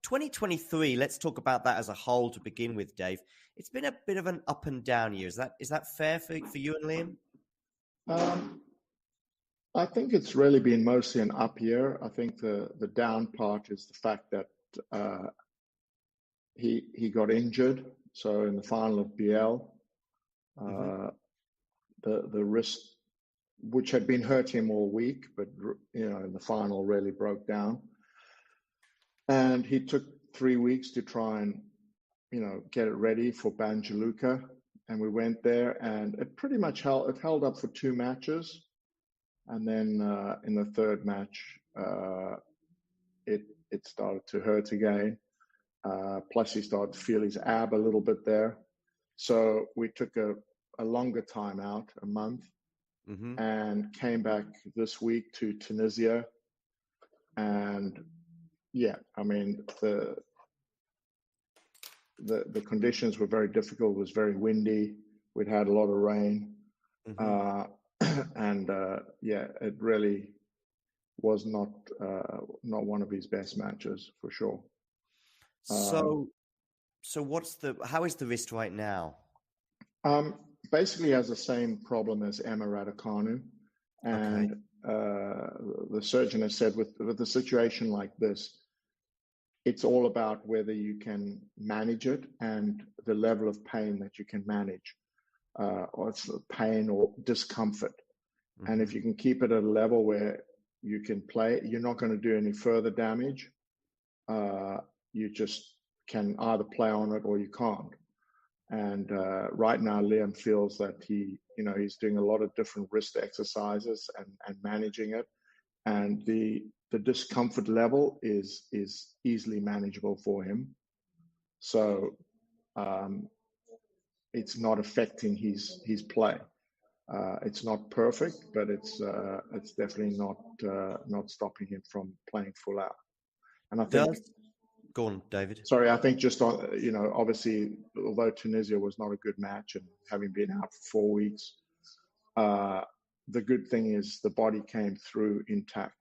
2023, let's talk about that as a whole to begin with, Dave. It's been a bit of an up and down year. Is that fair for you and Liam? I think it's really been mostly an up year. I think the down part is the fact that he got injured. So in the final of BL, the wrist, which had been hurting him all week, but in the final really broke down. And he took 3 weeks to try and get it ready for Banjaluka. And we went there, and it pretty much held up for 2 matches. And then in the third match, it started to hurt again. Plus, he started to feel his ab a little bit there. So we took a longer time out, a month, and came back this week to Tunisia. And yeah, I mean, the conditions were very difficult. It was very windy. We'd had a lot of rain. And it really was not one of his best matches for sure. So how is the wrist right now? Basically has the same problem as Emma Raducanu, and the surgeon has said with a situation like this, it's all about whether you can manage it and the level of pain that you can manage, or it's pain or discomfort. And if you can keep it at a level where you can play, you're not going to do any further damage. You just can either play on it or you can't. And right now, Liam feels that he's doing a lot of different wrist exercises and managing it. And the discomfort level is easily manageable for him. So it's not affecting his play. It's not perfect, but it's definitely not stopping him from playing full out. And I think. Go on, David. Sorry, I think just on, obviously, although Tunisia was not a good match and having been out for 4 weeks, the good thing is the body came through intact.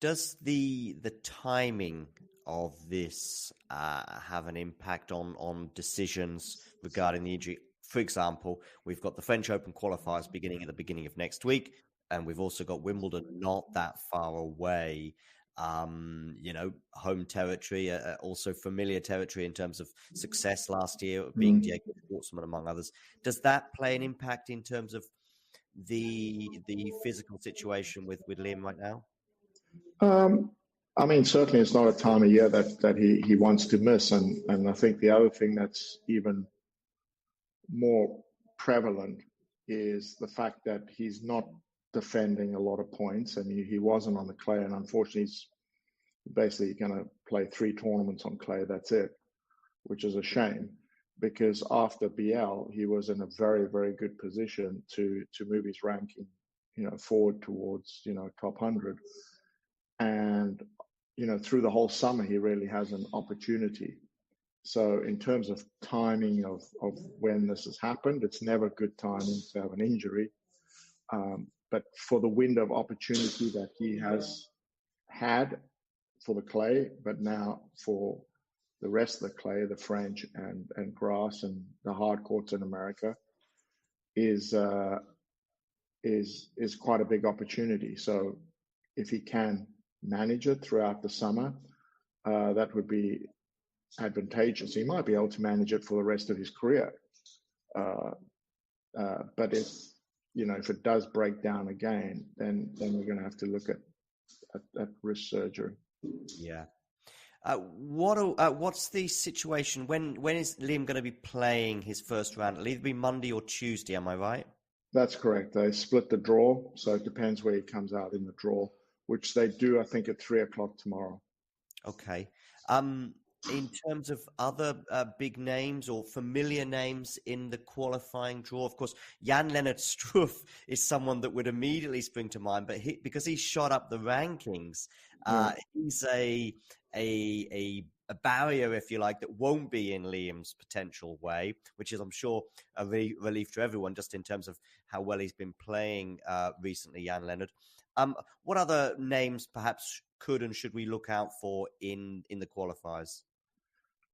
Does the timing of this have an impact on decisions regarding the injury? For example, we've got the French Open qualifiers beginning at the beginning of next week, and we've also got Wimbledon not that far away. Home territory, also familiar territory in terms of success last year, being Diego Schwartzman among others. Does that play an impact in terms of the physical situation with Liam right now? I mean, certainly it's not a time of year that he wants to miss. And I think the other thing that's even more prevalent is the fact that he's not defending a lot of points, and he wasn't on the clay, and unfortunately he's basically going to play 3 tournaments on clay. That's it, which is a shame, because after BL he was in a very, very good position to move his ranking forward towards top 100, and through the whole summer he really has an opportunity. So in terms of timing of when this has happened, it's never good timing to have an injury. But for the window of opportunity that he has had for the clay, but now for the rest of the clay, the French and grass and the hard courts in America, is quite a big opportunity. So if he can manage it throughout the summer, that would be advantageous. He might be able to manage it for the rest of his career. But if it does break down again, then we're going to have to look at wrist surgery. Yeah. What's the situation? When is Liam going to be playing his first round? It'll either be Monday or Tuesday. Am I right? That's correct. They split the draw, so it depends where he comes out in the draw, which they do, I think, at 3:00 tomorrow. Okay. In terms of other big names or familiar names in the qualifying draw, of course, Jan-Lennard Struff is someone that would immediately spring to mind, but because he shot up the rankings, he's a a barrier, if you like, that won't be in Liam's potential way, which is, I'm sure, a relief to everyone, just in terms of how well he's been playing recently, Jan Lennard. What other names perhaps could and should we look out for in the qualifiers?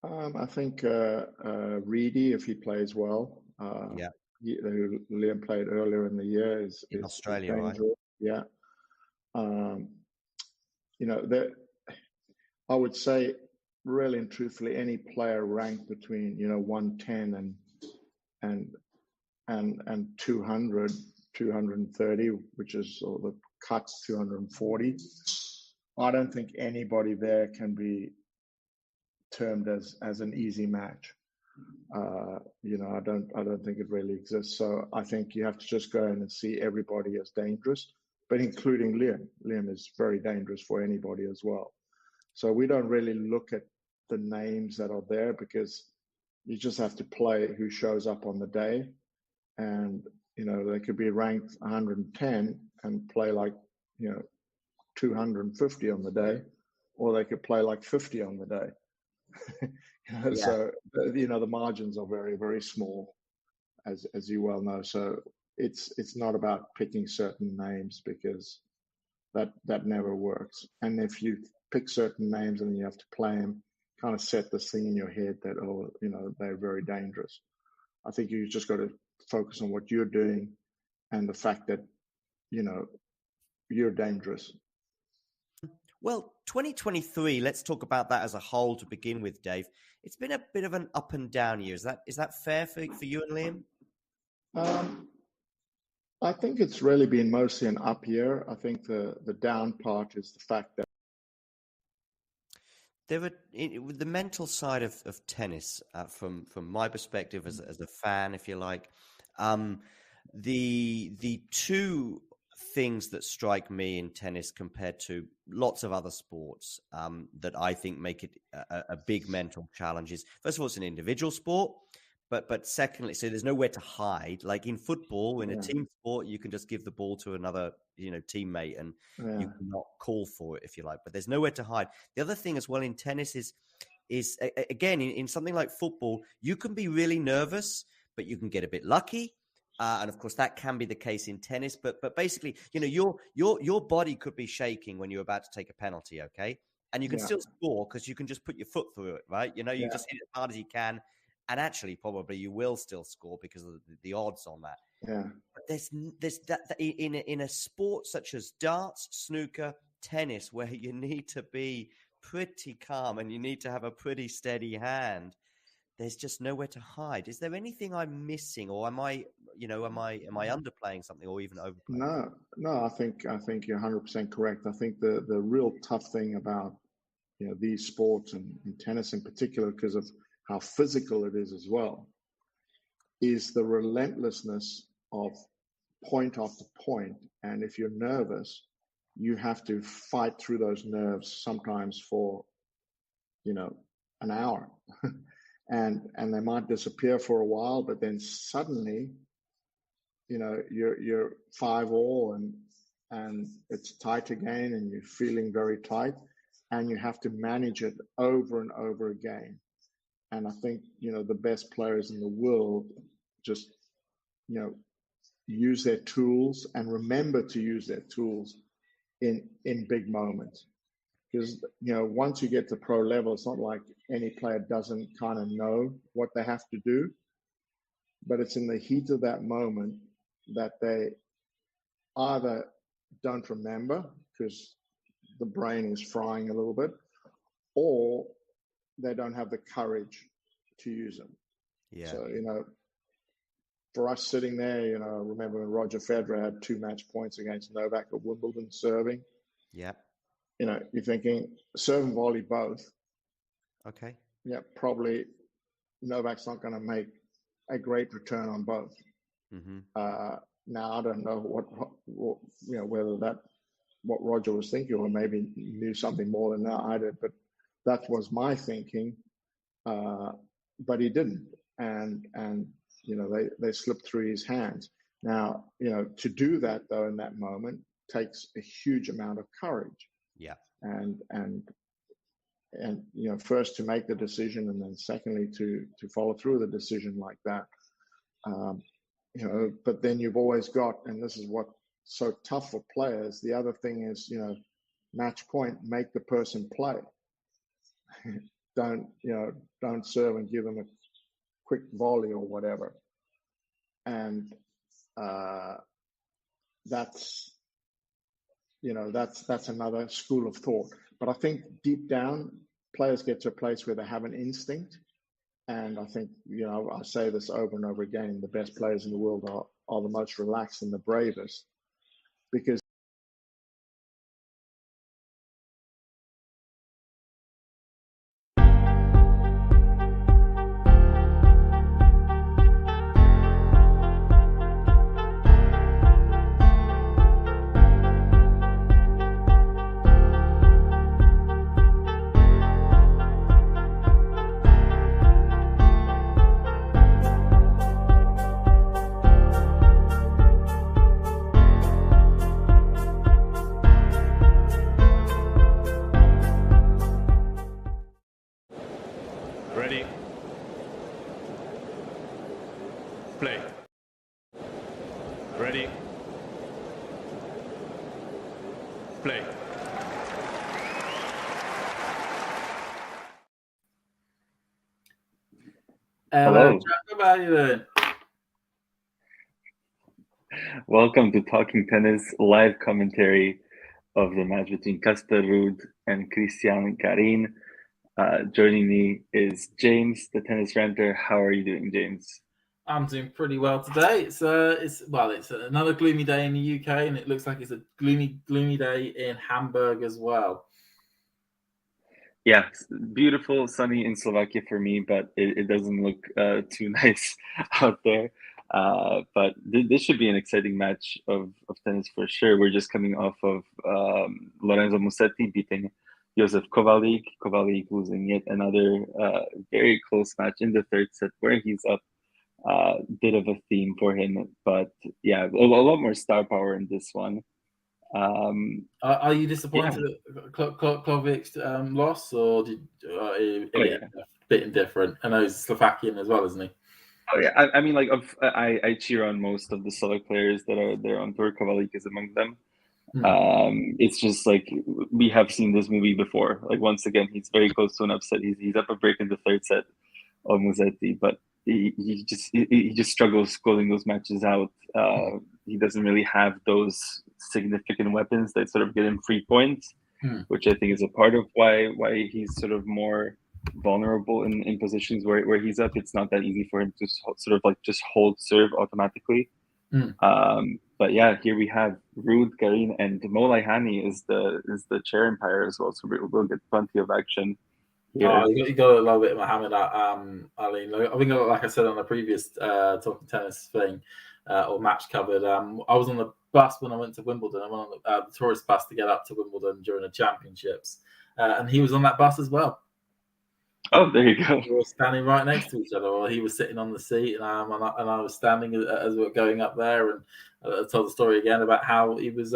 I think Reedy, if he plays well, who Liam played earlier in the year, is Australia, dangerous. right? Yeah. I would say, really and truthfully, any player ranked between 110 and 200, 230, which is sort of the cuts 240. I don't think anybody there can be termed as an easy match. I don't think it really exists. So I think you have to just go in and see everybody as dangerous, but including Liam. Liam is very dangerous for anybody as well. So we don't really look at the names that are there, because you just have to play who shows up on the day. And, they could be ranked 110 and play like, 250 on the day, or they could play like 50 on the day. So, the margins are very, very small, as you well know. So it's not about picking certain names, because that never works. And if you pick certain names and then you have to play them, kind of set this thing in your head that, they're very dangerous. I think you just got to focus on what you're doing and the fact that, you're dangerous. Well, 2023, let's talk about that as a whole to begin with, Dave. It's been a bit of an up and down year. Is that fair for you and Liam? I think it's really been mostly an up year. I think the down part is the fact that with the mental side of tennis, from my perspective as a fan, if you like, the two things that strike me in tennis compared to lots of other sports that I think make it a big mental challenge is, first of all, it's an individual sport, but secondly, so there's nowhere to hide. Like in football, in a team sport, you can just give the ball to another teammate and you cannot call for it, if you like, but there's nowhere to hide. The other thing as well in tennis is again, in something like football, you can be really nervous, but you can get a bit lucky. And of course, that can be the case in tennis. But basically, your body could be shaking when you're about to take a penalty, okay? And you can still score because you can just put your foot through it, right? You just hit it as hard as you can. And actually, probably you will still score because of the odds on that. Yeah. But there's that in a sport such as darts, snooker, tennis, where you need to be pretty calm and you need to have a pretty steady hand. There's just nowhere to hide. Is there anything I'm missing, or am I underplaying something, or even overplaying? No. I think you're 100% correct. I think the real tough thing about these sports and tennis in particular, because of how physical it is as well, is the relentlessness of point after point. And if you're nervous, you have to fight through those nerves sometimes for an hour. And they might disappear for a while, but then suddenly, you're 5-all and it's tight again, and you're feeling very tight, and you have to manage it over and over again. And I think the best players in the world just use their tools and remember to use their tools in big moments. Because, once you get to pro level, it's not like any player doesn't kind of know what they have to do, but it's in the heat of that moment that they either don't remember because the brain is frying a little bit, or they don't have the courage to use them. Yeah. So, for us sitting there, I remember when Roger Federer had 2 match points against Novak at Wimbledon serving. Yeah. You're thinking serve and volley both. Okay. Yeah, probably Novak's not going to make a great return on both. Mm-hmm. Now I don't know whether what Roger was thinking, or maybe knew something more than I did, but that was my thinking. But he didn't, and they slipped through his hands. Now to do that though in that moment takes a huge amount of courage. Yeah. And and first to make the decision, and then secondly to follow through the decision like that. But then you've always got, and this is what's so tough for players. The other thing is, match point, make the person play. Don't serve and give them a quick volley or whatever. And that's another school of thought. But I think deep down, players get to a place where they have an instinct. And I think, I say this over and over again, the best players in the world are the most relaxed and the bravest, because Ready? Play. Ready? Play. Hello. Jacob, how are you doing? Welcome to Talking Tennis live commentary of the match between Casper Ruud and Cristian Garin. Joining me is James, the tennis ranter. How are you doing, James? I'm doing pretty well today. It's another gloomy day in the UK, and it looks like it's a gloomy day in Hamburg as well. Yeah, beautiful, sunny in Slovakia for me, but it doesn't look too nice out there. But this should be an exciting match of tennis for sure. We're just coming off of Lorenzo Musetti beating Josef Kovalik losing yet another very close match in the third set where he's up. Bit of a theme for him, but yeah, a lot more star power in this one. Are you disappointed at Klovik's loss, or a bit indifferent? I know he's Slovakian as well, isn't he? Oh yeah, I mean, like I cheer on most of the Slovak players that are there on tour. Kovalik is among them. It's just like we have seen this movie before. Like once again, he's very close to an upset. He's up a break in the third set of Musetti, but he just struggles closing those matches out. He doesn't really have those significant weapons that sort of get him free points, which I think is a part of why he's sort of more vulnerable in positions where he's up. It's not that easy for him to sort of like just hold serve automatically. But yeah, here we have Ruud, Garin, and Molay Hani is the chair umpire as well, so we'll get plenty of action. Yeah, you got a little bit of Mohammed Ali. I think, like I said on the previous Talking Tennis thing or match covered, I was on the bus when I went to Wimbledon. I went on the tourist bus to get up to Wimbledon during the championships, and he was on that bus as well. Oh, there you go. We were standing right next to each other, or he was sitting on the seat, and I was standing as we were going up there, and I told the story again about how he was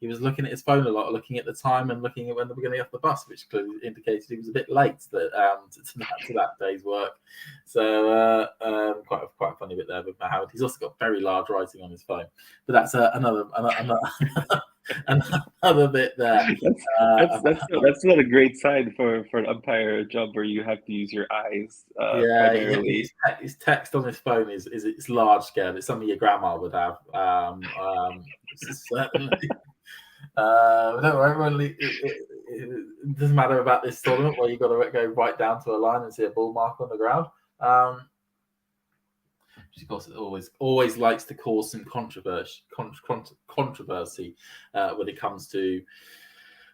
looking at his phone a lot, looking at the time and looking at when they were going to get off the bus, which clearly indicated he was a bit late to that day's work. So quite a funny bit there with Mohammed. He's also got very large writing on his phone, but that's another bit there. That's not a great sign for an umpire job where you have to use your eyes. Primarily. His text on his phone is it's large scale. It's something your grandma would have. Certainly. It doesn't matter about this tournament where you've got to go right down to a line and see a ball mark on the ground. Which of course always likes to cause some controversy when it comes to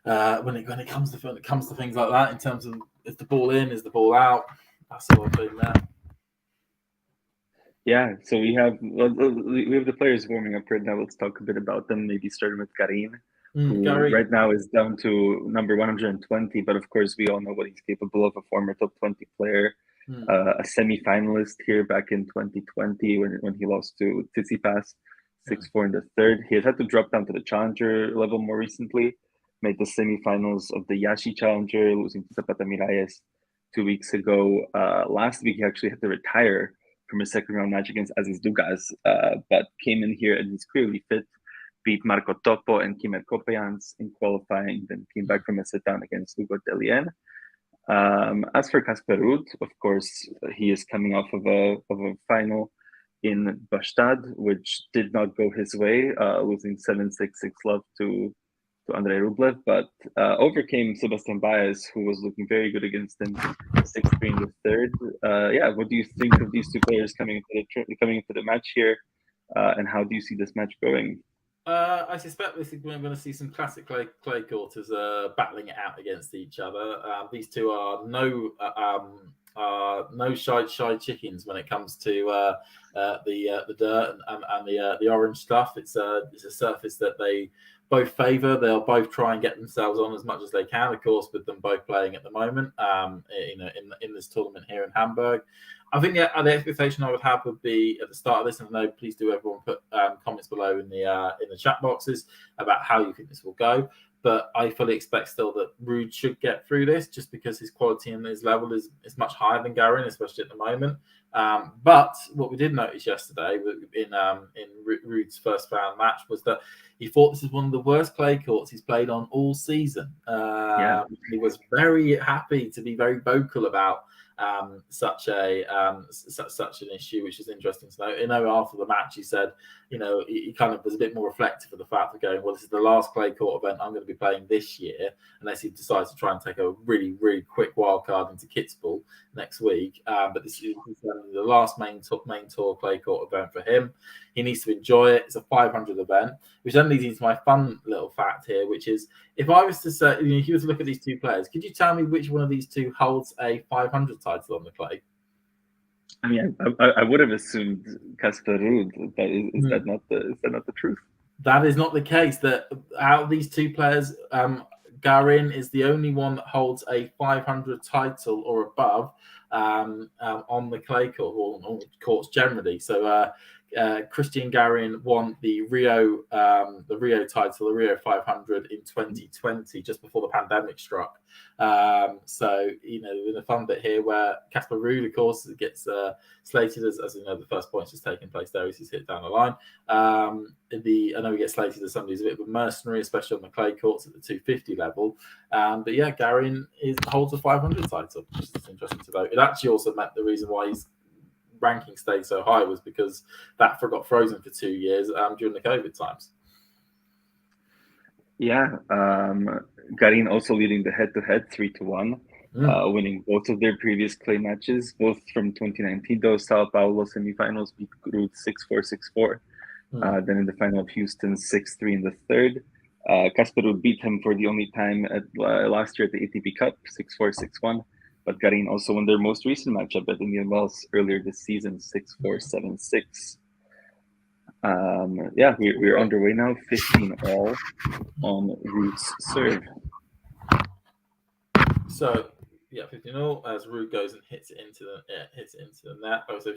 when it comes to things like that, in terms of is the ball in, is the ball out, that sort of thing there. Yeah, so we have the players warming up right now. Let's talk a bit about them. Maybe starting with Garin, who right now is down to number 120. But of course, we all know what he's capable of. A former top 20 player, a semi-finalist here back in 2020 when he lost to Tsitsipas 6-4 in the third. He has had to drop down to the challenger level more recently, made the semifinals of the Yashi Challenger, losing to Zapata Miralles 2 weeks ago. Last week, he actually had to retire from his second round match against Aziz Dugas, but came in here and he's clearly fit. Beat Marco Topo and Kimer Kopejans in qualifying, then came back from a sit-down against Hugo Delien. As for Casper Ruud, of course, he is coming off of a final in Bastad, which did not go his way, losing 7-6, 6-love to Andrei Rublev, but overcame Sebastian Baez, who was looking very good against him, 6-3 in the third. What do you think of these two players coming into the match here, and how do you see this match going? I suspect we're going to see some classic clay quarters battling it out against each other. These two are no shy chickens when it comes to the dirt and the orange stuff. It's a surface that they both favour. They'll both try and get themselves on as much as they can. Of course, with them both playing at the moment, in this tournament here in Hamburg. I think the expectation I would have would be at the start of this, and I know please do everyone put comments below in the chat boxes about how you think this will go. But I fully expect still that Ruud should get through this, just because his quality and his level is much higher than Garin, especially at the moment. But what we did notice yesterday in Ruud's first round match was that he thought this is one of the worst clay courts he's played on all season. He was very happy to be very vocal about such an issue, which is interesting to know. After the match, he said, he kind of was a bit more reflective of the fact of going, well, this is the last clay court event I'm going to be playing this year, unless he decides to try and take a really, really quick wild card into Kitzbühel next week. But this is the last main tour clay court event for him. He needs to enjoy it. It's a 500 event, which then leads into my fun little fact here, which is, if I was to say, if you were to look at these two players, could you tell me which one of these two holds a 500 title on the clay? I mean, I would have assumed Casper Ruud, but is that not the truth? That is not the case. That out of these two players, Garin is the only one that holds a 500 title or above on the clay court, or on courts generally. So Cristian Garin won the Rio title, the Rio 500 in 2020, just before the pandemic struck. So in the fun bit here, where Casper Ruud, of course, gets slated as the first points has taken place there as he's hit down the line. I know he gets slated as somebody who's a bit of a mercenary, especially on the clay courts at the 250 level. But yeah, Garin holds a 500 title, which is interesting to note. It actually also meant the reason why his ranking stayed so high was because that got frozen for 2 years during the COVID times. Yeah, Garin also leading the head-to-head 3-1, winning both of their previous clay matches, both from 2019. Those Sao Paulo semifinals beat Ruud 6-4, 6-4. Then in the final of Houston, 6-3 in the third. Casper Ruud beat him for the only time last year at the ATP Cup, 6-4, 6-1. But Garin also won their most recent matchup at Indian Wells earlier this season, 6-4, 7-6. We're underway now, 15 all on Ruud's serve. So 15 all as Ruud goes and hits it into the net. Also,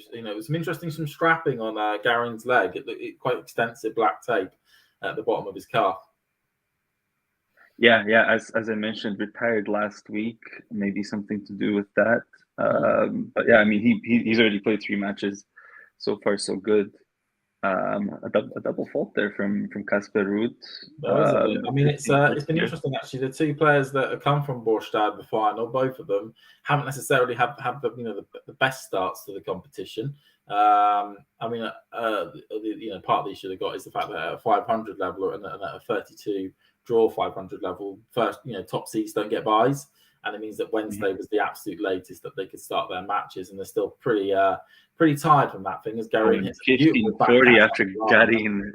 some strapping on Garin's leg. It looked quite extensive black tape at the bottom of his calf. Yeah. As I mentioned, retired last week. Maybe something to do with that. But yeah, I mean, he's already played 3 matches. So far, so good. A double fault there from Casper Ruud. I mean, it's been interesting actually. The two players that have come from Båstad the final, both of them haven't necessarily have the best starts to the competition. Part of the issue they got is the fact that at a 500 level and at a 32 draw 500 level, first top seeds don't get buys, and it means that Wednesday was the absolute latest that they could start their matches, and they're still pretty tired from that thing. As Garin hits 15-40 after Garin,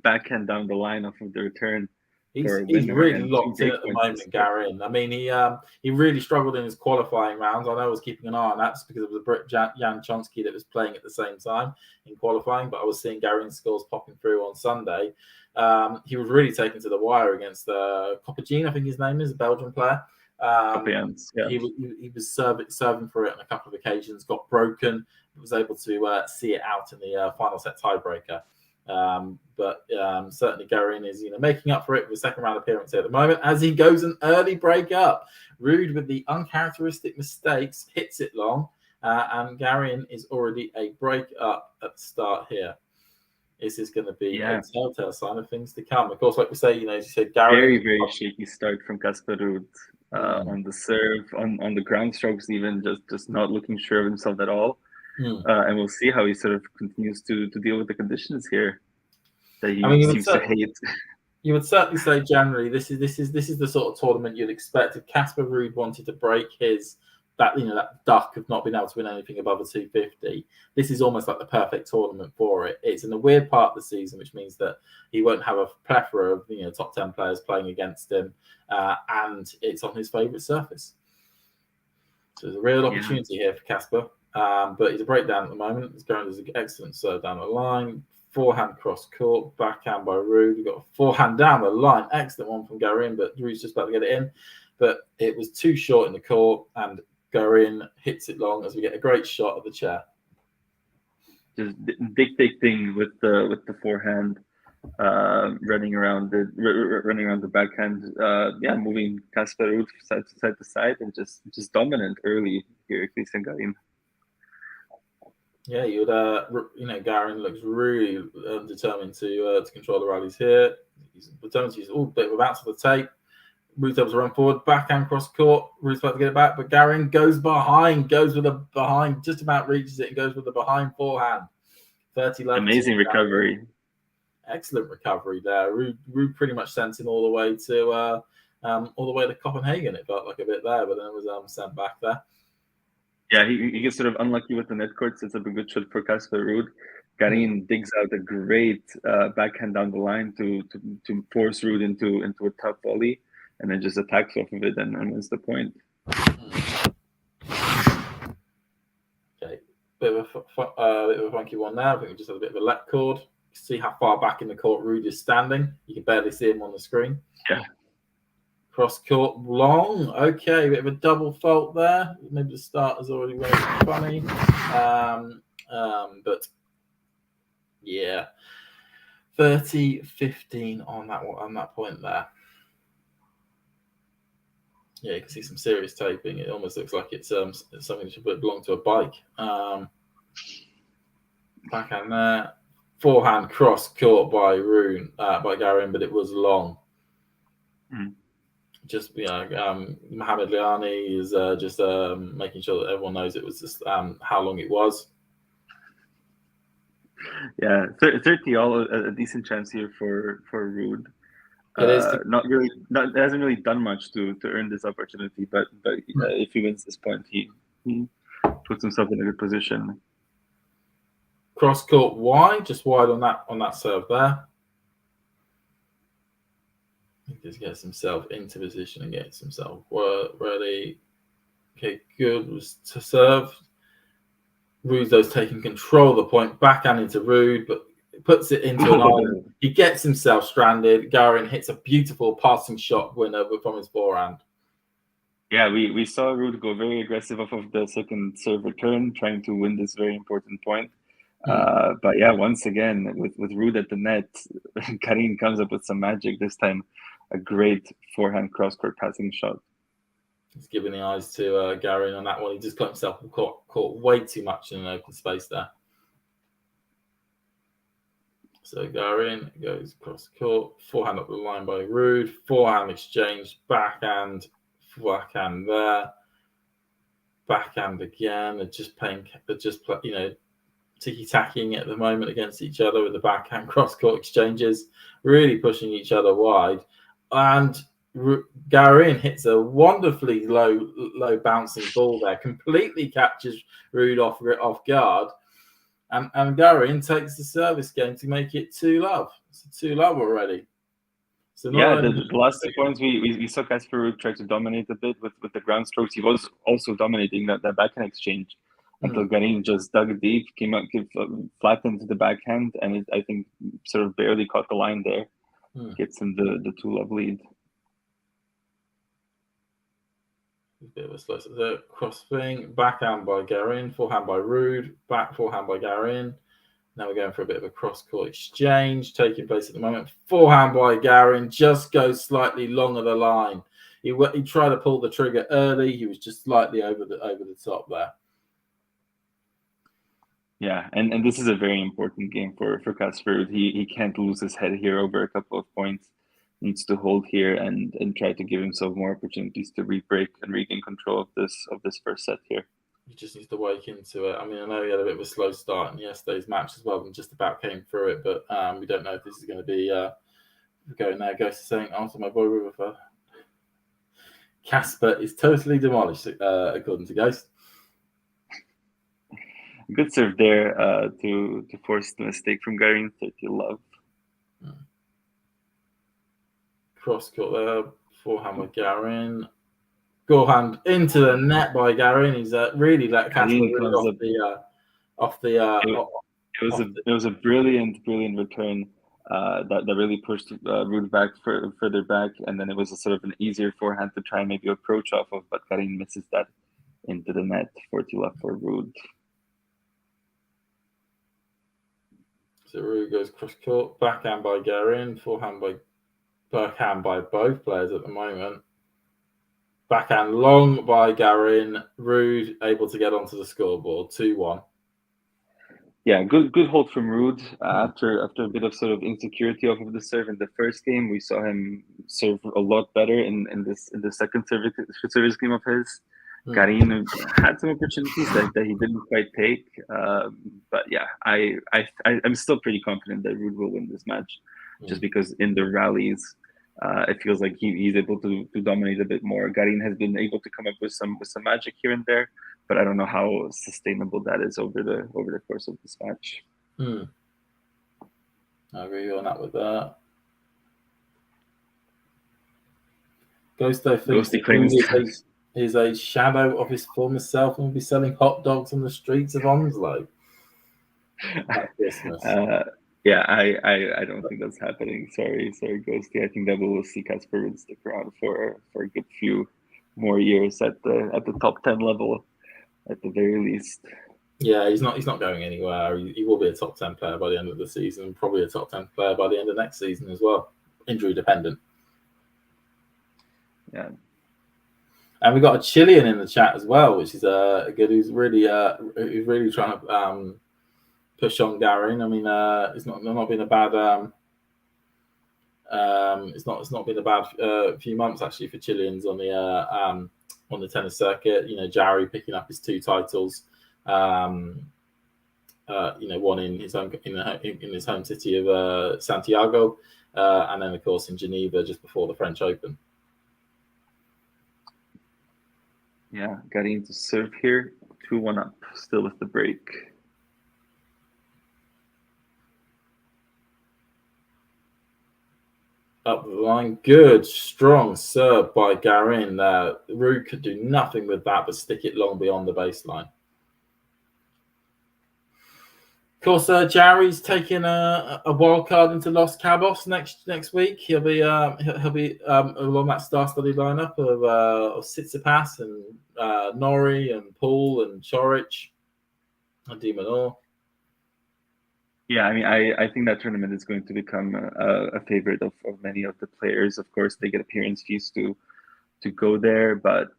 backhand down the line off of the return. He's really locked in at the moment, Garin. I mean, he really struggled in his qualifying rounds. I know I was keeping an eye on that just because it was a Brit Jan Chonsky that was playing at the same time in qualifying, but I was seeing Garin's scores popping through on Sunday. He was really taken to the wire against Coppergene, I think his name is, a Belgian player. He was serving for it on a couple of occasions, got broken, was able to see it out in the final set tiebreaker. But certainly Garin is making up for it with a second round appearance here at the moment as he goes an early break up. Ruud with the uncharacteristic mistakes hits it long, and Garin is already a break up at the start here. Is this going to be a telltale sign of things to come? Of course, like we say, as you said, Garin. Very, very shaky start from Casper Ruud on the serve, on the ground strokes, even just not looking sure of himself at all. And we'll see how he sort of continues to deal with the conditions here that he seems to hate. You would certainly say generally this is the sort of tournament you'd expect. If Casper Ruud wanted to break that duck of not being able to win anything above a 250, this is almost like the perfect tournament for it. It's in a weird part of the season, which means that he won't have a plethora of top 10 players playing against him, and it's on his favourite surface. So there's a real opportunity here for Casper, but he's a breakdown at the moment. He's going as an excellent serve down the line. Forehand cross court, backhand by Ruud. We've got a forehand down the line. Excellent one from Garin, but Ruud's just about to get it in. But it was too short in the court, and Garin hits it long as we get a great shot of the chair. Just big thing with the forehand, running around the backhand. Moving Casper Ruud side to side and just dominant early here, Cristian Garin. Yeah, you would. Garin looks really determined to control the rallies here. He's determined to use a bit of a bounce of the tape. Ruud able to run forward, backhand cross court. Ruud's about to get it back, but Garin goes with a behind, just about reaches it and goes with the behind forehand. 30 left. Amazing recovery. Excellent recovery there. Ruud pretty much sent him all the way to Copenhagen. It felt like a bit there, but then it was sent back there. Yeah, he gets sort of unlucky with the net court. Sets up a good shot for Casper Ruud. Garin digs out a great backhand down the line to force Ruud into a tough volley, and then just attacks off of it and wins the point. Okay, bit of a funky one there. I think we just had a bit of a let cord. See how far back in the court Ruud is standing. You can barely see him on the screen. Yeah. Cross court long. Okay, bit of a double fault there. Maybe the start has already went funny. But yeah, 30-15 on that point there. Yeah, you can see some serious taping. It almost looks like it's something that should belong to a bike. Backhand there. Forehand cross court by Garin, but it was long. Just Mohamed Liani is just making sure that everyone knows it was just how long it was. Yeah, 30 all a decent chance here for Ruud. It hasn't really done much to earn this opportunity, but if he wins this point, he puts himself in a good position. Cross court wide, just wide on that serve there. He just gets himself into position and gets himself ready. Okay, good was to serve. Ruud though taking control of the point, backhand into Ruud, but puts it into an island. He gets himself stranded. Garin hits a beautiful passing shot winner from his forehand. Yeah, we saw Ruud go very aggressive off of the second serve return, trying to win this very important point. But yeah, once again, with Ruud at the net, Garin comes up with some magic. This time, a great forehand cross-court passing shot. He's giving the eyes to Garin on that one. He just got himself caught way too much in an open space there. So Garin goes across the court, forehand up the line by Ruud, forehand exchange, backhand there, backhand again. They're just tiki-tacking at the moment against each other with the backhand cross-court exchanges, really pushing each other wide. And Garin hits a wonderfully low bouncing ball there, completely catches Ruud off guard. And Garin takes the service game to make it 2-love. It's 2-love already. So the last 2 points we saw Casper Ruud try to dominate a bit with the ground strokes. He was also dominating that backhand exchange until Garin just dug deep, came out flat into the backhand, and I think sort of barely caught the line there. Gets him the 2-love lead. A bit of a slow cross thing. Backhand by Garin, forehand by Ruud, back forehand by Garin. Now we're going for a bit of a cross-court exchange taking place at the moment. Forehand by Garin, just goes slightly long of the line. He tried to pull the trigger early. He was just slightly over the top there. Yeah, and this is a very important game for Casper. He can't lose his head here over a couple of points. Needs to hold here and try to give himself more opportunities to re-break and regain control of this first set here. He just needs to wake into it. I mean, I know he had a bit of a slow start in yesterday's match as well and just about came through it, but we don't know if this is going to be going there. Ghost is saying, after my boy Riverford, Casper is totally demolished, according to Ghost. Good serve there to force the mistake from Garin. 30 love. Cross court there, forehand with Garin. Forehand into the net by Garin. He's really let Casper off the. It was a brilliant return that really pushed Ruud back further back, and then it was a sort of an easier forehand to try and maybe approach off of, but Garin misses that into the net. 40 love for Ruud. So Ruud goes cross court, backhand by Garin, backhand by both players at the moment. Backhand long by Garin. Ruud able to get onto the scoreboard. 2-1. Yeah, good hold from Ruud. After a bit of sort of insecurity off of the serve in the first game, we saw him serve a lot better in the second service game of his. Garin had some opportunities that he didn't quite take, but yeah, I'm still pretty confident that Ruud will win this match, just because in the rallies, it feels like he's able to dominate a bit more. Garin has been able to come up with some magic here and there, but I don't know how sustainable that is over the course of this match. I agree on that with that. Ghosty claims is a shadow of his former self and will be selling hot dogs on the streets of Onslow at Christmas. Yeah, I don't think that's happening. Sorry, Ghosty. I think that we will see Casper Ruud stick around for a good few more years at the top 10 level, at the very least. Yeah, he's not going anywhere. He will be a top 10 player by the end of the season, probably a top 10 player by the end of next season as well. Injury dependent. Yeah. And we got a Chilean in the chat as well, which is good. Who's really trying to push on Garin. I mean, it's not been a bad it's not been a bad few months actually for Chileans on the tennis circuit. You know, Jarry picking up his 2 titles. One in his home city of Santiago, and then of course in Geneva just before the French Open. Yeah, Garin to serve here, 2-1 up, still with the break. Up the line, good, strong serve by Garin. Ruud could do nothing with that but stick it long beyond the baseline. Of course, Jarry's taking a wild card into Los Cabos next week. He'll be along that star-studded lineup of Tsitsipas and Norrie and Paul and Chorich and De Minaur. Yeah, I mean, I think that tournament is going to become a favorite of many of the players. Of course, they get appearance fees to go there, but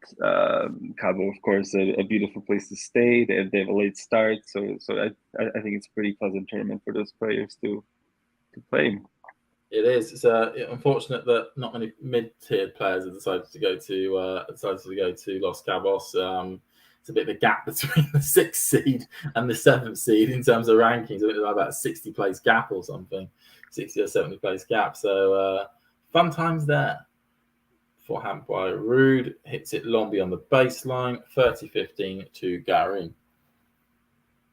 Cabo, of course, a beautiful place to stay. They have a late start, so I think it's a pretty pleasant tournament for those players to play. It is. It's unfortunate that not many mid-tiered players have decided to go to Los Cabos. It's a bit of a gap between the 6th seed and the 7th seed in terms of rankings. I think there's about a 60 place gap or something, 60 or 70 place gap. So fun times there. Forehand by Ruud, hits it long beyond the baseline, 30-15 to Garin.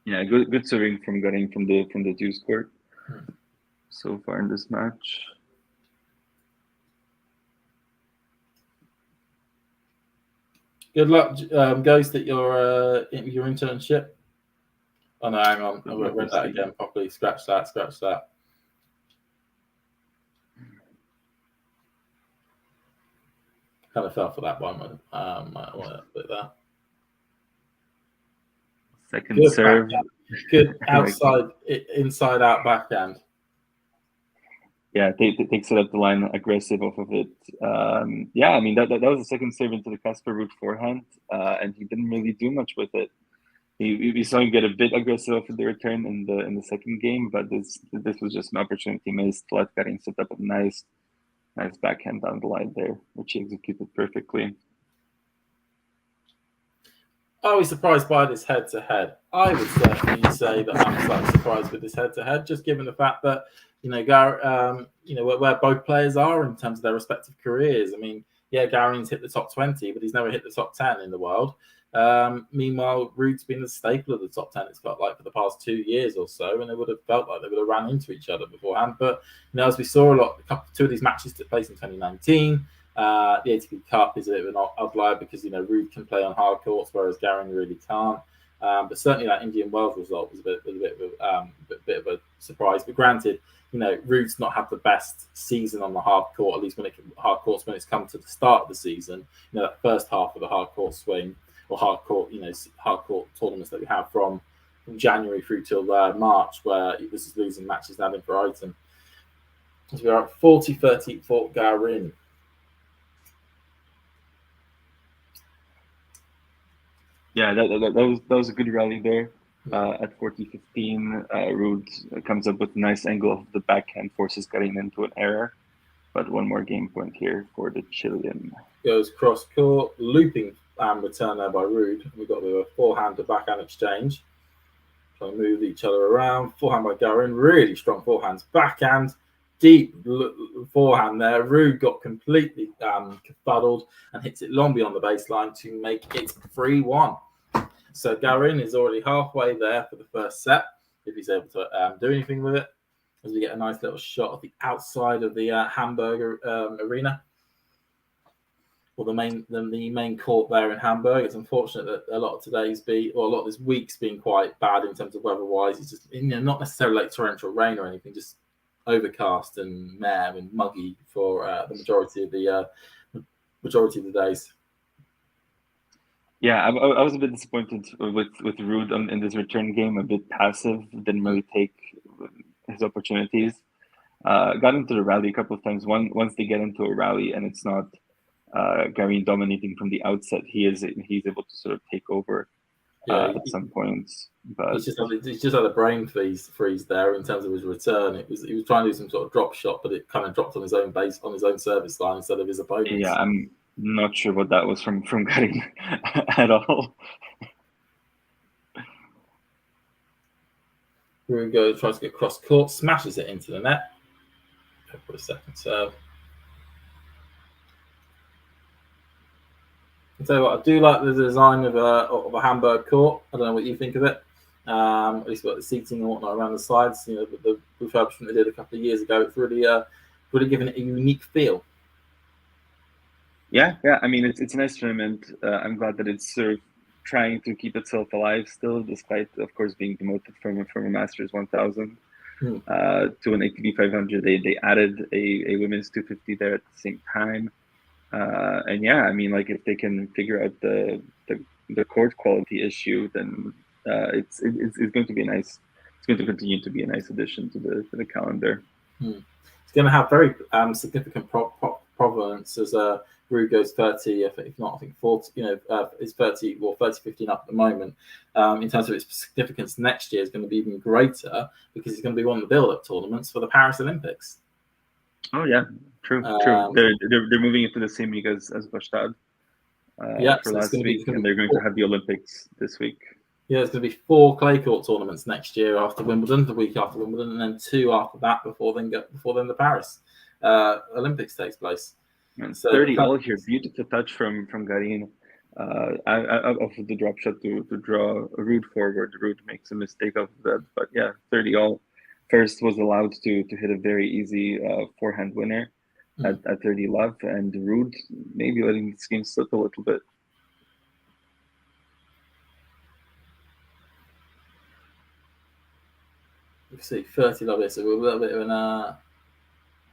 Yeah, good serving from Garin from the deuce court so far in this match. Good luck, Ghost, at your internship. Oh no, hang on. I read that again properly. Scratch that. Kind of fell for that one. Might want to put that. Second serve. good outside, inside out backhand. Yeah, takes it up the line, aggressive off of it. Yeah, I mean that was the second serve into the Casper Ruud forehand, and he didn't really do much with it. We saw him get a bit aggressive off of the return in the second game, but this was just an opportunity missed. Let Garin set up a nice backhand down the line there, which he executed perfectly. Are we surprised by this head-to-head? I would certainly say that I'm slightly surprised with this head-to-head, just given the fact that where both players are in terms of their respective careers. I mean, yeah, Garin's hit the top 20, but he's never hit the top 10 in the world. Meanwhile, Ruud's been the staple of the top 10, it's felt like, for the past 2 years or so, and it would have felt like they would have ran into each other beforehand. But as we saw, two of these matches took place in 2019. The ATP Cup is a bit of an outlier because Ruud can play on hard courts, whereas Garin really can't. But certainly that Indian Wells result was a bit of a surprise. But granted, Ruud's not had the best season on the hard court, at least when it's come to the start of the season. That first half of the hard court swing or hard court tournaments that we have from January through till March, where he was losing matches down in for item. So we are at 40-30 for Garin. Yeah, that was a good rally there. At 40-15, Ruud comes up with a nice angle of the backhand, forces Garin into an error. But one more game point here for the Chilean. Goes cross court, looping return there by Ruud. We've got the forehand to backhand exchange. Trying to move each other around. Forehand by Garin, really strong forehands. Backhand, deep forehand there. Ruud got completely befuddled and hits it long beyond the baseline to make it 3-1. So Garin is already halfway there for the first set, if he's able to do anything with it, as we get a nice little shot of the outside of the Hamburg arena, or the main court there in Hamburg. It's unfortunate that a lot of this week's been quite bad in terms of weather-wise. It's just not necessarily like torrential rain or anything, just overcast and mare and muggy for the majority of the days. Yeah, I was a bit disappointed with Ruud in this return game. A bit passive, didn't really take his opportunities. Got into the rally a couple of times. Once they get into a rally and it's not Garin dominating from the outset, he's able to sort of take over at some points. But he's just had a brain freeze there in terms of his return. He was trying to do some sort of drop shot, but it kind of dropped on his own base, on his own service line instead of his opponent's. Yeah, I'm not sure what that was from Garin at all. Ruud tries to get cross court, smashes it into the net. Go for a second serve. I'll tell you what, I do like the design of a Hamburg court. I don't know what you think of it. At least got the seating and whatnot around the sides. The refurbishment they did a couple of years ago. It's really given it a unique feel. Yeah. I mean, it's a nice tournament. I'm glad that it's sort of trying to keep itself alive still, despite, of course, being demoted from a Masters 1000 to an ATP 500. They added a women's 250 there at the same time. And yeah, I mean, like, if they can figure out the court quality issue, then it's going to be nice. It's going to continue to be a nice addition to the calendar. It's going to have very significant provenance as Ruud goes 30, if not, I think 40. Is 30 or 30-15 up at the moment. In terms of its significance, next year is going to be even greater because it's going to be one of the build-up tournaments for the Paris Olympics. Oh yeah, true. They're moving into the same league as Gstaad for last week, and they're going to have the Olympics this week. Yeah, there's going to be 4 clay court tournaments next year after Wimbledon, the week after Wimbledon, and then 2 after that before then the Paris Olympics takes place. And so 30 all here. Beautiful touch from Garin. Off of the drop shot to draw a Ruud forward. Ruud makes a mistake of that, but yeah, 30 all. First was allowed to hit a very easy forehand winner at 30 love, and Ruud maybe letting this game slip a little bit. You see 30 love here, so we're a little bit of an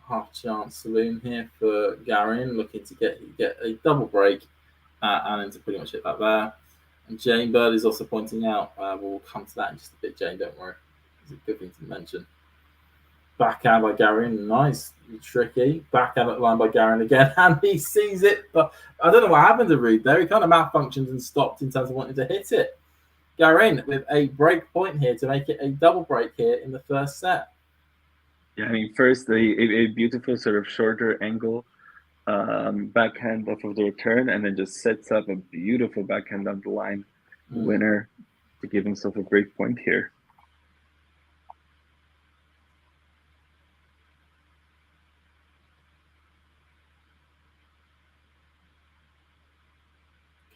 half chance saloon here for Garin, looking to get a double break and then to pretty much hit that there. And Jane Bird is also pointing out, we'll come to that in just a bit, Jane, don't worry. It's a good thing to mention. Backhand by Garin, nice, tricky. Backhand at the line by Garin again, and he sees it, but I don't know what happened to Ruud there. He kind of malfunctioned and stopped in terms of wanting to hit it. Garin with a break point here to make it a double break here in the first set. Yeah, I mean, first a beautiful sort of shorter angle backhand off of the return, and then just sets up a beautiful backhand down the line winner to give himself a break point here.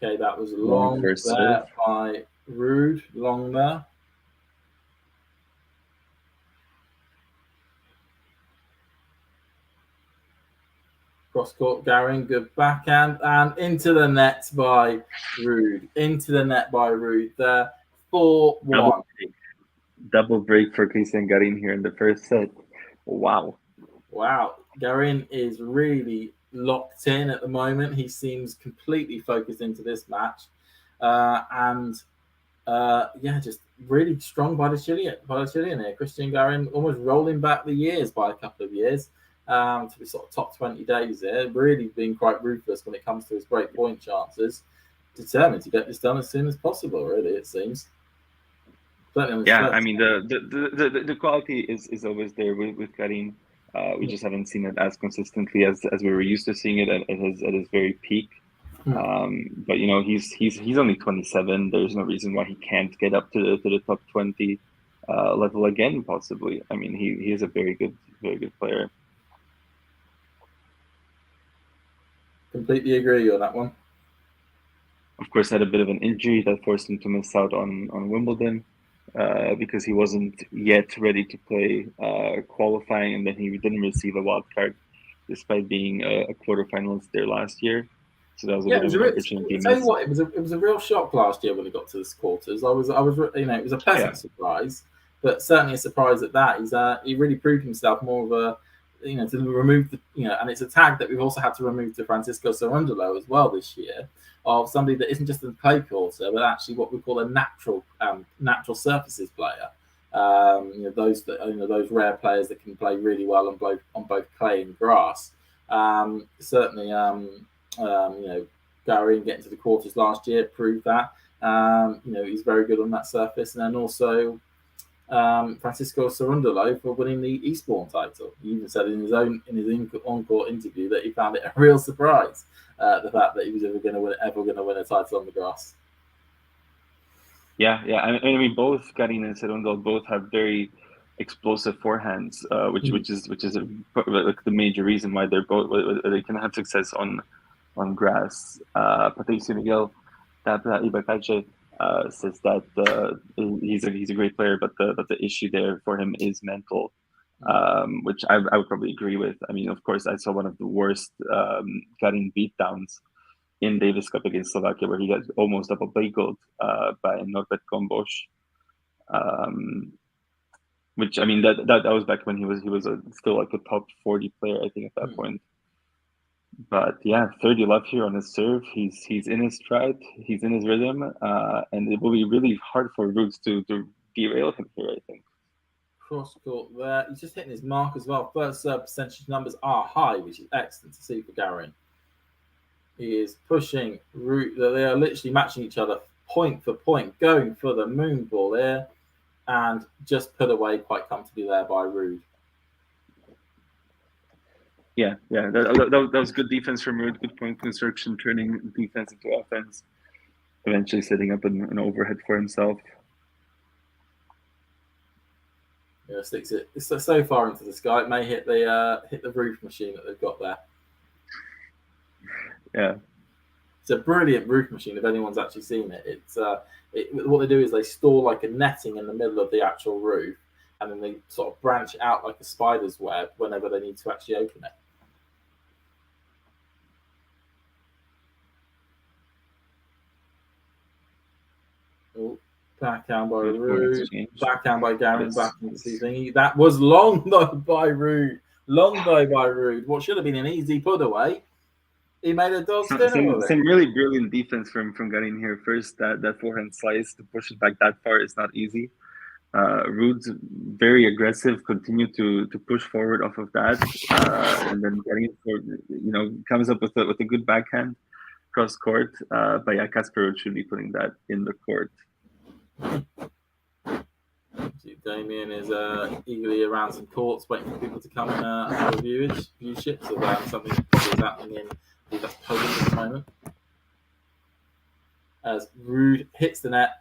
Okay, that was long there serve by Ruud, long there. Cross-court, Garin, good backhand, and into the net by Ruud. Into the net by Ruud there, 4-1. Double break for Cristian Garin here in the first set. Wow. Wow, Garin is really locked in at the moment. He seems completely focused into this match. Just really strong by the Chilean here. Cristian Garin almost rolling back the years by a couple of years. To be sort of top 20 days there, really being quite ruthless when it comes to his break point chances. Determined to get this done as soon as possible, really, it seems. Yeah, I mean, the quality is always there with Garin. We just haven't seen it as consistently as we were used to seeing it at his very peak. But you know, he's only 27. There's no reason why he can't get up to the top 20 level again, possibly. I mean, he is a very good player. Completely agree on that one. Of course, had a bit of an injury that forced him to miss out on Wimbledon because he wasn't yet ready to play qualifying, and then he didn't receive a wild card despite being a quarterfinalist there last year. So that was a bit of an opportunity. I'll tell you what, it was a real shock last year when he got to the quarters. I was it was a pleasant surprise, but certainly a surprise at that. He really proved himself more of a, to remove and it's a tag that we've also had to remove to Francisco Cerundolo as well this year, of somebody that isn't just a clay courter, but actually what we call a natural surfaces player. Those rare players that can play really well on both clay and grass. Certainly, Garin getting to the quarters last year proved that. He's very good on that surface, and then also Francisco Cerundolo for winning the Eastbourne title. He even said in his on-court interview that he found it a real surprise, the fact that he was ever going to win a title on the grass. Yeah. I mean, both Garin and Cerundolo both have very explosive forehands, which is like the major reason why they can have success on grass. Patricio Miguel Ibacache says that he's a great player, but the issue there for him is mental, which I would probably agree with. I mean, of course, I saw one of the worst Garin beatdowns in Davis Cup against Slovakia, where he got almost double bageled by Norbert Gombosch. Which, I mean, that was back when he was still like a top 40 player, I think, at that point. But yeah, 30 love here on his serve. He's in his stride, he's in his rhythm, and it will be really hard for Ruud to derail him here, I think. Cross court there. He's just hitting his mark as well. First serve percentage numbers are high, which is excellent to see for Garin. He is pushing Ruud. They are literally matching each other point for point, going for the moon ball there, and just put away quite comfortably there by Ruud. Yeah, that was good defense from Ruud. Good point construction, turning defense into offense, eventually setting up an overhead for himself. Yeah, sticks it. It's so far into the sky, it may hit the roof machine that they've got there. Yeah, it's a brilliant roof machine. If anyone's actually seen it, it's what they do is they store like a netting in the middle of the actual roof, and then they sort of branch out like a spider's web whenever they need to actually open it. Backhand by Ruud, backhand by Garin, backhand thingy. That was long though by Ruud. What should have been an easy put away He made a dog's Some, dinner some, of it. some really brilliant defense from Garin here. First, that forehand slice to push it back that far is not easy. Ruud's very aggressive, continue to push forward off of that, and then Garin comes up with a good backhand cross court. But yeah, Casper Ruud should be putting that in the court. Damien is eagerly around some courts, waiting for people to come and have a viewship. So something probably is happening in Poland at the moment. As Ruud hits the net,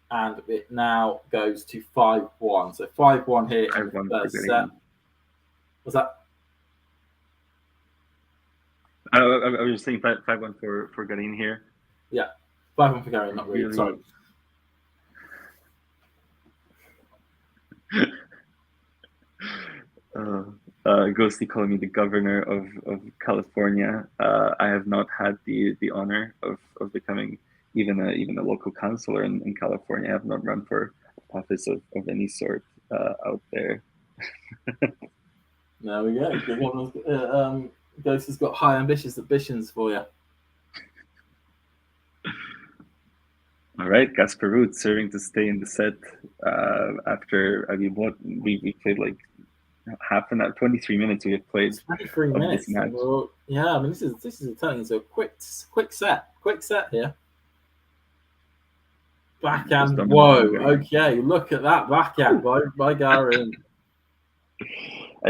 and it now goes to 5-1. So 5-1 here in the first set. Was that? I was just saying 5-1 for Garin here. Yeah, 5-1 for Garin, not Ruud. Sorry. Ghosty calling me the governor of California. I have not had the honor of becoming even a local councillor in California. I have not run for office of any sort out there. There we go. Ghost has got high ambitions for you. All right, Casper Ruud serving to stay in the set after we played like half an hour, 23 minutes we have played. 23 minutes. Well, yeah, I mean this is turning into a quick set here. Backhand. Whoa. Okay, look at that backhand by Garin.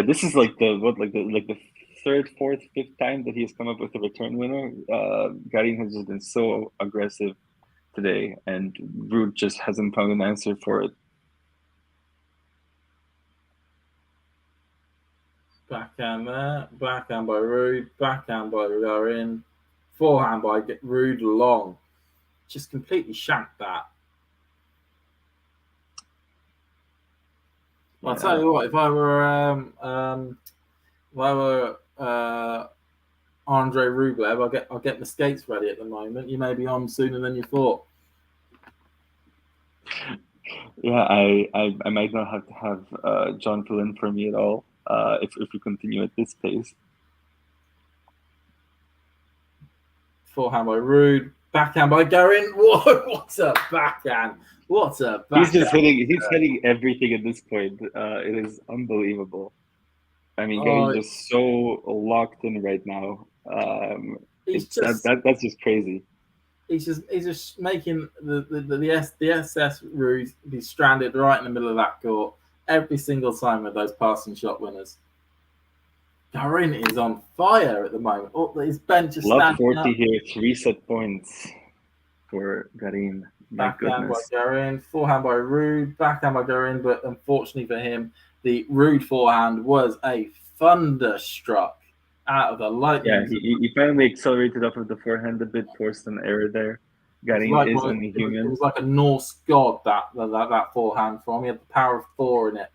This is like the third, fourth, fifth time that he has come up with a return winner. Garin has just been so aggressive today, and Ruud just hasn't found an answer for it. Backhand there, backhand by Ruud, backhand by Garin, forehand by Ruud long. Just completely shanked that. Well, I'll tell you what, if I were Andre Rublev, I'll get my skates ready at the moment. You may be on sooner than you thought. Yeah, I might not have to have John fill in for me at all if we continue at this pace. Forehand by Ruud, backhand by Garin. Whoa, what a backhand! What a backhand! He's hitting everything at this point. It is unbelievable. I mean, Garin's just so locked in right now. That's just crazy. He's just making the SS Ruud be stranded right in the middle of that court every single time with those passing shot winners. Garin is on fire at the moment. Oh, his bench is standing 40 up. Here, 3 set points for Garin. Backhand by Garin, forehand by Ruud, backhand by Garin, but unfortunately for him, the Ruud forehand was a thunderstruck out of the lightning. Yeah, he finally accelerated off of the forehand a bit, forced an error there. Garin is only human. It was like a Norse god that forehand from. He had the power of Thor in it.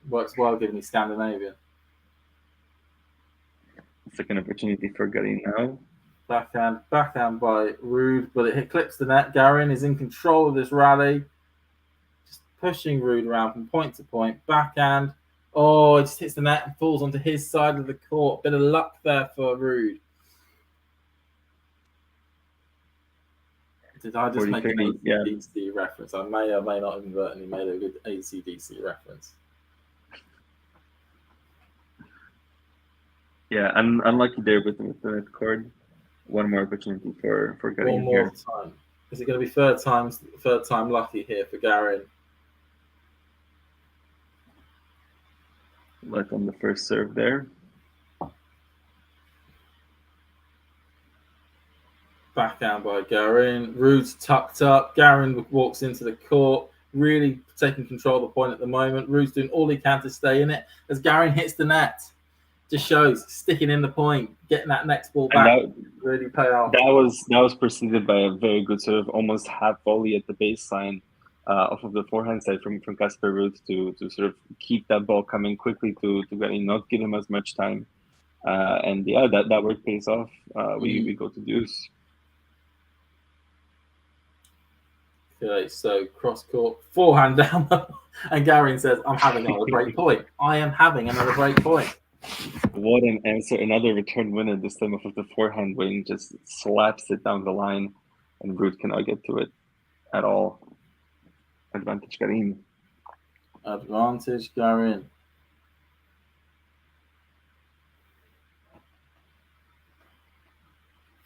Works well, giving me Scandinavian. Second opportunity for Garin now. Backhand by Ruud, but it clips the net. Garin is in control of this rally. Just pushing Ruud around from point to point. Backhand. Oh, it just hits the net and falls onto his side of the court. Bit of luck there for Ruud. Did I just make an AC/DC reference? I may or may not inadvertently made a good AC/DC reference. Yeah, unlucky there with the net cord. One more opportunity for Garin here. One more time. Is it going to be third time lucky here for Garin? Luck on the first serve there. Backhand by Garin. Ruud's tucked up. Garin walks into the court, really taking control of the point at the moment. Ruud's doing all he can to stay in it. As Garin hits the net, just shows sticking in the point, getting that next ball back, really pay off. That was preceded by a very good sort of almost half volley at the baseline off of the forehand side from Casper Ruud to sort of keep that ball coming quickly to Garin, not give him as much time. And yeah, that work pays off. We go to deuce. Okay, so cross court, forehand down, and Garin says, "I'm having another great point. I am having another great point." What an answer. Another return winner, this time with the forehand wing, just slaps it down the line, and Ruud cannot get to it at all. Advantage Garin. Advantage Garin.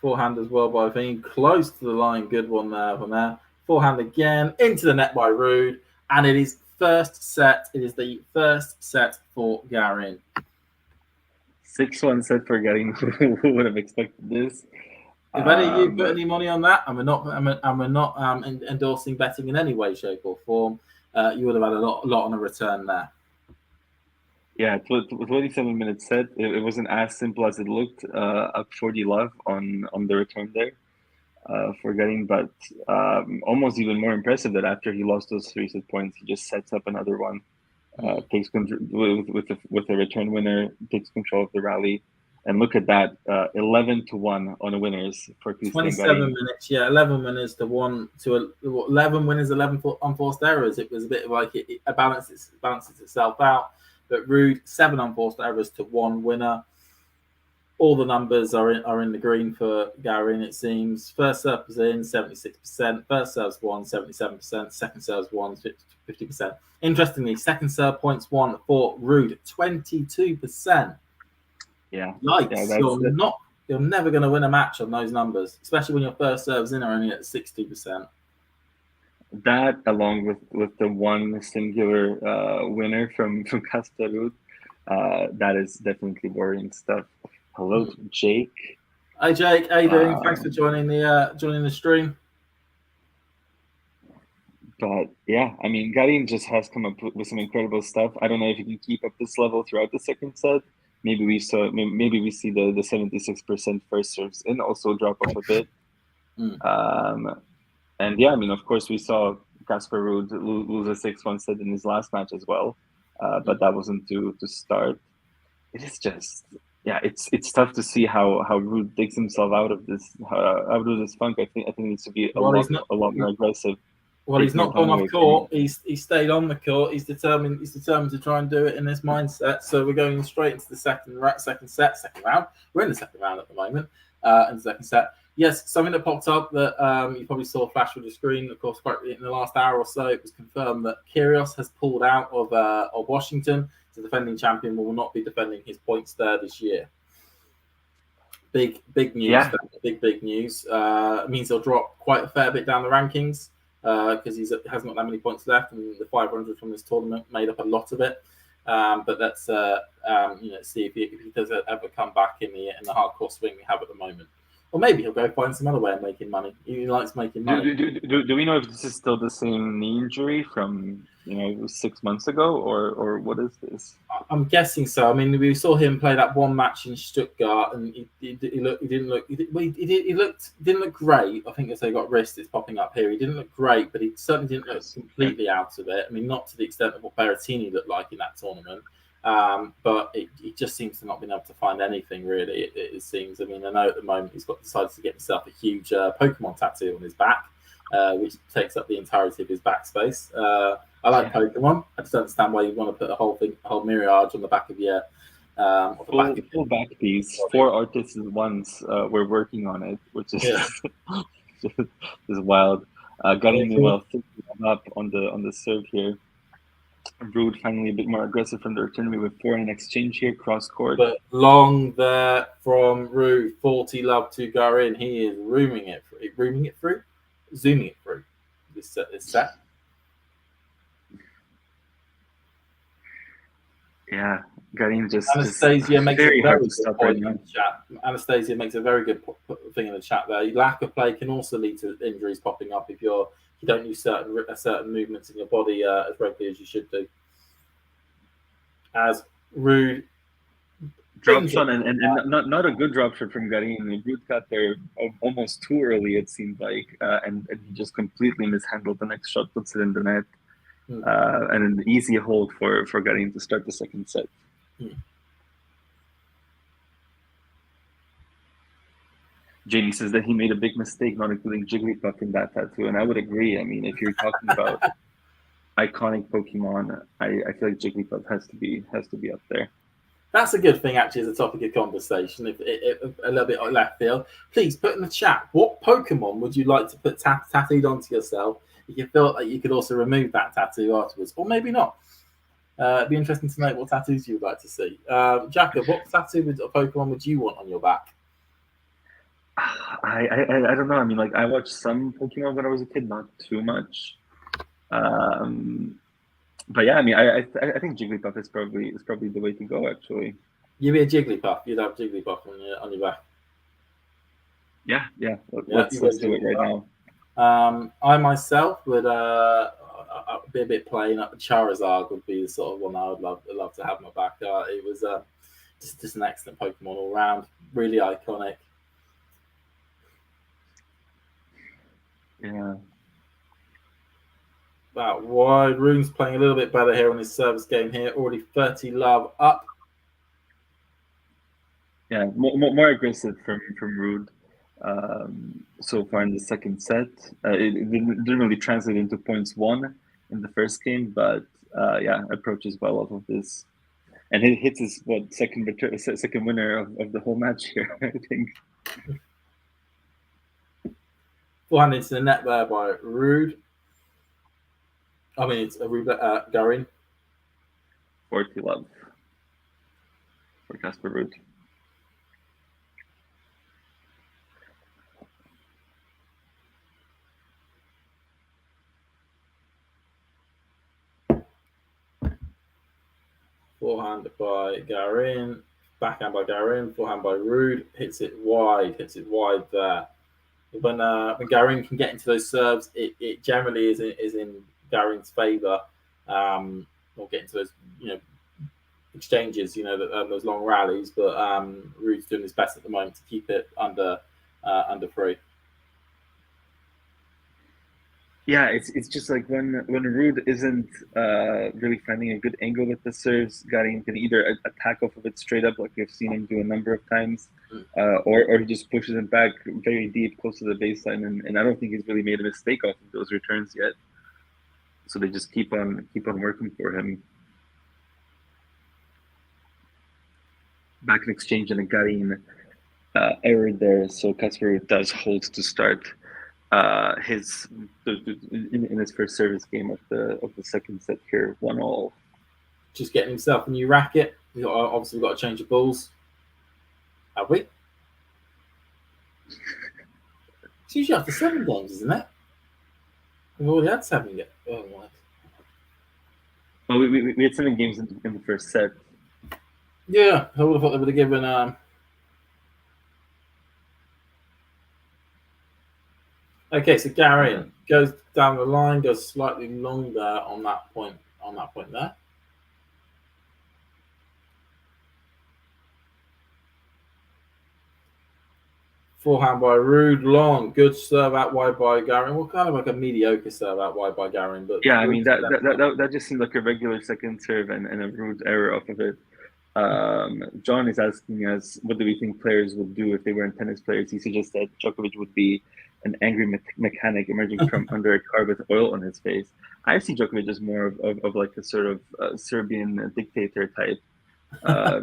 Forehand as well by Veen. Close to the line. Good one there from there. Forehand again. Into the net by Ruud. And it is first set. It is the first set for Garin. 6-1 set for Garin. Who would have expected this? If any of you put any money on that, and we're not endorsing betting in any way, shape, or form, you would have had a lot on a return there. Yeah, 27 minutes set. It wasn't as simple as it looked. Up 40 love on the return there for Garin, but almost even more impressive that after he lost those 3 set points, he just sets up another one. Takes control with the return winner, takes control of the rally. And look at that, 11-1 on the winners for Cristian 27 Garin. minutes, yeah, 11 winners to 11 winners, 11 unforced errors. It was a bit like it balances itself out. But Ruud, 7 unforced errors to 1 winner. All the numbers are in the green for Garin, it seems. First serve was in, 76%. First serve's won, 77%. Second serve's won, 50%. Interestingly, second serve points won for Ruud, 22%. Yeah. Yikes. You're never going to win a match on those numbers, especially when your first serves in are only at 60%. That, along with the one singular winner from Casper Ruud, that is definitely boring stuff. Hello, Jake. Hey, Jake. How you doing? Thanks for joining the stream. But yeah, I mean, Garin just has come up with some incredible stuff. I don't know if he can keep up this level throughout the second set. Maybe we see the 76% first serves in also drop off a bit. And yeah, I mean, of course, we saw Casper Ruud lose a 6-1 set in his last match as well, but that wasn't to start. It is just, yeah, it's tough to see how Ruud digs himself out of this funk. I think he needs to be a lot more aggressive. Well, he's not gone off court. He's stayed on the court. He's determined to try and do it in this mindset. So we're going straight into the second round. We're in the second round at the moment. In the second set. Yes, something that popped up that you probably saw flash on the screen. Of course, quite in the last hour or so, it was confirmed that Kyrgios has pulled out of Washington. The defending champion will not be defending his points there this year. Big news. Yeah. Big news. It means he'll drop quite a fair bit down the rankings because he hasn't got that many points left, and the 500 from this tournament made up a lot of it. But let's see if he does ever come back in the hardcore swing we have at the moment. Or maybe he'll go find some other way of making money. He likes making money. Do we know if this is still the same knee injury from 6 months ago, or what is this? I'm guessing so. I mean, we saw him play that one match in Stuttgart, and he didn't look great. I think as they got wrist, it's popping up here. He didn't look great, but he certainly didn't look completely out of it. I mean, not to the extent of what Berrettini looked like in that tournament. But he just seems to not been able to find anything really. It seems. I mean, I know at the moment he's decided to get himself a huge Pokemon tattoo on his back, which takes up the entirety of his backspace. I like Pokemon. I just don't understand why you want to put a whole myriad on the back of your full back piece. 4 artists at once. We're working on it, which is is wild. Garin well up on the serve here. Ruud finally a bit more aggressive from the return with 4 in exchange here, cross court. But long there from Ruud, 40 love to Garin. He is zooming it through this set. Yeah, Garin just Anastasia makes a very good point in the chat. Anastasia makes a very good thing in the chat there. Lack of play can also lead to injuries popping up if you don't use certain movements in your body as regularly as you should do. As Ruud drops on and not a good drop shot from Garin. Ruud got there almost too early, it seemed like, and he just completely mishandled the next shot, puts it in the net. And an easy hold for Garin to start the second set. Jamie says that he made a big mistake not including Jigglypuff in that tattoo, and I would agree. I mean, if you're talking about iconic Pokemon, I feel like Jigglypuff has to be up there. That's a good thing, actually, as a topic of conversation. If a little bit left field, please put in the chat, what Pokemon would you like to put tattooed onto yourself if you felt like you could also remove that tattoo afterwards, or maybe not? It'd be interesting to know what tattoos you would like to see. Jacob, what tattoo of Pokemon would you want on your back? I don't know. I mean, like I watched some Pokemon when I was a kid, not too much. But yeah, I mean, I think Jigglypuff is probably the way to go. Actually, you'd be a Jigglypuff. You'd have Jigglypuff on your back. Yeah. Let's do it right now. I myself would be a bit plain. Charizard would be the sort of one I would love to have on my back. It was just an excellent Pokemon all round. Really iconic. Yeah. That wide. Rune's playing a little bit better here on his service game here. Already 30 love up. Yeah, more aggressive from Ruud so far in the second set. It didn't really translate into points won in the first game, but yeah, approaches well off of this. And he hits his second winner of the whole match here, I think. Forehand into the net there by Ruud. I mean, it's Garin. 40 love for Casper Ruud. Forehand by Garin. Backhand by Garin. Forehand by Ruud. Hits it wide there. When Garin can get into those serves, it generally is in Garin's favour. Or get into those exchanges, those long rallies. But Ruud's doing his best at the moment to keep it under 3. Yeah, it's just like when Ruud isn't really finding a good angle with the serves, Garin can either attack off of it straight up, like we've seen him do a number of times, or he just pushes him back very deep, close to the baseline, and I don't think he's really made a mistake off of those returns yet. So they just keep on working for him. Back in exchange, and a Garin error there, so Casper does hold to start. In his first service game of the second set here, 1-1. Just getting himself a new racket. Obviously, we've got to change the balls. Have we? It's usually after 7 games, isn't it? We've already had 7 games. Oh my! Well, we had 7 games in the first set. Yeah, I would have thought they would have given. Okay, so Garin goes down the line, goes slightly longer on that point there. Forehand by Ruud, long, good serve out wide by Garin. Well, kind of like a mediocre serve out wide by Garin, but yeah, I mean that just seemed like a regular second serve and a Ruud error off of it. John is asking us, what do we think players would do if they weren't tennis players? He suggests that Djokovic would be an angry mechanic emerging from under a car with oil on his face. I see Djokovic as more of like a sort of Serbian dictator type,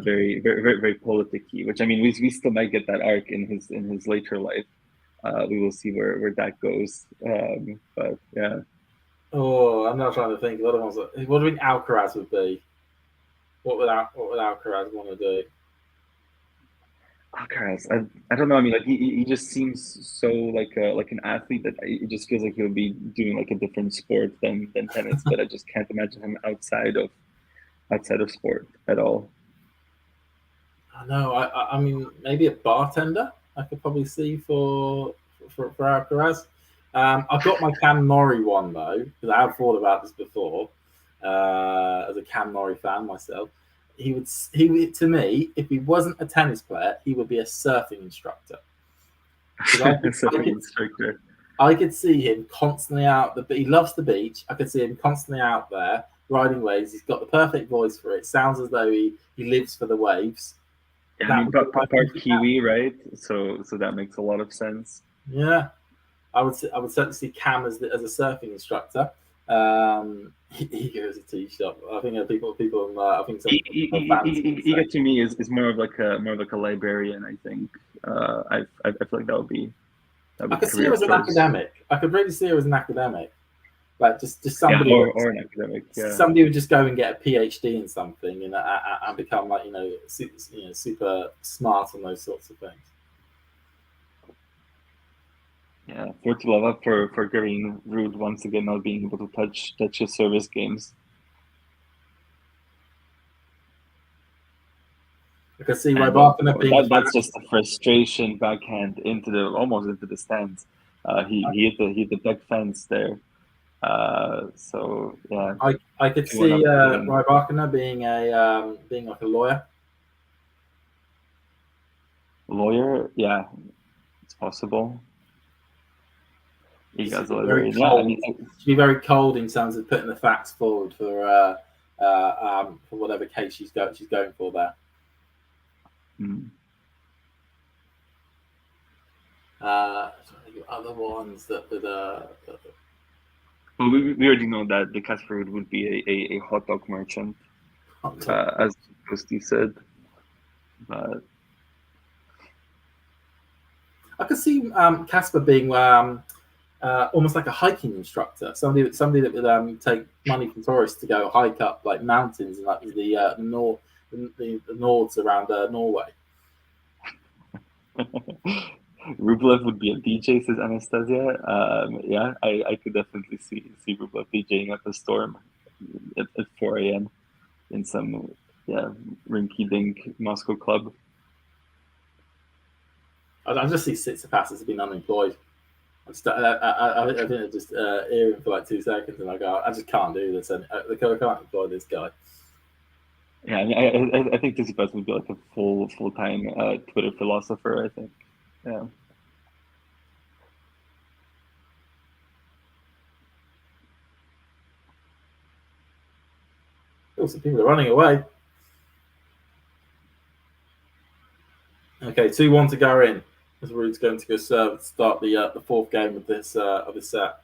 very, very, very, very politicky. Which I mean, we still might get that arc in his later life. We will see where that goes. But yeah. Oh, I'm not trying to think of other ones. What do you think Alcaraz would be? What would Alcaraz want to do? Alcaraz, I don't know. I mean, like he just seems so like an athlete that it just feels like he'll be doing like a different sport than tennis. But I just can't imagine him outside of sport at all. I know. I mean, maybe a bartender. I could probably see for Alcaraz. I've got my Cam Norrie one though, because I have thought about this before. As a Cam Norrie fan myself, he would to me, if he wasn't a tennis player, he would be a surfing instructor. I could see him constantly out. He loves the beach. I could see him constantly out there riding waves. He's got the perfect voice for it. Sounds as though he lives for the waves. Yeah, I mean, part Kiwi, right? So that makes a lot of sense. Yeah, I would certainly see Cam as a surfing instructor. He goes a tee shot. I think people. I think some fans. Iga to me is more of like a librarian. I think. I feel like that would be. I could see her as an academic. I could really see her as an academic, like just somebody or an academic. Yeah. Somebody would just go and get a PhD in something and become like super smart on those sorts of things. Yeah, to love up for Garin Ruud once again not being able to touch his service games. I can see Rybakina being. That's just a frustration backhand almost into the stands. He hit the back fence there. So yeah, I could see Rybakina being like a lawyer. Lawyer, yeah, it's possible. He got very cold. Be very cold in terms of putting the facts forward for whatever case she's going for there. Other ones that would. Well, we already know that the Casper Ruud would be a hot dog merchant, as Steve said. But I could see Casper being almost like a hiking instructor, somebody that would take money from tourists to go hike up like mountains and like the norths around Norway. Rublev would be a DJ, says Anastasia. Yeah, I could definitely see Rublev DJing at the Storm at 4 a.m. in some rinky-dink Moscow club. I just see Tsitsipas as being unemployed. I think I just hear him for like 2 seconds and I go, I just can't do this. And I can't employ this guy. Yeah, I think Tsitsipas would be like a full-time Twitter philosopher, I think. Yeah. Also, people are running away. Okay, 2-1 to Garin. As Ruud's going to go serve to start the fourth game of this set.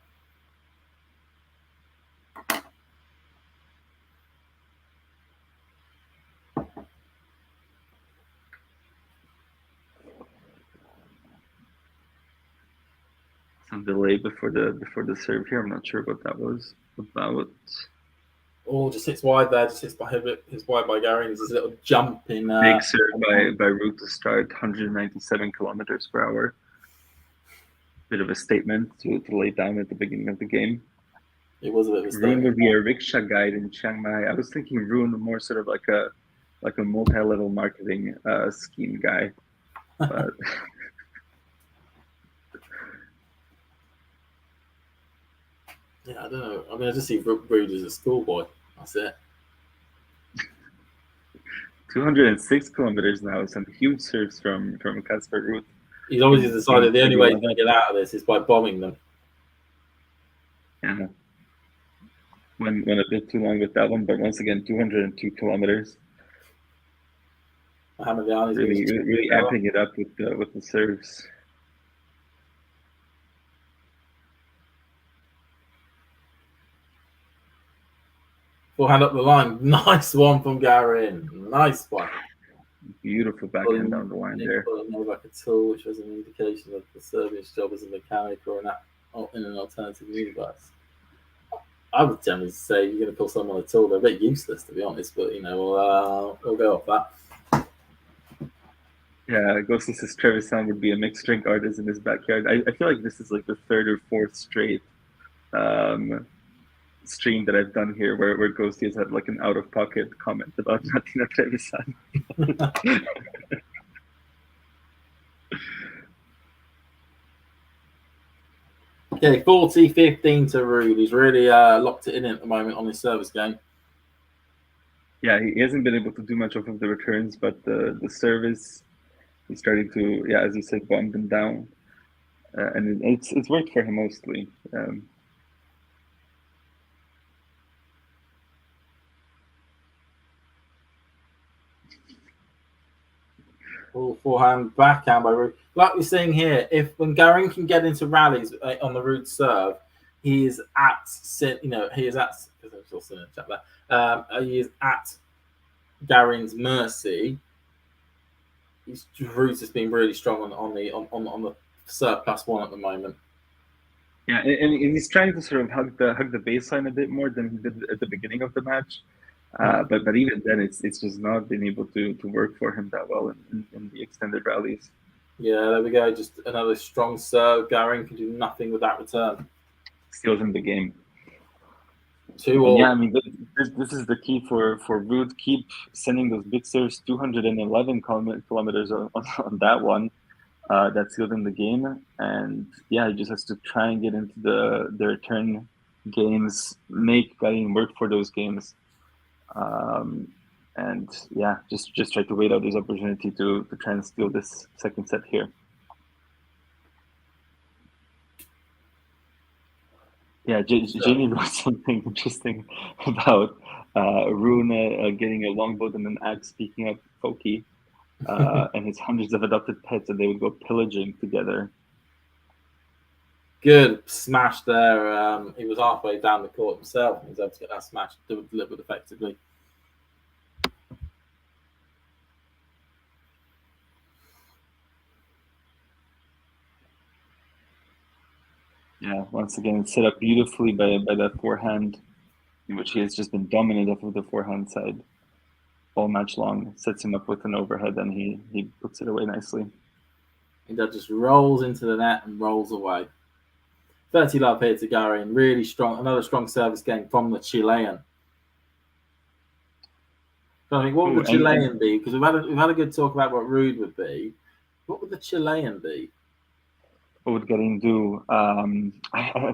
Some delay before the serve here. I'm not sure what that was about. Oh, just hits wide there. Just hits wide by Garin. There's a little jump in. Big serve by Ruud to start 197 kilometers per hour. Bit of a statement to lay down at the beginning of the game. It was a bit of a statement. Rune would be a rickshaw guide in Chiang Mai. I was thinking Rune more sort of like a multi-level marketing scheme guy, but. Yeah, I don't know. I mean, I just see Broady as a schoolboy. That's it. 206 kilometers now. Some huge serves from Casper Ruud. He's obviously decided the only way he's going to get out of this is by bombing them. Yeah. Went a bit too long with that one, but once again, 202 kilometers. Really amping it up with the serves. Forehand up the line. Nice one from Garin. Nice one. Beautiful backhand down the line there. More like a tool, which was an indication of the Serbian's job as a mechanic or in an alternative universe. I would generally say you're going to call someone a tool. They're a bit useless, to be honest, but we'll go off that. Yeah, Ghosty says Travis Sound would be a mixed drink artist in his backyard. I feel like this is like the third or fourth straight stream that I've done here where Ghosty has had like an out-of-pocket comment about Martina Trevisan. Okay, 40-15 to Ruud. He's really locked it in at the moment on his service game. Yeah, he hasn't been able to do much off of the returns, but the service, he's starting to, as you said, bomb them down. And it's worked for him mostly. Forehand, backhand by Ruud. Like we're seeing here, when Garin can get into rallies on the Ruud serve, he is at he is at Garin's mercy. Ruud's has been really strong on the serve +1 at the moment. Yeah, and he's trying to sort of hug the baseline a bit more than he did at the beginning of the match. But even then, it's just not been able to work for him that well in the extended rallies. Yeah, there we go. Just another strong serve. Garin can do nothing with that return. Steals him the game. 2-2. Yeah, I mean, this is the key for Ruud. Keep sending those big serves, 211 kilometers on that one. That sealed in the game. And yeah, he just has to try and get into the return games, make Garin work for those games. And yeah, just try to wait out this opportunity to try and steal this second set here. Yeah, Jamie wrote something interesting about Rune getting a longboat and an axe, speaking of Foki, and his hundreds of adopted pets, and they would go pillaging together. Good smash there. He was halfway down the court himself, and he was able to get that smash delivered effectively. Yeah, once again, it's set up beautifully by that forehand, in which he has just been dominant off of the forehand side all match long. Sets him up with an overhead, and he puts it away nicely. And that just rolls into the net and rolls away. 30 love here to Garin. Really strong. Another strong service game from the Chilean. So I think, what would the Chilean be? Because we've had a good talk about what Ruud would be. What would the Chilean be? What would Garin do? I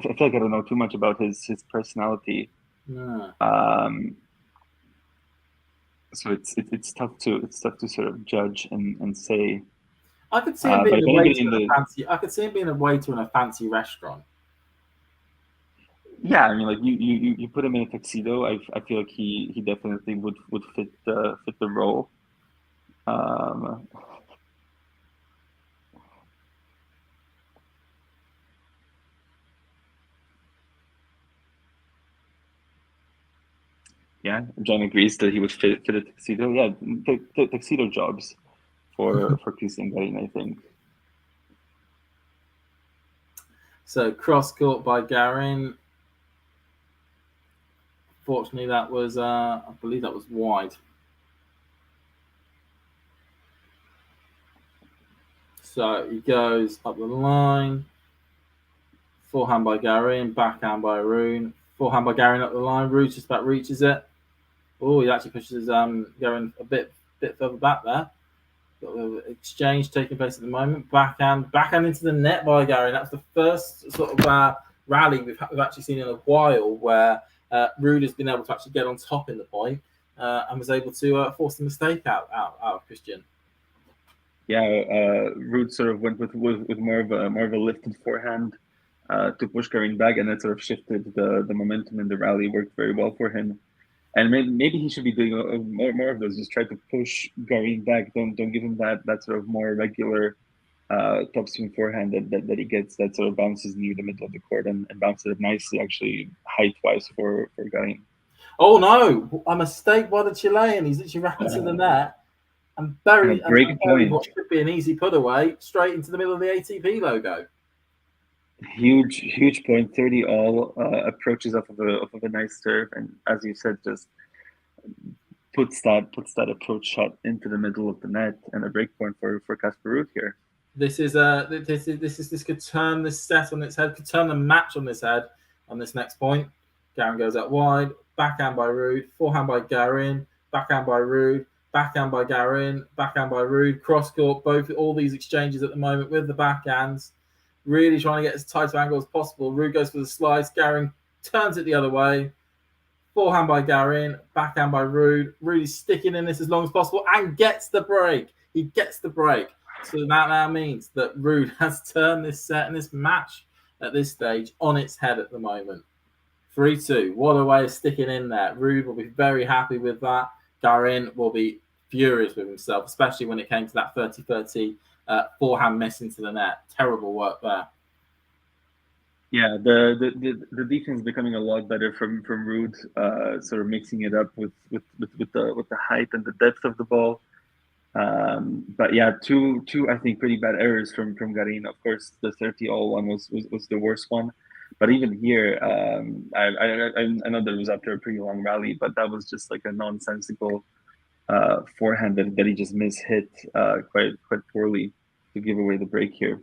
feel like I don't know too much about his personality. No. So it's tough to sort of judge and say. I could see him being a waiter in a fancy. I could see him being a waiter in a fancy restaurant. Yeah, I mean, like you put him in a tuxedo. I feel like he definitely would fit the role. Yeah, John agrees that he would fit a tuxedo. Yeah, tuxedo jobs for Cristian Garin, I think. So cross court by Garin. Fortunately, that was I believe that was wide. So he goes up the line. Forehand by Garin, backhand by Ruud. Forehand by Garin up the line. Ruud just about reaches it. Oh, he actually pushes Garin a bit further back there. Got an exchange taking place at the moment. Backhand into the net by Garin. That's the first sort of rally we've actually seen in a while where Ruud has been able to actually get on top in the point and was able to force the mistake out of Cristian. Yeah, Ruud sort of went with more of a lifted forehand to push Garin back, and that sort of shifted the momentum in the rally. Worked very well for him. And maybe he should be doing more of those. Just try to push Garin back. Don't give him that sort of more regular topspin forehand that he gets, that sort of bounces near the middle of the court and bounces it nicely, actually height-wise for Garin. Oh no! A mistake by the Chilean. He's literally ran into the net and buried what should be an easy put away straight into the middle of the ATP logo. Huge point. 30 all, approaches off of a nice serve, and as you said, just puts that approach shot into the middle of the net, and a break point for Casper Ruud here. This could turn this set on its head, could turn the match on its head on this next point. Garin goes out wide, backhand by Ruud, forehand by Garin, backhand by Ruud, backhand by Garin, backhand by Ruud, cross court, all these exchanges at the moment with the backhands. Really trying to get as tight an angle as possible. Ruud goes for the slice. Garin turns it the other way. Forehand by Garin. Backhand by Ruud. Really sticking in this as long as possible and gets the break. He gets the break. So that now means that Ruud has turned this set and this match at this stage on its head at the moment. 3-2. What a way of sticking in there. Ruud will be very happy with that. Garin will be furious with himself, especially when it came to that 30-30 forehand miss into the net. Terrible work there. Yeah, the defense becoming a lot better from Ruud, sort of mixing it up with the height and the depth of the ball. But yeah, two I think pretty bad errors from Garin. Of course, the 30-all one was the worst one. But even here, I know that it was after a pretty long rally, but that was just like a nonsensical forehand that he just mishit quite poorly to give away the break here.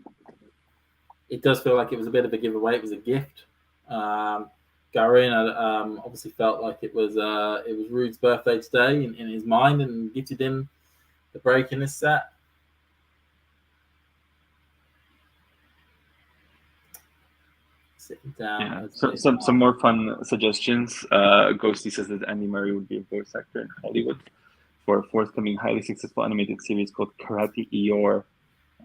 It does feel like it was a bit of a giveaway. It was a gift. Garin obviously felt like it was Ruud's birthday today in his mind, and gifted him the break in this set. Sitting down. Yeah. Some more fun suggestions. Ghosty says that Andy Murray would be a voice actor in Hollywood for a forthcoming highly successful animated series called Karate Eeyore.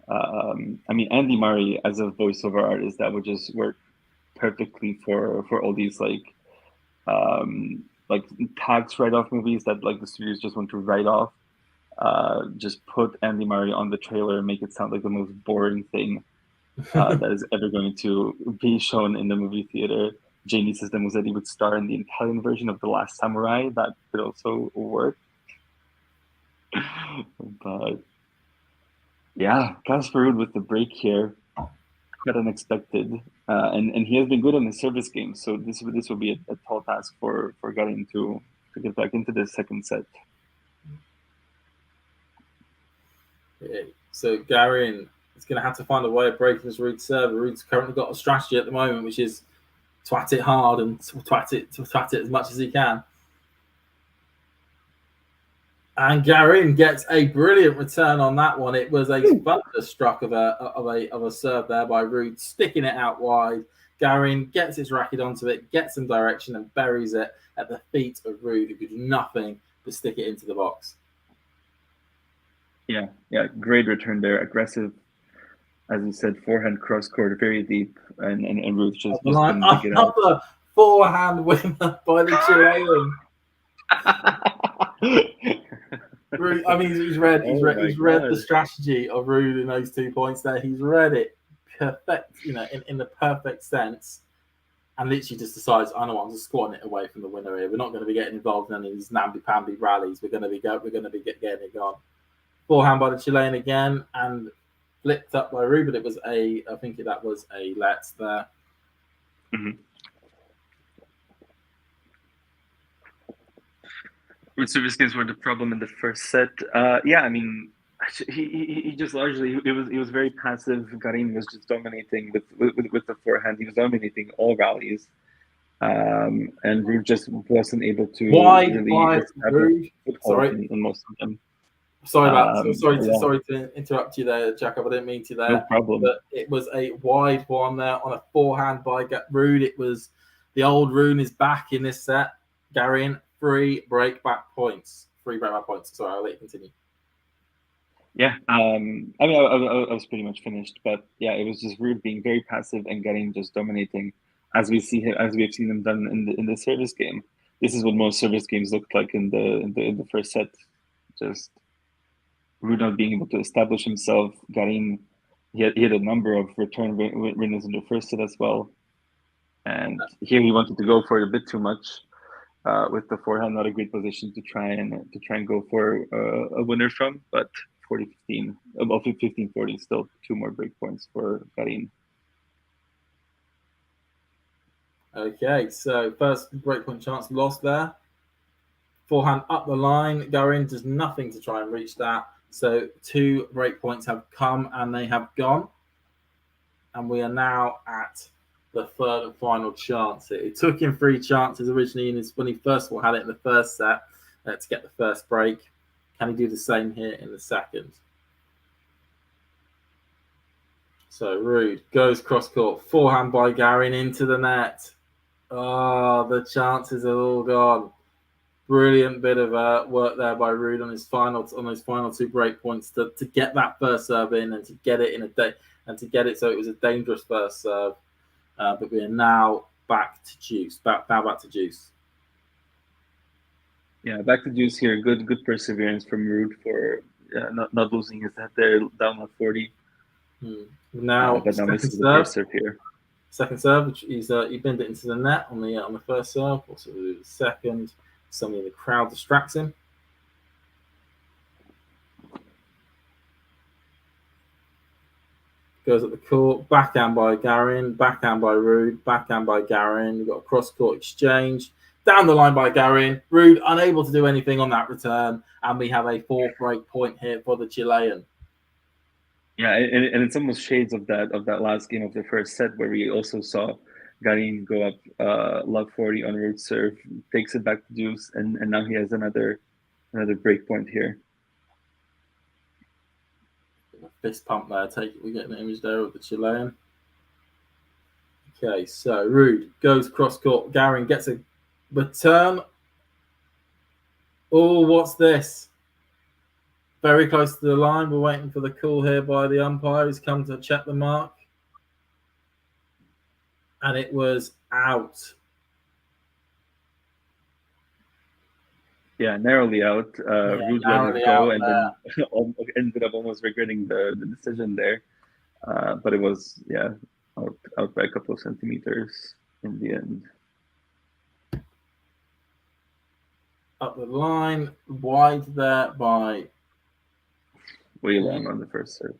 I mean, Andy Murray as a voiceover artist, that would just work perfectly for all these like tax write-off movies that like the studios just want to write off. Just put Andy Murray on the trailer and make it sound like the most boring thing that is ever going to be shown in the movie theater. Jamie says that Musetti would star in the Italian version of The Last Samurai. That could also work. But yeah, Casper Ruud with the break here, quite unexpected, and he has been good on the service game. So this will be a tall task for Garin to get back into the second set. Yeah. So Garin is going to have to find a way of breaking his Ruud serve. Ruud's currently got a strategy at the moment, which is twat it hard and twat it as much as he can. And Garin gets a brilliant return on that one. It was a thunderstruck of a serve there by Ruud, sticking it out wide. Garin gets his racket onto it, gets some direction, and buries it at the feet of Ruud, who could do nothing but stick it into the box. Yeah, great return there. Aggressive, as you said, forehand cross court, very deep, and Ruud just couldn't pick it up. Another forehand winner by the Chilean. I mean, he's read the strategy of Ruud in those 2 points there. He's read it perfect, in the perfect sense, and literally just decides, I know I'm just squatting it away from the winner here. We're not going to be getting involved in any of these namby-pamby rallies. We're going to be getting it gone. Forehand by the Chilean again, and flipped up by Ruud, but it was that was a let there. Mm-hmm. Service games were the problem in the first set. I mean, he just largely he was very passive. Garin was just dominating with the forehand. He was dominating all rallies, and Ruud just wasn't able to Ruud. Sorry, on most of them. Sorry to interrupt you there, Jacob. I didn't mean to there. No problem. But it was a wide one there on a forehand by Ruud. It was the old Ruud is back in this set. Garin. Three breakback points. Sorry, I'll let you continue. Yeah, I mean, I was pretty much finished, but yeah, it was just Ruud being very passive and Garin just dominating, as we have seen him done in the service game. This is what most service games looked like in the first set. Just Ruud not being able to establish himself. Garin, he had a number of return winners in the first set as well, and here he wanted to go for it a bit too much. With the forehand, not a great position to try and go for a winner from, but 40-15, about 15-40, still 2 more break points for Garin. Okay, so first breakpoint chance lost there. Forehand up the line. Garin does nothing to try and reach that. So 2 breakpoints have come and they have gone, and we are now at the third and final chance. It took him 3 chances originally when he first of all had it in the first set to get the first break. Can he do the same here in the second? So Ruud goes cross court, forehand by Garin into the net. Oh, the chances are all gone. Brilliant bit of work there by Ruud on those final 2 break points to get that first serve in and to get it so it was a dangerous first serve. But we are now back to Juice. Back to Juice. Yeah, back to Juice here. Good perseverance from Ruud for not losing his head there, down at 40. Now, but now misses the first serve here. second serve, which he binned it into the net on the first serve. Also the second, somebody in the crowd distracts him. Goes at the court, backhand by Garin, backhand by Ruud, backhand by Garin. We've got a cross-court exchange. Down the line by Garin. Ruud unable to do anything on that return, and we have a 4 break point here for the Chilean. Yeah, and it's almost shades of that last game of the first set where we also saw Garin go up love 40 on Ruud's serve, takes it back to deuce, and now he has another break point here. Fist pump there. We get an image there of the Chilean. Okay, so Ruud goes cross court. Garin gets a return. Oh, what's this? Very close to the line. We're waiting for the call here by the umpire. He's come to check the mark. And it was out. Yeah, narrowly out. Ruud let it go and then ended up almost regretting the decision there. But it was, out by a couple of centimeters in the end. Up the line, wide there by... Way long on the first serve.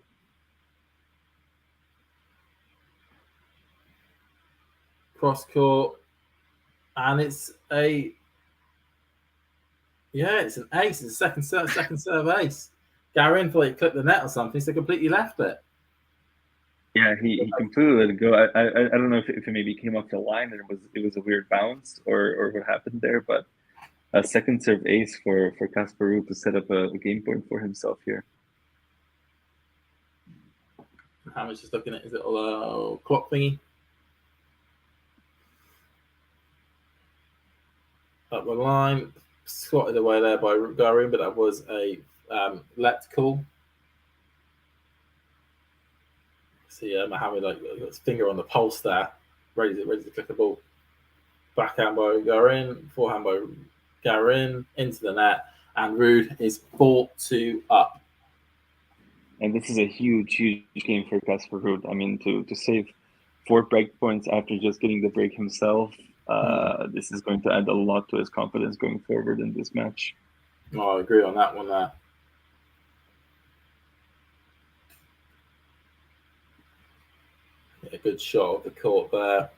Cross court. And it's a... Yeah, it's an ace. It's a second serve ace. Garin thought he clipped the net or something, so completely left it. Yeah, he completely let it go. I don't know if it maybe came off the line and it was a weird bounce or what happened there, but a second serve ace for Casper Ruud to set up a game point for himself here. Hammer's just looking at his little clock thingy. Up the line. Swatted away there by Garin, but that was a let call. See, Mohammed got his finger on the pulse there, ready to click the ball. Backhand by Garin, forehand by Garin into the net, and Ruud is 4-2 up. And this is a huge game for Casper Ruud. I mean, to save 4 break points after just getting the break himself. This is going to add a lot to his confidence going forward in this match. Oh, I agree on that one there. A good shot of the court there.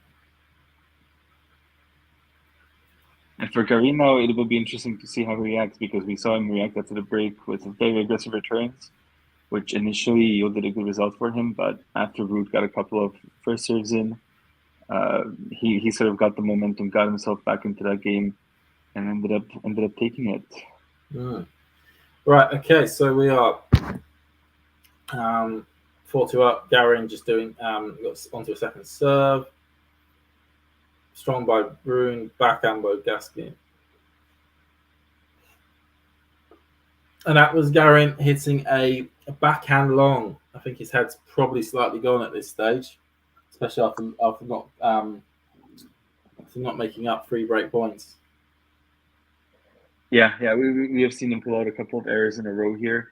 And for Garin now, it will be interesting to see how he reacts because we saw him react after the break with very aggressive returns, which initially yielded a good result for him. But after Ruud got a couple of first serves in, he sort of got the momentum, got himself back into that game, and ended up taking it. Right. Okay. So we are 4-2 up. Garin just doing got onto a second serve. Strong by Bruin, backhand by Gaskin. And that was Garin hitting a backhand long. I think his head's probably slightly gone at this stage, especially after not making up 3 break points. Yeah, we have seen him pull out a couple of errors in a row here.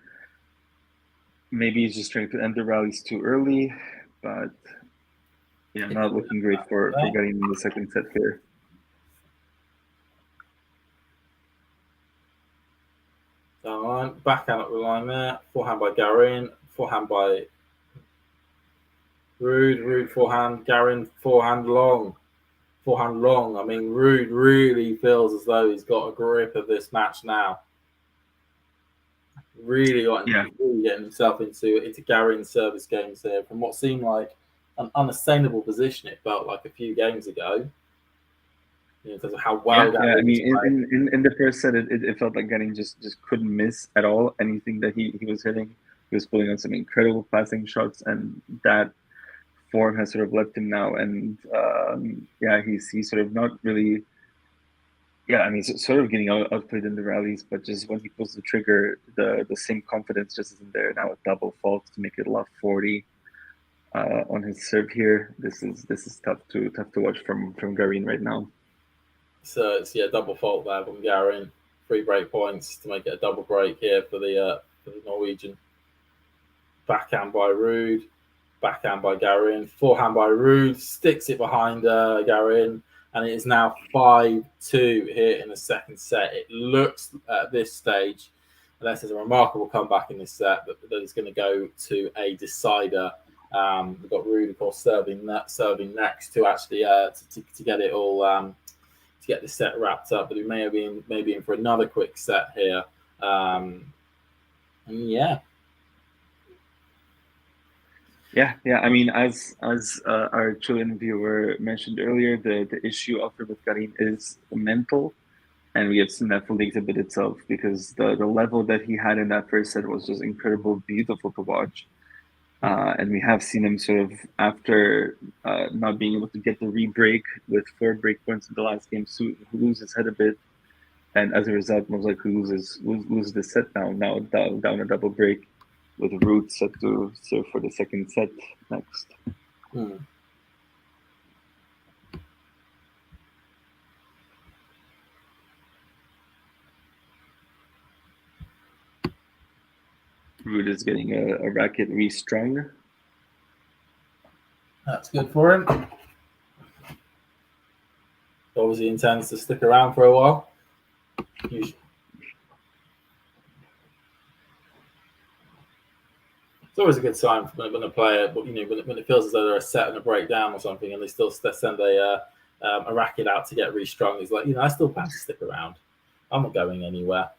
Maybe he's just trying to end the rallies too early, but yeah, not looking great for getting in the second set here. Down the line, backhand up the line there. Forehand by Garin, forehand by Ruud forehand, Garin forehand long. I mean, Ruud really feels as though he's got a grip of this match now. Really getting himself into Garin's service games here from what seemed like an unattainable position. It felt like a few games ago. In terms of how well. Yeah, I mean, in the first set, it felt like Garin just couldn't miss at all anything that he was hitting. He was pulling on some incredible passing shots, and that form has sort of left him now. And he's sort of not really. Yeah, I mean, sort of getting outplayed in the rallies, but just when he pulls the trigger, the same confidence just isn't there. Now a double fault to make it love 40 on his serve here. This is tough to watch from Garin right now. So it's double fault there from Garin. 3 break points to make it a double break here for the Norwegian. Backhand by Ruud. backhand by Garin, forehand by Ruud, sticks it behind Garin, and it is now 5-2 here in the second set. It looks at this stage, unless there's a remarkable comeback in this set, that it's going to go to a decider. We've got Ruud, of course, serving next to actually to get it all to get the set wrapped up. But we may be in for another quick set here. And yeah. I mean, as our Chilean viewer mentioned earlier, the issue of with Garin is mental, and we have seen that fully exhibit itself, because the level that he had in that first set was just incredible, beautiful to watch. And we have seen him sort of, after not being able to get the re-break with 4 break points in the last game, lose his head a bit, and as a result, most likely lose the set now down a double break, with Ruud set to serve for the second set next. Ruud is getting a racket restrung. That's good for him. Obviously intends to stick around for a while. Usually. It's always a good sign when a player, when it feels as though they're a set and a breakdown or something, and they still send a racket out to get restrung. It's like, I still plan to stick around. I'm not going anywhere.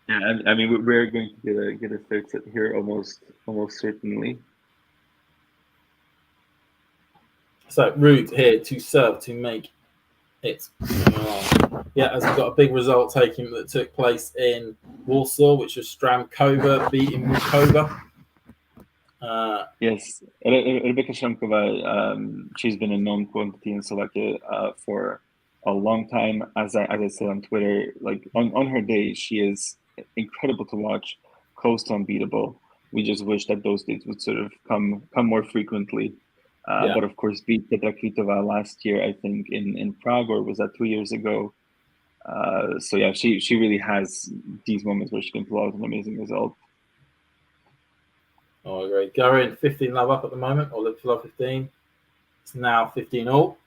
Yeah, I mean, we're going to get a third set here almost certainly. So Ruud here to serve to make it. Yeah, as we've got a big result that took place in Warsaw, which was Stramkova beating Mukova. Yes, Rebecca Stramkova, she's been a known quantity in Slovakia for a long time. As I said on Twitter, like on her day, she is incredible to watch, close to unbeatable. We just wish that those days would sort of come more frequently. But of course, beat Petra Kvitova last year, I think, in Prague, or was that 2 years ago? So yeah, she really has these moments where she can pull out an amazing result. Oh, great. Garin 15 love up at the moment, or live to love 15. It's now 15 all.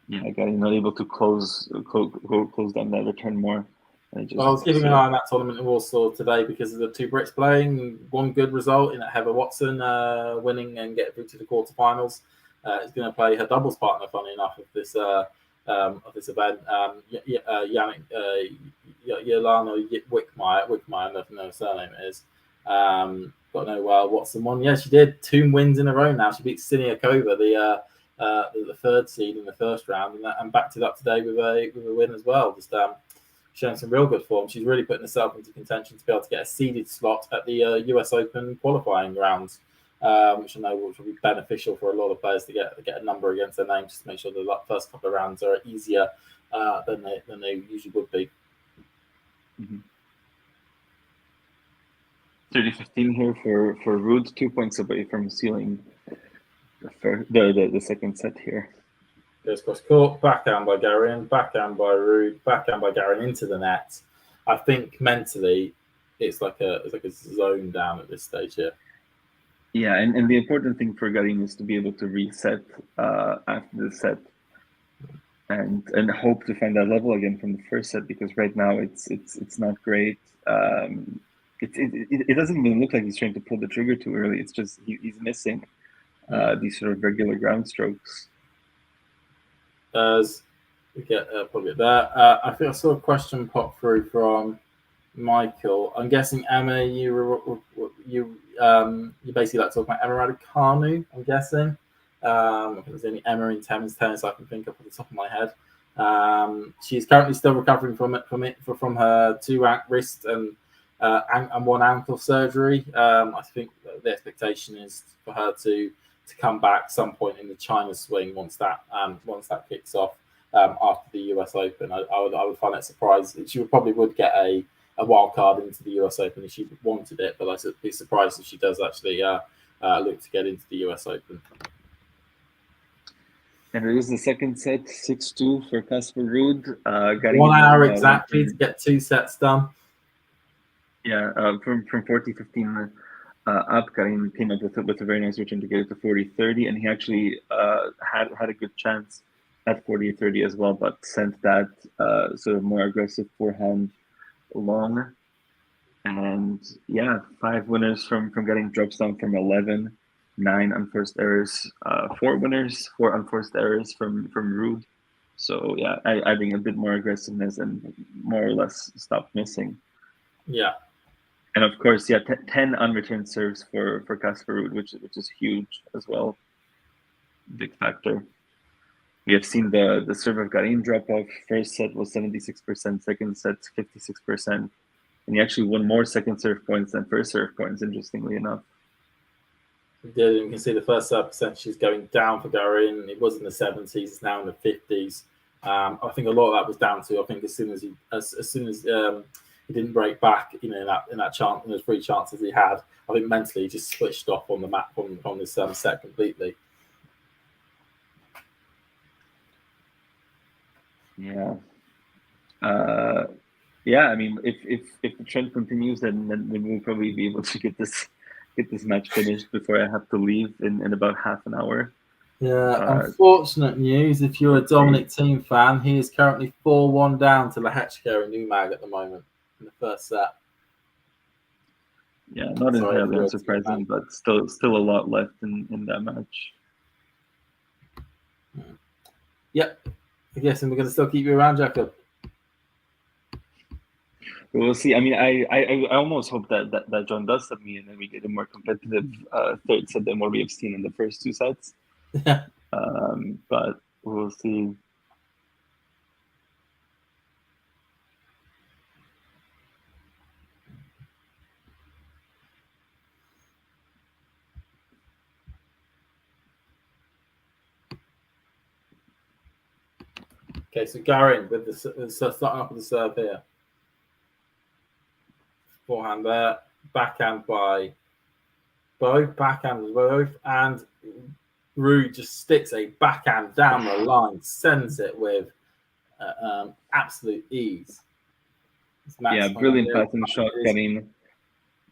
Yeah, Garin not able to close down that return more. I was keeping an eye on that tournament in Warsaw today because of the 2 Brits playing. One good result in Heather Watson winning and getting through to the quarterfinals. Is going to play her doubles partner, funny enough, of this event. Yelena Wickmeyer, I don't know her surname is. Got to know Watson won. Yeah, she did 2 wins in a row now. She beat Siniakova, the 3rd seed in the first round, and backed it up today with a win as well. Just showing some real good form. She's really putting herself into contention to be able to get a seeded slot at the US Open qualifying rounds, which I know will be beneficial for a lot of players to get a number against their name, just to make sure the first couple of rounds are easier than they usually would be. 30-15 here for Ruud, 2 points away from sealing the second set here. Goes cross court, backhand by Garin, backhand by Ruud, backhand by Garin into the net. I think mentally it's like a zone down at this stage here. Yeah, and the important thing for Garin is to be able to reset after the set and hope to find that level again from the first set, because right now it's not great. It doesn't even look like he's trying to pull the trigger too early. It's just he's missing these sort of regular ground strokes. As we get probably there, I think I saw a question pop through from Michael. I'm guessing Emma, you basically like talking about Emma Raducanu. I'm guessing. If there's any Emma in tennis I can think of off the top of my head. She's currently still recovering from her 2 wrist and 1 ankle surgery. I think the expectation is for her to come back some point in the China swing once that kicks off after the US Open. I would find it surprising. She probably would get a wild card into the US Open if she wanted it, but I'd be surprised if she does actually look to get into the US Open. And it is the second set, 6-2 for Casper Ruud. 1 hour exactly to get 2 sets done. Yeah, from 40-15 up, Garin came up with a very nice return to get it to 40-30, and he actually had a good chance at 40-30 as well, but sent that sort of more aggressive forehand long. And yeah, 5 winners from getting drops down from 11, 9 unforced errors, 4 winners, 4 unforced errors from Ruud. So yeah, adding a bit more aggressiveness and more or less stop missing. Yeah. And of course, yeah, 10 unreturned serves for Casper Ruud, which is huge as well. Big factor. We have seen the serve of Garin drop off. First set was 76%, second set 56%. And he actually won more second serve points than first serve points, interestingly enough. Yeah, you can see the first serve percentage is going down for Garin. It was in the 70s, it's now in the 50s. I think a lot of that was down to, I think, as soon as he didn't break back, in that chance, in those 3 chances he had, I think mentally he just switched off on the map from this set completely. Yeah. Yeah, I mean, if the trend continues, then we'll probably be able to get this match finished before I have to leave in about half an hour. Yeah, unfortunate news. If you're a Dominic Thiem fan, he is currently 4-1 down to Lehechka and Numag at the moment in the first set. Yeah, not entirely unsurprising, but still a lot left in that match. Yep. I guess, and we're going to still keep you around, Jacob. We'll see. I mean, I almost hope that John does sub me, and then we get a more competitive third set than what we have seen in the first 2 sets. Yeah. But we'll see. Okay, so Garin with starting off with the serve here. Forehand there, backhand by both, and Ruud just sticks a backhand down the line, sends it with absolute ease. Yeah, brilliant passing shot. Garin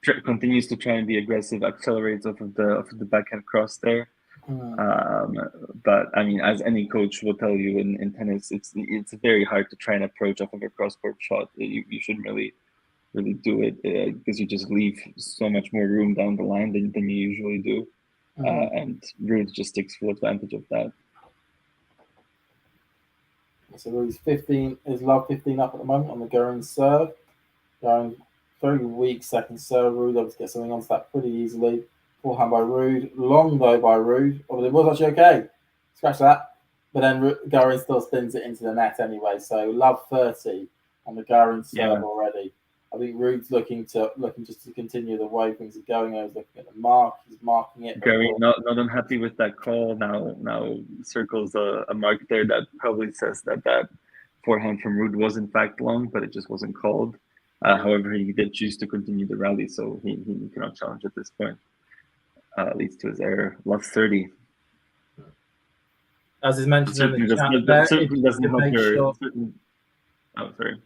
continues to try and be aggressive, accelerates off of the backhand cross there. But I mean, as any coach will tell you in tennis, it's very hard to try and approach off of a cross-court shot. You shouldn't really do it because you just leave so much more room down the line than you usually do. And Ruud just takes full advantage of that. So Ruud's 15 is love 15 up at the moment on the Garin serve. Garin very weak second serve. Ruud able to get something onto that pretty easily. Forehand by Ruud, long though by Ruud. Oh, it was actually okay. Scratch that. But then Garin still spins it into the net anyway. So love 30 on the Garin serve already. I think Ruud's looking just to continue the way things are going. I was looking at the mark. He's marking it. Garin not unhappy with that call. Now circles a mark there that probably says that forehand from Ruud was in fact long, but it just wasn't called. However, he did choose to continue the rally, so he cannot challenge at this point. Leads to his error. Love 30. As is mentioned in the chat, certainly doesn't help your. Oh, sorry.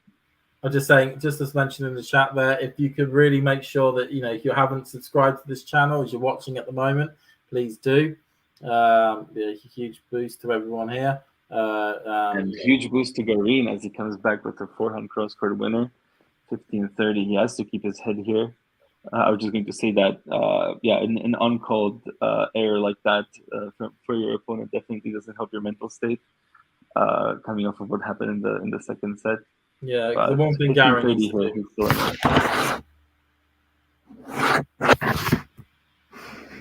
I'm just saying, just as mentioned in the chat there, if you could really make sure that, if you haven't subscribed to this channel as you're watching at the moment, please do. Be a huge boost to everyone here. And huge boost to Garin as he comes back with a forehand cross-court winner, 15-30. He has to keep his head here. I was just going to say that, an uncalled error like that for your opponent definitely doesn't help your mental state. Coming off of what happened in the second set. Yeah, the one thing Garin needs to do,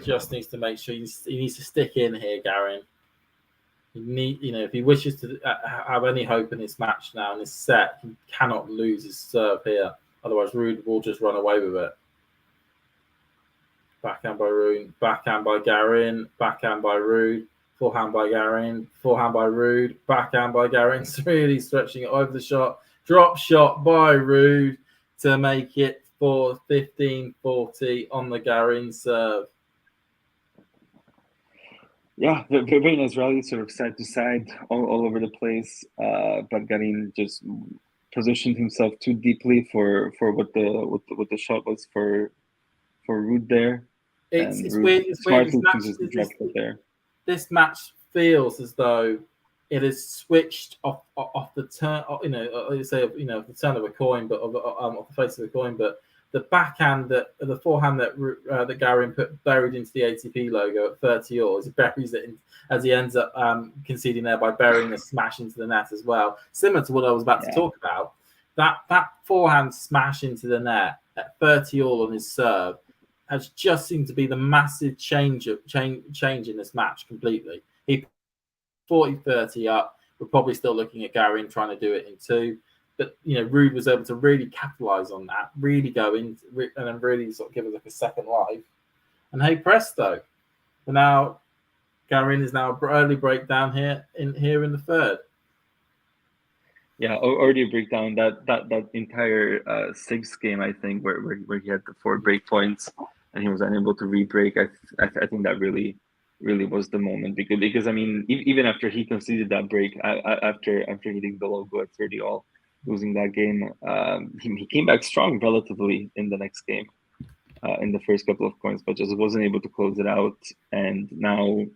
just needs to make sure he needs to stick in here, Garin. If he wishes to have any hope in this match now, in this set, he cannot lose his serve here. Otherwise, Ruud will just run away with it. Backhand by Ruud, backhand by Garin, backhand by Ruud, forehand by Garin, forehand by Ruud, backhand by Garin. It's really stretching it over the shot. Drop shot by Ruud to make it for 15-40 on the Garin serve. Yeah, very, very nice rally, sort of side to side, all over the place. But Garin just positioned himself too deeply for what the shot was for Ruud there. It's And Ruud weird. It's weird. smartly chooses the drop shot there. This match feels as though it has switched off the turn. The turn of a coin, but off the face of a coin. But the backhand the forehand that Garin buried into the ATP logo at 30 all, he buries it as he ends up conceding there by burying a smash into the net as well. Similar to what I was about to talk about. That forehand smash into the net at 30 all on his serve has just seemed to be the massive change in this match completely. He 40-30 up. We're probably still looking at Garin trying to do it in 2. But, Ruud was able to really capitalize on that, really go in and then really sort of give us like a second life. And hey, presto. But now Garin is now early breakdown here in the third. Yeah, already a breakdown that entire 6th game, I think, where he had the 4 break points and he was unable to re-break. I think that really was the moment because I mean, even after he conceded that break, after hitting the logo at 30 all, losing that game, he came back strong relatively in the next game, in the first couple of coins, but just wasn't able to close it out. And now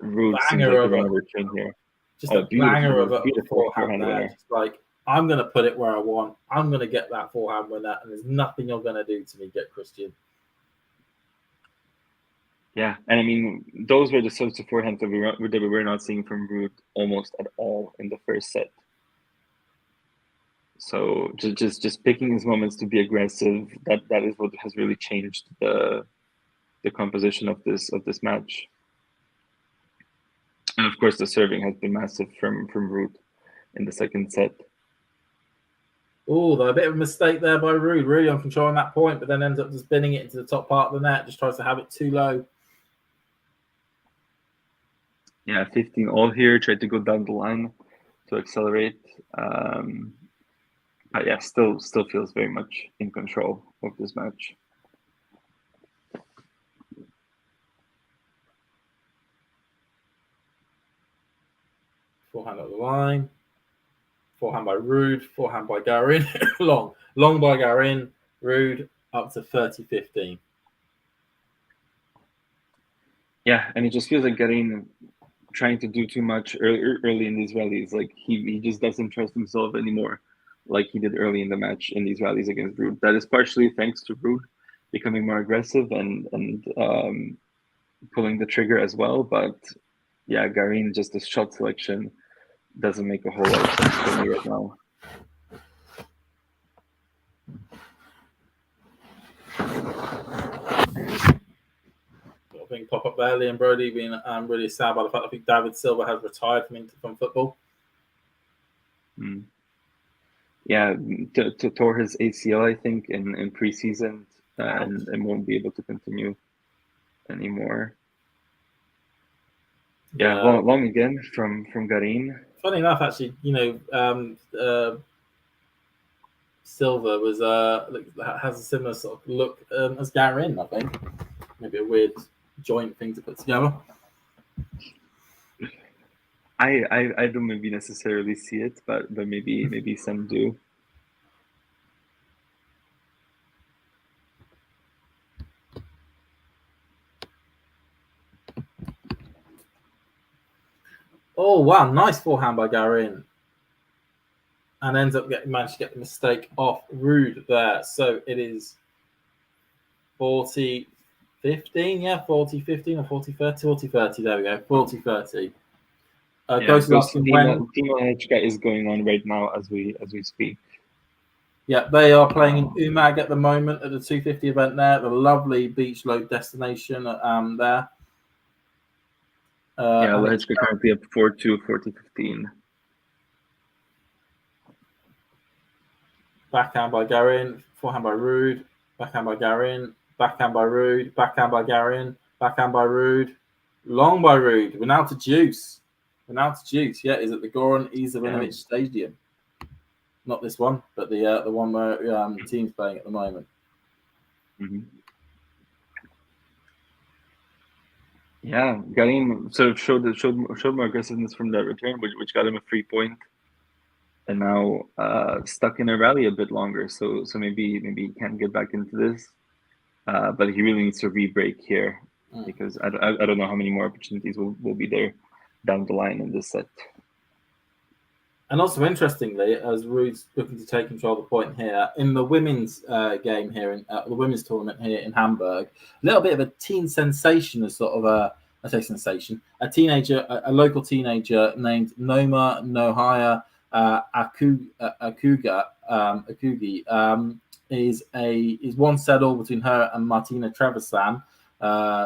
Ruud seems like the run of return here. Just a banger of a forehand there. Just like, I'm going to put it where I want. I'm going to get that forehand winner, and there's nothing you're going to do to me, get Cristian. Yeah, and I mean, those were the sorts of forehands that we were not seeing from Ruud almost at all in the first set. So just picking his moments to be aggressive, that is what has really changed the composition of this match. And of course, the serving has been massive from Ruud in the second set. Oh, a bit of a mistake there by Ruud, really on controlling that point, but then ends up just spinning it into the top part of the net, just tries to have it too low. Yeah, 15 all here, tried to go down the line to accelerate. But yeah, still feels very much in control of this match. Forehand up the line. Forehand by Ruud. Forehand by Garin. long by Garin. Ruud up to 30-15. Yeah, and it just feels like Garin trying to do too much early in these rallies. Like he just doesn't trust himself anymore, like he did early in the match in these rallies against Ruud. That is partially thanks to Ruud becoming more aggressive and pulling the trigger as well. But yeah, Garin, just the shot selection doesn't make a whole lot of sense for me right now. I think pop up there, Liam Broady being really sad by the fact I think David Silva has retired from football. Yeah, tore his ACL, I think, in preseason, and won't be able to continue anymore. Yeah, long again from Garin. Funny enough, actually, Silva has a similar sort of look as Garin, I think. Maybe a weird joint thing to put together. I don't maybe necessarily see it, but maybe some do. Oh wow, nice forehand by Garin. And ends up managed to get the mistake off Ruud there. So it is 40-15, yeah, 40-15 or 40-30, 40-30, there we go, 40-30. Timo Lehečka is going on right now as we speak. Yeah, they are playing in Umag at the moment at the 250 event there, the lovely beach load destination there. Lehečka currently up 4-2, 40-15. Backhand by Garin, forehand by Ruud, backhand by Garin, backhand by Ruud, backhand by Garin, backhand by Ruud, long by Ruud. We're now to Juice. Yeah, is at the Goran Ivanović Stadium. Not this one, but the one where the team's playing at the moment. Mm-hmm. Yeah, Garin sort of showed more aggressiveness from that return, which got him a free point. and now stuck in a rally a bit longer. So maybe he can get back into this, but he really needs to re-break here because I don't know how many more opportunities will be there down the line in this set. And also, interestingly, as Ruud's looking to take control of the point here, in the women's game here, in the women's tournament here in Hamburg, a little bit of a teen sensation, as sort of I say sensation, a teenager, a local teenager named Noma Nohaya Akugi, is one set all between her and Martina Trevisan,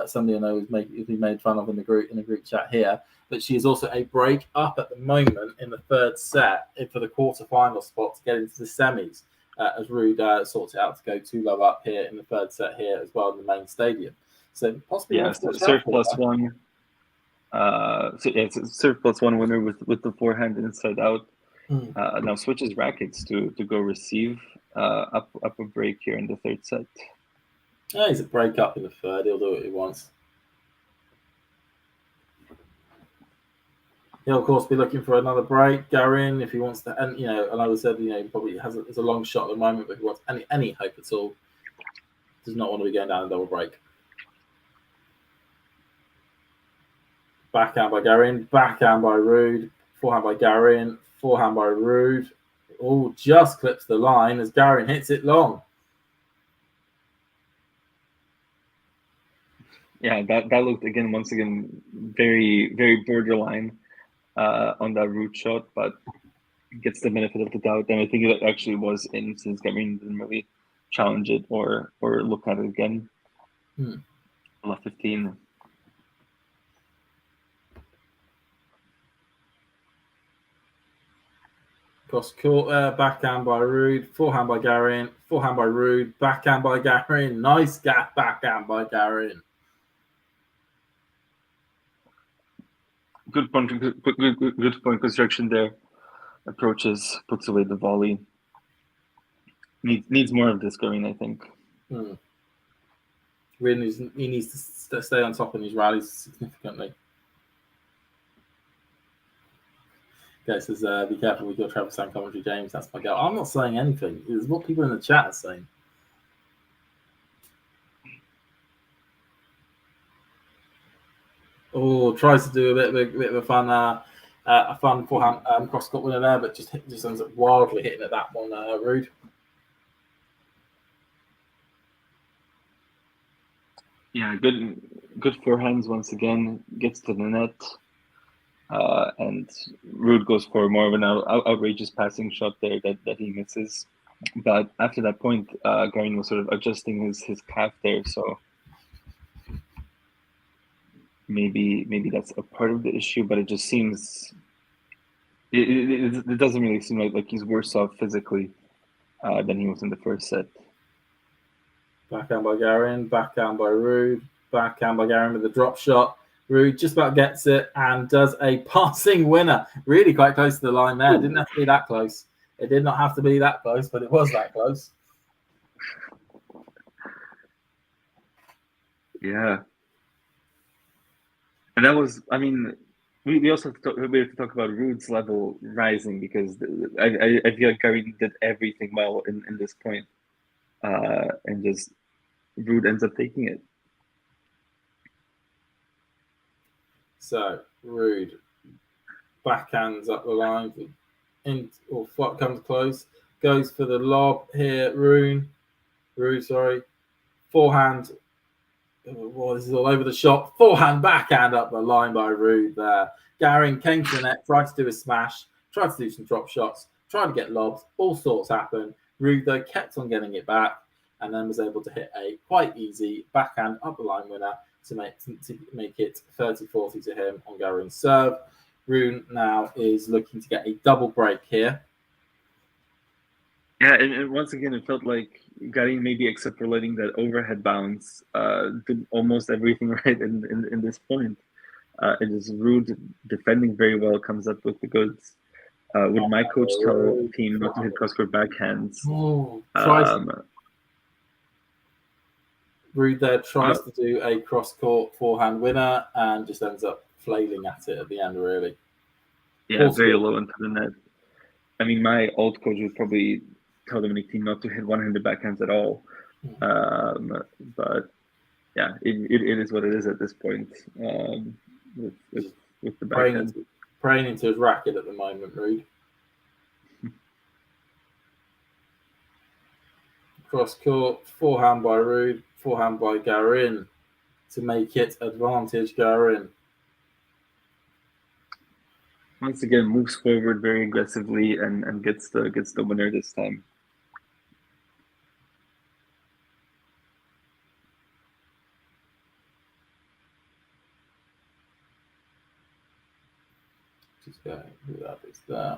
somebody I know who's been made fun of in the group chat here. But she is also a break up at the moment in the third set for the quarterfinal spot to get into the semis, as Ruud sorts it out to go 2 low up here in the third set here as well in the main stadium. So possibly serve plus one. It's a serve plus one winner with the forehand inside out. Now switches rackets to go receive up a break here in the third set. He's a break up in the third. He'll do what he wants. He'll of course be looking for another break, Garin, if he wants to. And and I would say, he probably has a long shot at the moment, but if he wants any hope at all, does not want to be going down a double break. Backhand by Garin, backhand by Ruud, forehand by Garin, forehand by Ruud. Oh, just clips the line as Garin hits it long. Yeah, that looked once again very, very borderline on that Ruud shot, but gets the benefit of the doubt. And I think it actually was in, since Garin didn't really challenge it or look at it again. 15. Cross court, backhand by Ruud, forehand by Garin, forehand by Ruud, backhand by Garin. Nice backhand by Garin. Good point construction there. Approaches, puts away the volley. Needs more of this Garin, I think. Really, he needs to stay on top in his rallies significantly. Okay, says be careful with your Trevor Sam commentary, James. That's my girl. I'm not saying anything. It's what people in the chat are saying. Oh, tries to do a bit of a fun forehand cross court winner there, but just ends up wildly hitting at that one, Ruud. Yeah, good forehands once again. Gets to the net, and Ruud goes for more of an outrageous passing shot there that he misses. But after that point, Garin was sort of adjusting his calf there, so maybe that's a part of the issue. But it just seems it doesn't really seem like he's worse off physically than he was in the first set. Backhand by Garin, backhand by Ruud, backhand by Garin with a drop shot. Ruud just about gets it and does a passing winner. Really quite close to the line there. It didn't have to be that close. It did not have to be that close, but it was that close. Yeah. And that was, I mean, we also have to talk about Ruud's level rising, because I feel like Garin did everything well in this point. And just Ruud ends up taking it. So Ruud backhands up the line, comes close, goes for the lob here. Ruud, forehand. Well, this is all over the shot. Forehand, backhand up the line by Ruud there. Garin came to the net, tried to do a smash, tried to do some drop shots, tried to get lobs. All sorts happened. Ruud, though, kept on getting it back and then was able to hit a quite easy backhand up the line winner to make it 30-40 to him on Garin's serve. Ruud now is looking to get a double break here. Yeah, and once again, it felt like Garin, maybe except for letting that overhead bounce, did almost everything right in this point. It is Ruud defending very well, comes up with the goods. Would my coach tell team not to hit cross-court backhands? Ruud there tries to do a cross-court forehand winner and just ends up flailing at it at the end, really. Yeah, very low into the net. I mean, my old coach would probably tell Dominic Thiem not to hit one-handed backhands at all. But yeah, it is what it is at this point with the backhand. Praying into his racket at the moment, Ruud. Cross court, forehand by Ruud, forehand by Garin to make it advantage Garin. Once again, moves forward very aggressively and gets the winner this time. Just going who that is there.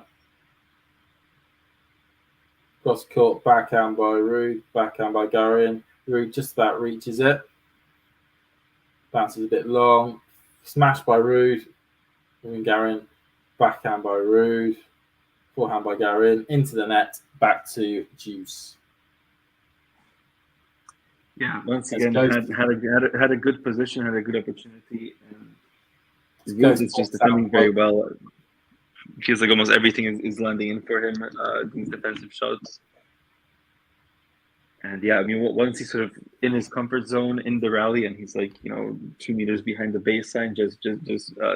Cross court, backhand by Ruud, backhand by Garin. Ruud just about reaches it. Bounces a bit long. Smashed by Ruud. Garin. Backhand by Ruud. Forehand by Garin. Into the net. Back to Juice. Yeah, once again, had a good position, had a good opportunity. And Ruud is just defending very well. Feels like almost everything is landing in for him, these defensive shots. And yeah, I mean, once he's sort of in his comfort zone in the rally, and he's like, 2 meters behind the baseline, just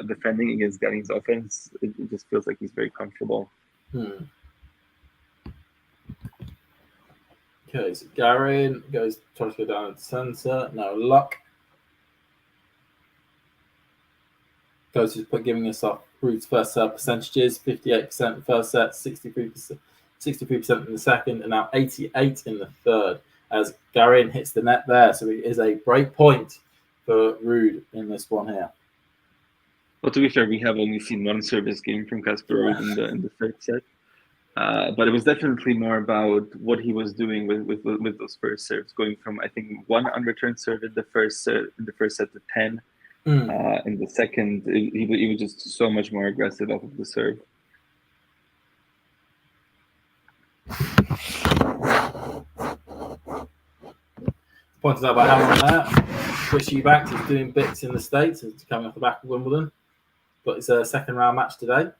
defending against Garin's offense, it just feels like he's very comfortable. Okay, so Garin tries to go down at the center. No luck. Goes to giving us up Ruud's first serve percentages: 58% first set, 63% in the second, and now 88 in the third. As Garin hits the net there, so it is a break point for Ruud in this one here. Well, to be fair, we have only seen one service game from Casper Ruud in the third set, but it was definitely more about what he was doing with those first serves, going from I think 1 unreturned serve in the first set to 10. In the second, he was just so much more aggressive off of the serve. Pointed out by Hamburg there. Chris Eubanks is doing bits in the States. It's coming off the back of Wimbledon. But it's a second round match today.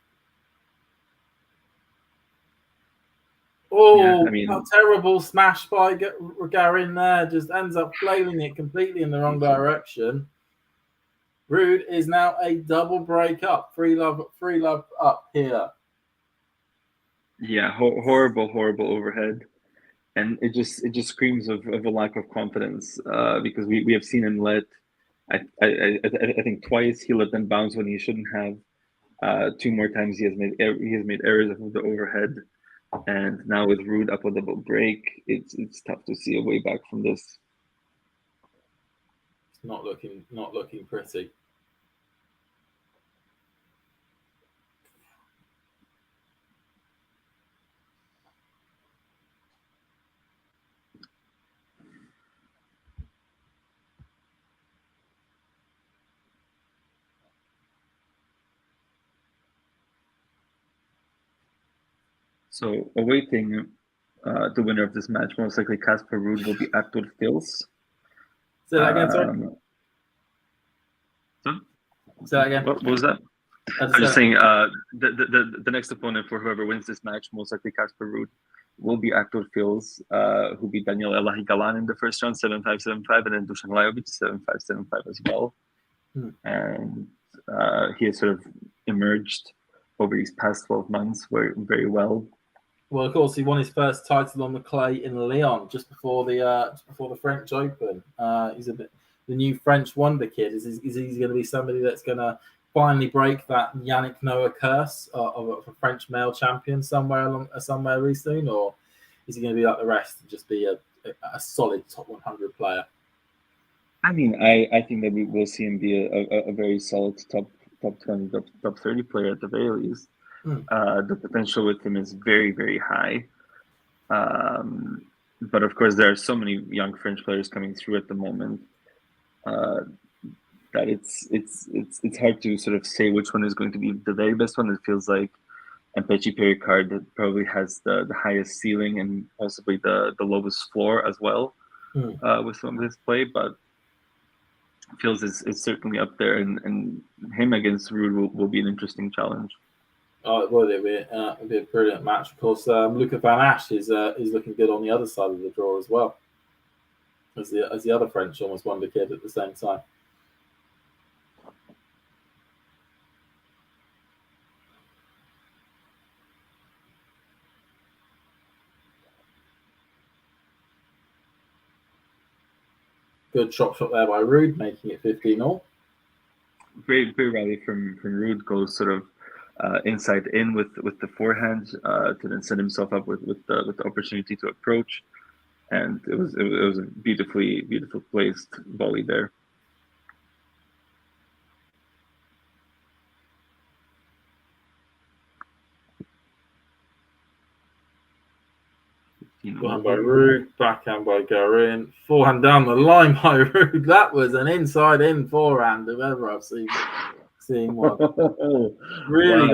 Oh, yeah, I mean, a terrible smash by Garin there. Just ends up flailing it completely in the wrong direction. Ruud is now a double break up. 3-love up here. Yeah, horrible overhead. And it just screams of a lack of confidence because we have seen him let, I think twice he let them bounce when he shouldn't have. 2 more times he has made errors of the overhead, and now with Ruud up a double break, it's tough to see a way back from this. It's not looking pretty. So awaiting the winner of this match, most likely Casper Ruud will be Artur Fils. Say that again, sorry. Say that again. What was that? I'm just saying the next opponent for whoever wins this match, most likely Casper Ruud, will be Artur Fils, who beat Daniel Elahi Galan in the first round, 7-5, 7-5, and then Dusan Lajovic, 7-5, 7-5 as well. And he has sort of emerged over these past 12 months very well. Well, of course, he won his first title on the clay in Lyon just before the French Open. He's the new French wonder kid. Is he going to be somebody that's going to finally break that Yannick Noah curse of a French male champion somewhere really soon, or is he going to be like the rest and just be a solid top 100 player? I mean, I think that we will see him be a very solid top 20, top 30 player at the very least. The potential with him is very, very high. But of course, there are so many young French players coming through at the moment that it's hard to sort of say which one is going to be the very best one. It feels like Mpechi Pericard probably has the highest ceiling and possibly the lowest floor as well with some of his play, but Fils is certainly up there, and him against Ruud will be an interesting challenge. Oh, it would. It'd be a brilliant match. Of course, Luca Van Asch is looking good on the other side of the draw as well, as the other French almost wonder kid at the same time. Good shot there by Ruud, making it 15-all. Great rally from Ruud, goes sort of inside in with the forehand to then set himself up with the opportunity to approach, and it was a beautiful placed volley there. Forehand by Ruud, backhand by Garin, forehand down the line by Ruud. That was an inside-in forehand, if ever I've seen one. Really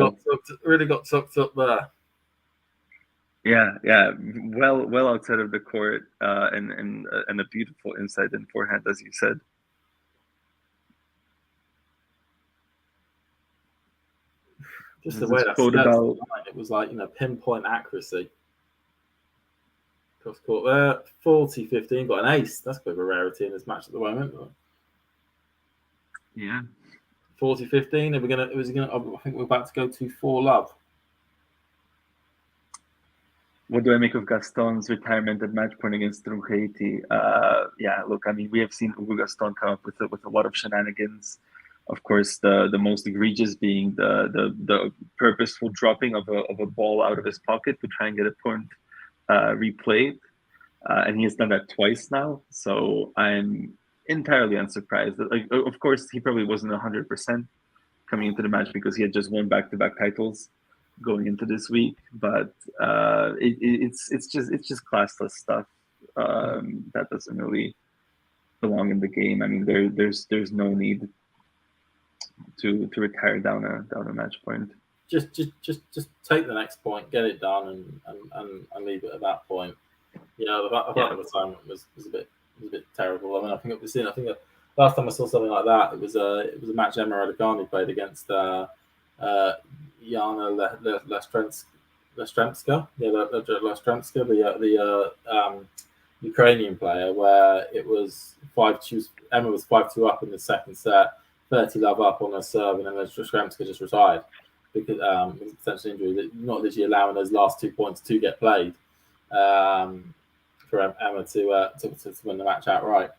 got tucked up there. Yeah, well outside of the court, and a beautiful inside-in forehand, as you said. Just the way that skirts, it was like pinpoint accuracy. Cross court there, 40-15, got an ace. That's a bit of a rarity in this match at the moment. Yeah. 40-15. I think we're about to go to 4-love. What do I make of Gaston's retirement at match point against Trunchetti? Yeah, look, I mean, we have seen Hugo Gaston come up with a lot of shenanigans. Of course, the most egregious being the purposeful dropping of a ball out of his pocket to try and get a point replayed, and he has done that twice now. So I'm entirely unsurprised. Like, of course, he probably wasn't 100% coming into the match because he had just won back-to-back titles going into this week. But it's just classless stuff that doesn't really belong in the game. I mean, there's no need to retire down a match point. Just take the next point, get it done, and leave it at that point. The assignment was a bit terrible. I mean, I think the last time I saw something like that, it was a match Emma Raducanu played against Jana Lestremska, the Ukrainian player, where it was 5-2. Emma was 5-2 up in the second set, 30-love up on her serve, and then Lestremska just retired because with a potential injury, not literally allowing those last 2 points to get played for Emma to win the match outright.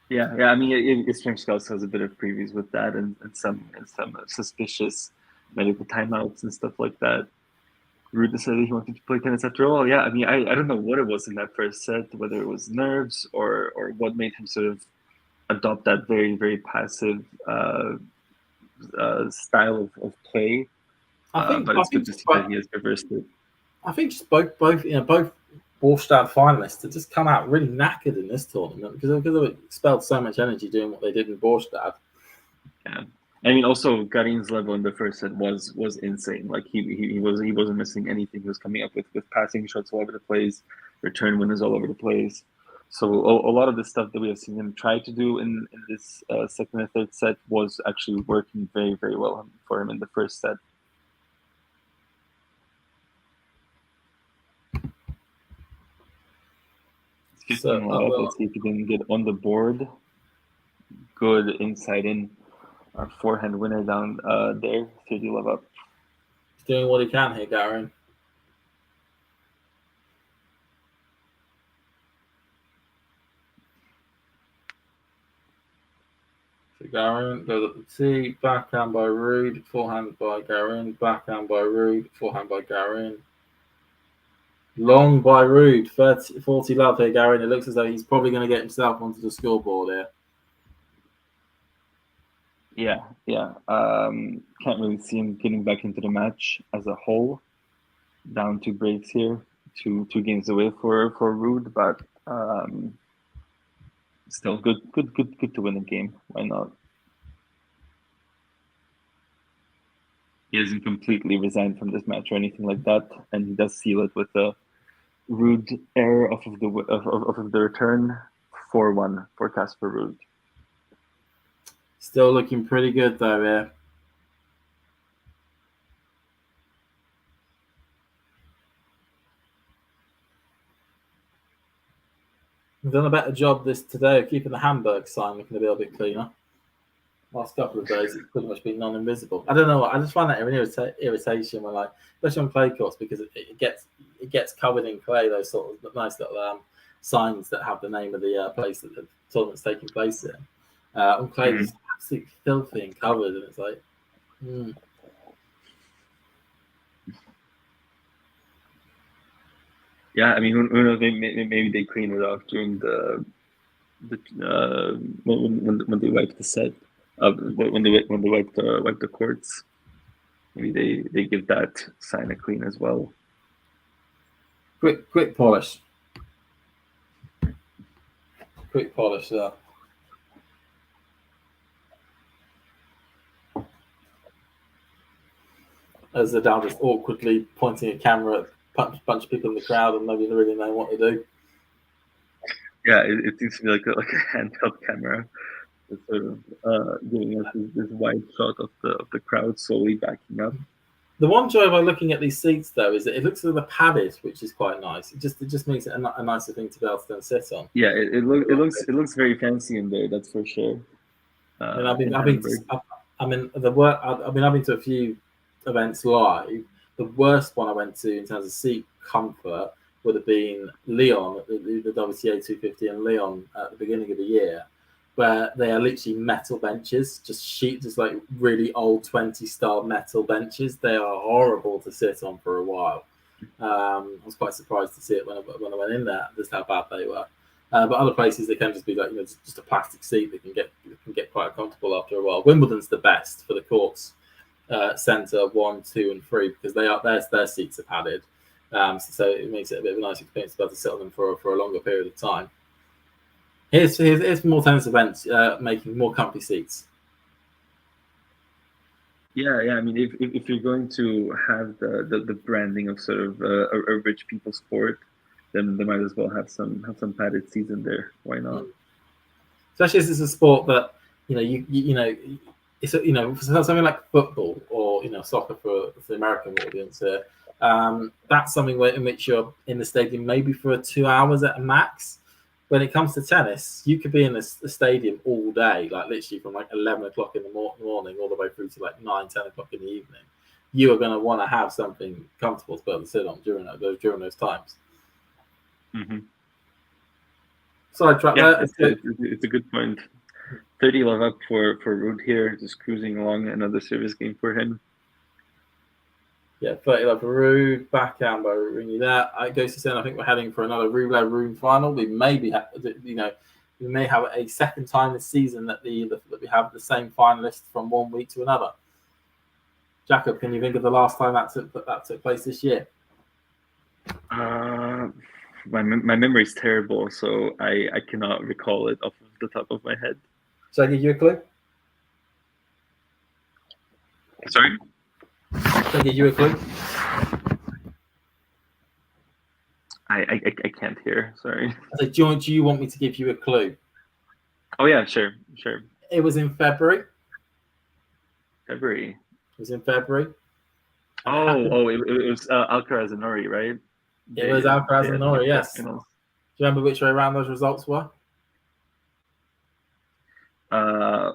Yeah. I mean, Lestremska also has a bit of previews with that, and some suspicious medical timeouts and stuff like that. Ruud decided he wanted to play tennis after all. Yeah, I mean, I don't know what it was in that first set, whether it was nerves or what made him sort of adopt that very, very passive style of play. But it's good to see that he has reversed it. I think just both Borstad finalists have just come out really knackered in this tournament because they expelled so much energy doing what they did in Borstad. Yeah. I mean, also Garin's level in the first set was insane. Like he wasn't missing anything. He was coming up with passing shots all over the place, return winners all over the place. So a lot of the stuff that we have seen him try to do in this second and third set was actually working very, very well for him in the first set. Let's see if he can get on the board. Good inside in. Our forehand winner down there, 30-love up. He's doing what he can here, Garin. So Garin goes up the tee, backhand by Ruud, forehand by Garin, backhand by Ruud, forehand by Garin. Long by Ruud, 40-love here, Garin. It looks as though he's probably going to get himself onto the scoreboard here. Yeah. Can't really see him getting back into the match as a whole. Down 2 breaks here, two games away for Ruud, but still good to win a game. Why not? He hasn't completely resigned from this match or anything like that, and he does seal it with a Ruud error off of the return. 4-1 for Casper Ruud. Still looking pretty good though, yeah. We've done a better job today of keeping the Hamburg sign looking a little bit cleaner. Last couple of days, it's pretty much been non-invisible. I don't know. I just find that an irritation when, like, especially on clay courts, because it gets covered in clay. Those sort of nice little signs that have the name of the place that the tournament's taking place in. On clay, it's absolutely filthy and covered, and it's like. Yeah, I mean, who knows? Maybe they clean it off during when they wipe the set, when they wipe the courts. Maybe they give that sign a clean as well. Quick polish. Quick polish there. As the Dow just awkwardly pointing a camera at a bunch of people in the crowd and nobody really knowing what to do. Yeah, it seems to be like a handheld camera. It's sort of giving us this wide shot of the crowd slowly backing up. The one joy by looking at these seats, though, is that it looks a little padded, which is quite nice. It just makes it a nicer thing to be able to then sit on. Yeah, it looks very fancy in there. That's for sure. And I've been to a few events live. The worst one I went to in terms of seat comfort would have been Lyon, the WTA 250 in Lyon at the beginning of the year, where they are literally metal benches, just like really old 20 style metal benches. They are horrible to sit on for a while. I was quite surprised to see it when I went in there, just how bad they were. But other places they can just be like, just a plastic seat that can get quite comfortable after a while. Wimbledon's the best for the courts. Centre 1, 2, and 3, because their seats are padded, so it makes it a bit of a nice experience to be able to sit on them for a longer period of time. Here's more tennis events making more comfy seats. Yeah. I mean, if you're going to have the branding of sort of a rich people sport, then they might as well have some padded seats in there. Why not? Especially as it's a sport that it's for something like football or soccer for the American audience here. That's something in which you're in the stadium maybe for 2 hours at a max. When it comes to tennis, you could be in the stadium all day, like literally from like 11 o'clock in the morning all the way through to like 9, 10 o'clock in the evening. You are going to want to have something comfortable to be able to sit on during those times. Mm-hmm. Sidetrack there. It's a good point. 30 love up for Ruud here, just cruising along. Another service game for him. Yeah, 30 love for Ruud, backhand by ringing that. It goes to say, I think we're heading for another Rublev final. We may have a second time this season that we have the same finalist from one week to another. Jakob, can you think of the last time that took place this year? My memory is terrible, so I cannot recall it off the top of my head. Shall I give you a clue? Sorry? Shall I give you a clue? I can't hear. Sorry. I said, do you want me to give you a clue? Oh yeah, sure. It was in February. February. It was in February. It was Alcaraz and Norrie, right? It was Alcaraz and Norrie, yes. Do you remember which way around those results were?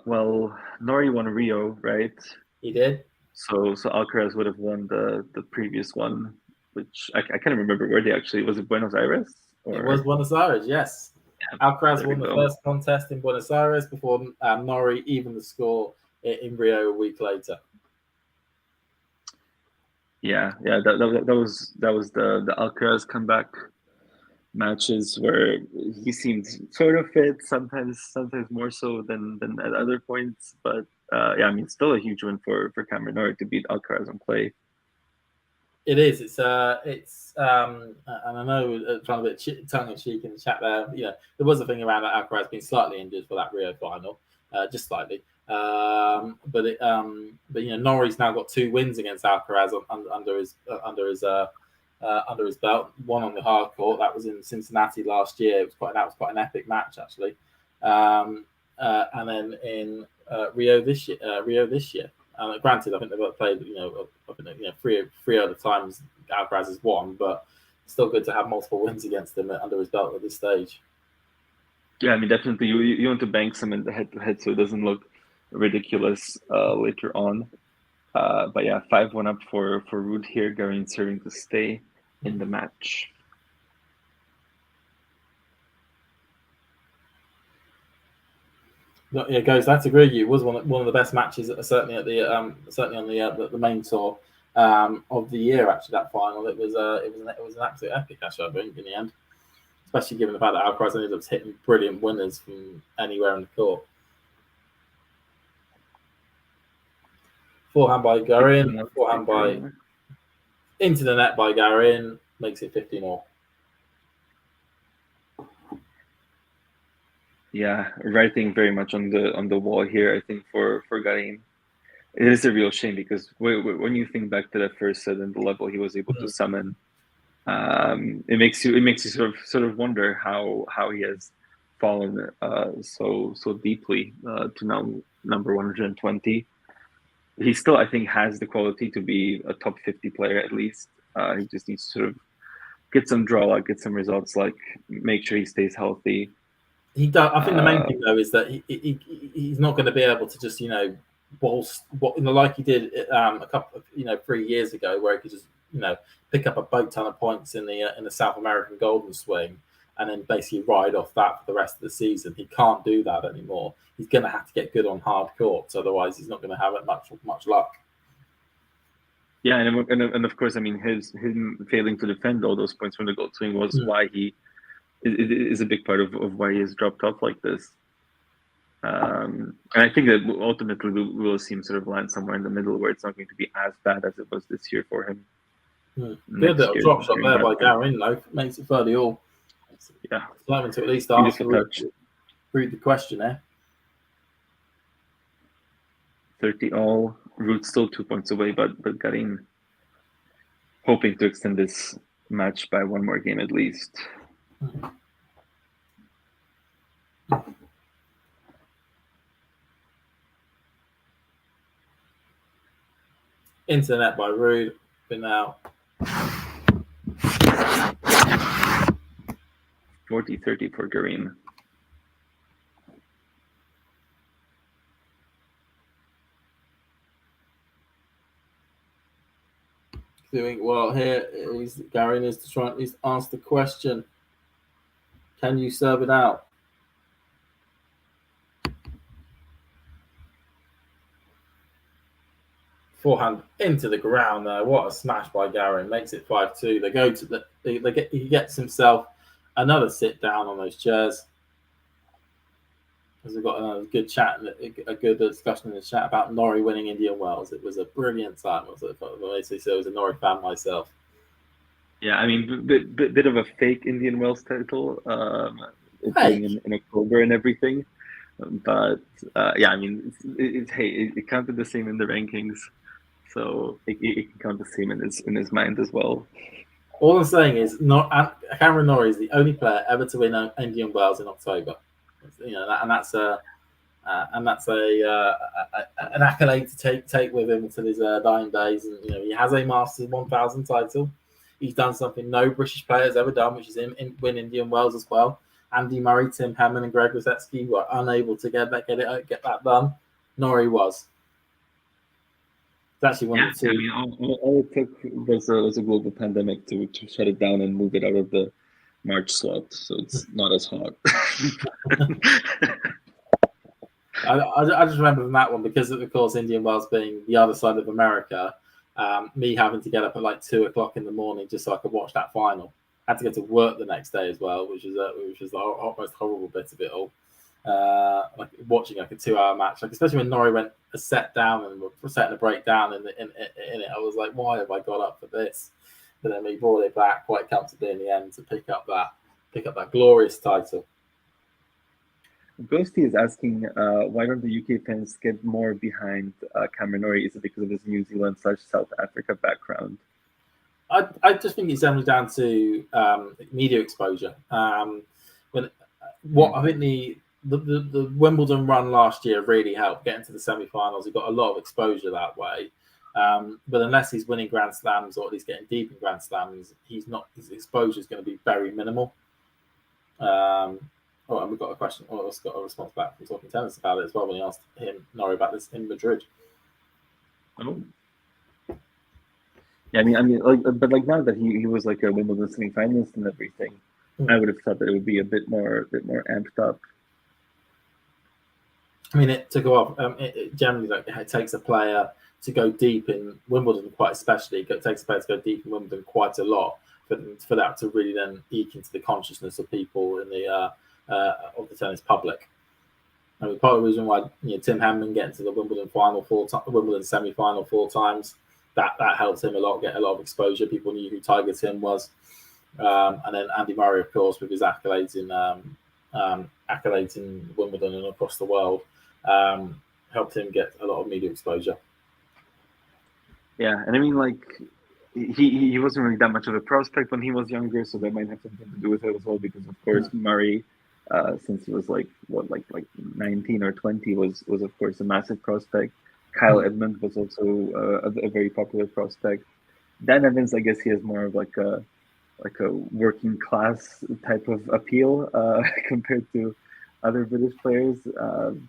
Well, Norrie won Rio, right? He did. So Alcaraz would have won the previous one, which I can't remember where they actually was. It Buenos Aires? It was Buenos Aires, yes. Yeah, Alcaraz won the first contest in Buenos Aires before Norrie evened the score in Rio a week later. Yeah. That was the Alcaraz comeback matches where he seemed sort of fit, sometimes more so than at other points. But still a huge win for Cameron Norrie to beat Alcaraz on clay. It is. It's and I know trying a bit tongue in cheek in the chat there. There was a thing around that Alcaraz being slightly injured for that Rio final, just slightly. But Norrie's now got 2 wins against Alcaraz under his belt. One on the hard court, that was in Cincinnati last year. That was quite an epic match actually. And then in Rio this year. Granted, I think they've played three other times Alcaraz has won, but still good to have multiple wins against him under his belt at this stage. Yeah, I mean, definitely you want to bank some in the head-to-head so it doesn't look ridiculous later on. But yeah, 5-1 up for Ruud here. Garin serving to stay in the match. Yeah, guys, that's agree with you. It was one of the best matches, certainly at the certainly on the main tour of the year. Actually, that final it was an absolute epic. Actually, I think in the end, especially given the fact that Alcaraz ended up hitting brilliant winners from anywhere in the court. Forehand by Garin, forehand by into the net by Garin makes it 50-all. Yeah, writing very much on the wall here. I think for Garin, it is a real shame because when you think back to that first set and the level he was able to summon, it makes you sort of wonder how he has fallen so deeply to now number 120. He still, I think, has the quality to be a top 50 player at least. He just needs to sort of get some draw luck, get some results, like make sure he stays healthy. He does. I think the main thing though is that he's not going to be able to just like he did a couple of 3 years ago, where he could just pick up a boat ton of points in the South American Golden Swing and then basically ride off that for the rest of the season. He can't do that anymore. He's going to have to get good on hard courts, otherwise he's not going to have much luck. Yeah, and of course, I mean, him failing to defend all those points from the Gold Swing was why he is a big part of why he has dropped off like this. And I think that ultimately we will see him sort of land somewhere in the middle where it's not going to be as bad as it was this year for him. Good little drop shot there by Garin, though. Makes it 30-all. Yeah. Having to at least ask read the question there. 30-all. Ruud still 2 points away, but Garin hoping to extend this match by one more game at least. Into the net by Ruud. Been out. 40-30 for Garin. Doing well here. Garin is to try and at least ask the question. Can you serve it out? Forehand into the ground there. What a smash by Garin. Makes it 5-2. They go to he gets himself another sit down on those chairs. As we've got a good chat, a good discussion in the chat about Norrie winning Indian Wells. It was a brilliant time. So I was a Norrie fan myself. Yeah, I mean, bit of a fake Indian Wells title, being in October and everything. But yeah, I mean, it counted the same in the rankings, so it can count the same in his mind as well. All I'm saying is, Cameron Norrie is the only player ever to win Indian Wells in October. And that's an accolade to take with him until his dying days. And he has a Masters 1000 title. He's done something no British player has ever done, which is win Indian Wells as well. Andy Murray, Tim Hammond, and Greg Rosetsky were unable to get that done. Norrie was. It's actually one of the two. I mean, all it took was a global pandemic to shut it down and move it out of the March slot, so it's not as hot. I just remember from that one, because of course Indian Wells being the other side of America, me having to get up at like 2:00 in the morning just so I could watch that final. I had to go to work the next day as well, which was the most horrible bit of it all. Like watching like a 2-hour match, like especially when Norrie went a set down and were setting a break down in it, I was like, why have I got up for this? But then we brought it back quite comfortably in the end to pick up that glorious title. Ghosty is asking, why don't the UK fans get more behind Cameron Norrie? Is it because of his New Zealand/South Africa background? I just think it's generally down to media exposure. I think the Wimbledon run last year really helped get into the semi-finals. He got a lot of exposure that way. But unless he's winning Grand Slams or at least getting deep in Grand Slams, his exposure is going to be very minimal. Oh, and we've got a question. Oh, it's got a response back from Talking Tennis about it as well when he asked him Norrie about this in Madrid. Oh. Yeah, but now that he was like a Wimbledon semi-finalist and everything, I would have thought that it would be a bit more amped up. I mean, it took a while. It generally, it takes a player to go deep in Wimbledon, quite especially. It takes a player to go deep in Wimbledon quite a lot for that to really then eke into the consciousness of people in the of the tennis public. I mean, part of the reason why Tim Henman getting to the Wimbledon Wimbledon semi-final 4 times, that helped him a lot, get a lot of exposure. People knew who Tiger Tim was, and then Andy Murray, of course, with his accolades in Wimbledon and across the world, helped him get a lot of media exposure. Yeah, and I mean, like, he wasn't really that much of a prospect when he was younger, so that might have something to do with it as well. Because of course Murray, since he was like 19 or 20, was of course a massive prospect. Kyle Edmund was also a very popular prospect. Dan Evans, I guess he has more of like a working class type of appeal compared to other British players.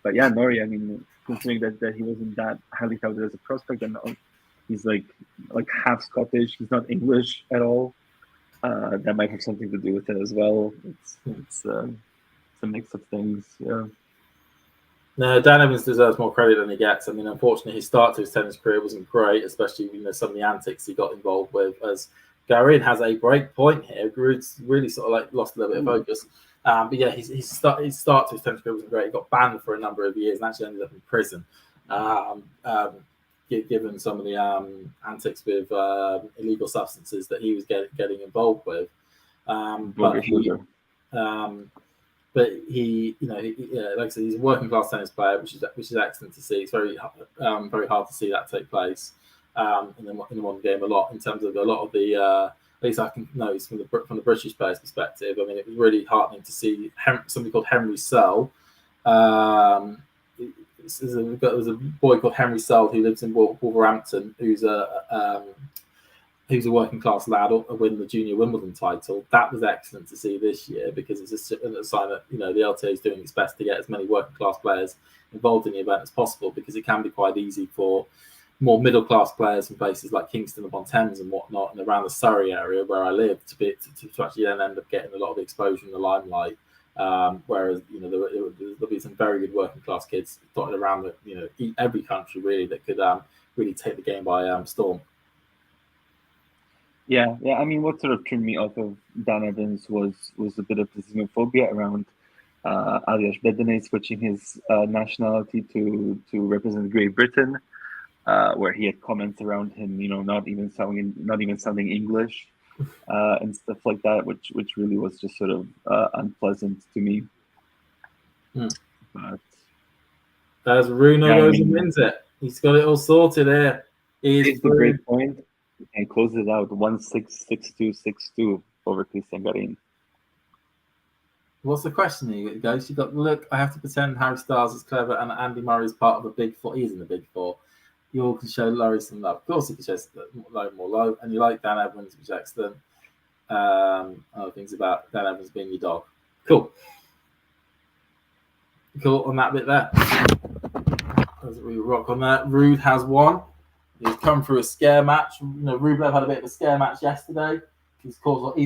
But yeah, Norrie, I mean, considering that he wasn't that highly touted as a prospect, and he's like half Scottish, he's not English at all. That might have something to do with it as well. It's a mix of things. Yeah. No, Dan Evans deserves more credit than he gets. I mean, unfortunately, his start to his tennis career wasn't great, especially some of the antics he got involved with. As Garin has a break point here, Ruud's really sort of like lost a little bit of focus. But yeah, his start to his tennis career wasn't great. He got banned for a number of years and actually ended up in prison, given some of the antics with illegal substances that he was getting involved with. But he, like I said, he's a working class tennis player, which is excellent to see. It's very hard to see that take place in the modern game a lot. In terms of a lot of the, at least I can notice from the British players' perspective. I mean, it was really heartening to see somebody called Henry Searle. There was a boy called Henry Searle who lives in Wolverhampton, who's a working class lad, win the junior Wimbledon title. That was excellent to see this year because it's a sign that the LTA is doing its best to get as many working class players involved in the event as possible, because it can be quite easy for more middle class players from places like Kingston upon Thames and whatnot, and around the Surrey area where I live, to actually then end up getting a lot of exposure in the limelight. Whereas there'll be some very good working class kids dotted around every country really that could really take the game by storm. Yeah. I mean, what sort of turned me off of Dan Evans was a bit of the xenophobia around Aliash Bedene switching his nationality to represent Great Britain, where he had comments around him, not even sounding English, and stuff like that, which really was just sort of unpleasant to me. But as Ruud goes and wins it, he's got it all sorted here. It's a great point. And closes it out 1-6, 6-2, 6-2 over Cristian Garin. What's the question here, guys? You got look. I have to pretend Harry Styles is clever and Andy Murray is part of a big four. He's in the big four. You all can show Laurie some love. Of course, you can show more love. And you like Dan Evans, which is excellent. Other things about Dan Evans being your dog. Cool on that bit there. As we rock on that, Ruud has won. He's come through a scare match. Rublev had a bit of a scare match yesterday. He's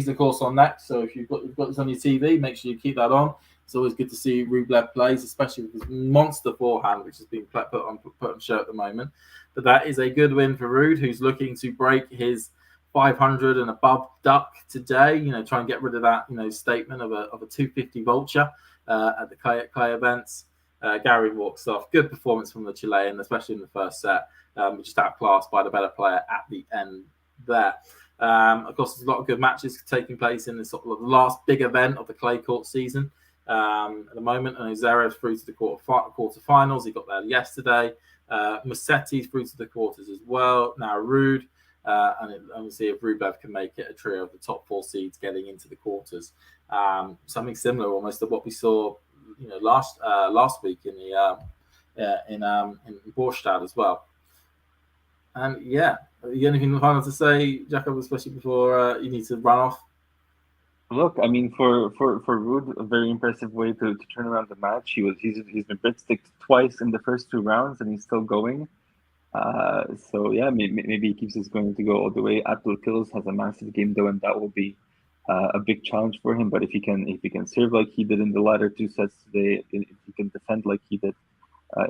of course on next. So if you've got this on your TV, make sure you keep that on. It's always good to see Rublev plays, especially with his monster forehand, which has been put on show at the moment. But that is a good win for Ruud, who's looking to break his 500 and above duck today. Try and get rid of that statement of a 250 vulture at the clay events. Garin walks off. Good performance from the Chilean, especially in the first set. Just outclassed by the better player at the end there. Of course, there's a lot of good matches taking place in this sort of the last big event of the clay court season at the moment. And Zverev's through to the quarterfinals. He got there yesterday. Musetti's through to the quarters as well. Now Ruud, and we'll see if Rublev can make it a trio of the top 4 seeds getting into the quarters. Something similar almost to what we saw, last week in the in Borstad as well. And yeah, you got anything final to say, Jacob, especially before you need to run off? Look, I mean, for Ruud, a very impressive way to turn around the match. He's been breadsticked twice in the first 2 rounds, and he's still going. So yeah, maybe he keeps his going to go all the way. Abdul Kills has a massive game though, and that will be a big challenge for him. But if he can serve like he did in the latter 2 sets today, if he can defend like he did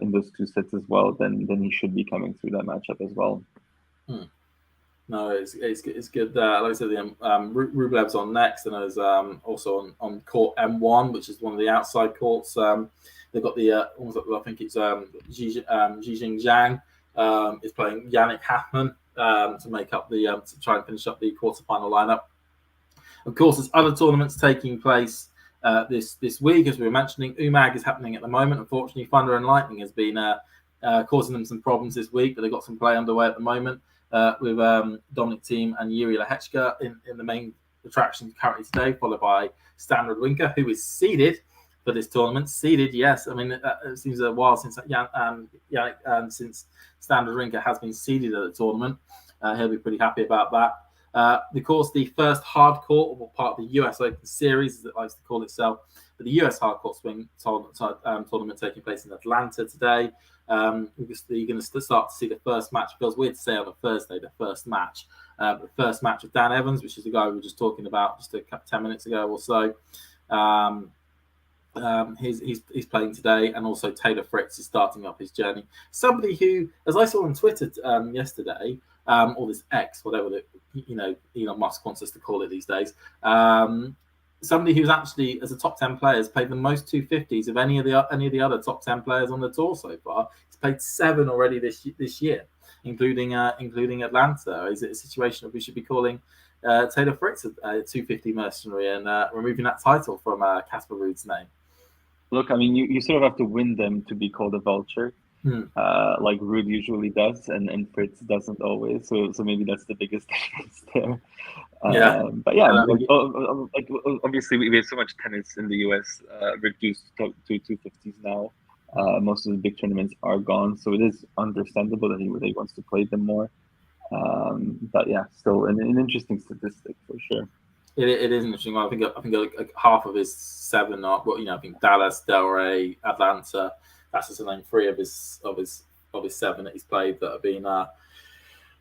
in those 2 sets as well, then he should be coming through that matchup as well. No, it's good. Like I said, Rublev's on next, and there's also on court M1, which is one of the outside courts. They've got the I think it's Zhijing Zhang is playing Yannick Haffman to make up the to try and finish up the quarterfinal lineup. Of course, there's other tournaments taking place this week, as we were mentioning. UMAG is happening at the moment. Unfortunately, Thunder and Lightning has been causing them some problems this week, but they've got some play underway at the moment. With Dominic Thiem and Yuri Lehechka in the main attraction currently today, followed by Standard Rinker, who is seeded for this tournament. Seeded, yes. I mean, it seems a while since since Standard Rinker has been seeded at the tournament. He'll be pretty happy about that. Of course, the first hardcourt, or part of the US Open Series, as it likes to call itself, but the US hardcourt swing tournament taking place in Atlanta today. You're going to start to see the first match. It feels weird to say on a Thursday, the first match. The first match of Dan Evans, which is the guy we were just talking about just 10 minutes ago or so. He's playing today, and also Taylor Fritz is starting up his journey. Somebody who, as I saw on Twitter yesterday, or this X, whatever Elon Musk wants us to call it these days. Somebody who's actually, as a top 10 player, has played the most 250s of any of the other top 10 players on the tour so far. He's played 7 already this year, including Atlanta. Is it a situation that we should be calling Taylor Fritz a 250 mercenary and removing that title from Casper Ruud's name? Look, I mean, you sort of have to win them to be called a vulture, like Ruud usually does, and Fritz doesn't always. So maybe that's the biggest difference there. But yeah, obviously we have so much tennis in the US, reduced to 250s now. Most of the big tournaments are gone, so it is understandable that he wants to play them more. But yeah, still an interesting statistic for sure. It is interesting. I think like half of his 7 are, I think Dallas, Delray, Atlanta. That's just the name 3 of his 7 that he's played that have been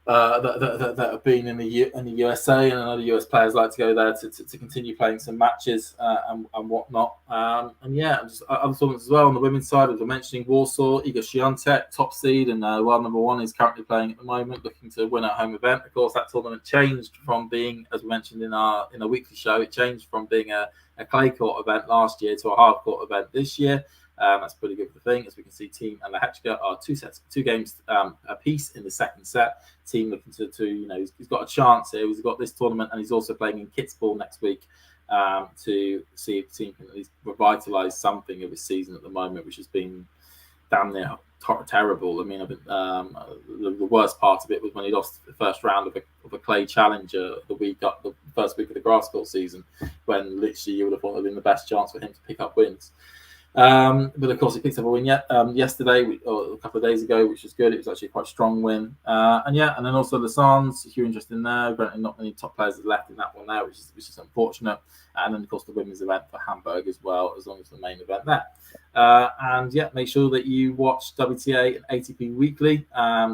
that have been in the USA, and other US players like to go there to continue playing some matches and whatnot. And just other tournaments as well on the women's side, as we're mentioning, Warsaw, Iga Świątek, top seed and world number 1, is currently playing at the moment, looking to win at home event. Of course, that tournament changed from being, as we mentioned in our weekly show, it changed from being a clay court event last year to a hard court event this year. That's pretty good for the thing. As we can see, Thiem and Lehechka are 2 games apiece in the second set. Thiem looking to he's got a chance here. He's got this tournament, and he's also playing in Kitzbühel next week to see if Thiem can at least revitalise something of his season at the moment, which has been damn near terrible. I mean, the worst part of it was when he lost the first round of a clay challenger the first week of the grass court season, when literally you would have thought it would have been the best chance for him to pick up wins. But of course, he picked up a win yesterday or a couple of days ago, which was good. It was actually quite a strong win. And then also Lausanne's, if you're interested in there, apparently not many top players left in that one now, which is unfortunate. And then of course the women's event for Hamburg as well, as long as the main event there. Make sure that you watch WTA and ATP Weekly,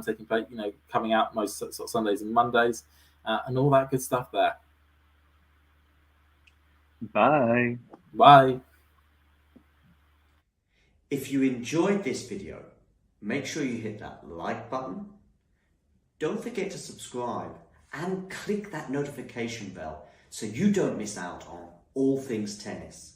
taking place, coming out most sort of Sundays and Mondays, and all that good stuff there. Bye. If you enjoyed this video, make sure you hit that like button. Don't forget to subscribe and click that notification bell so you don't miss out on all things tennis.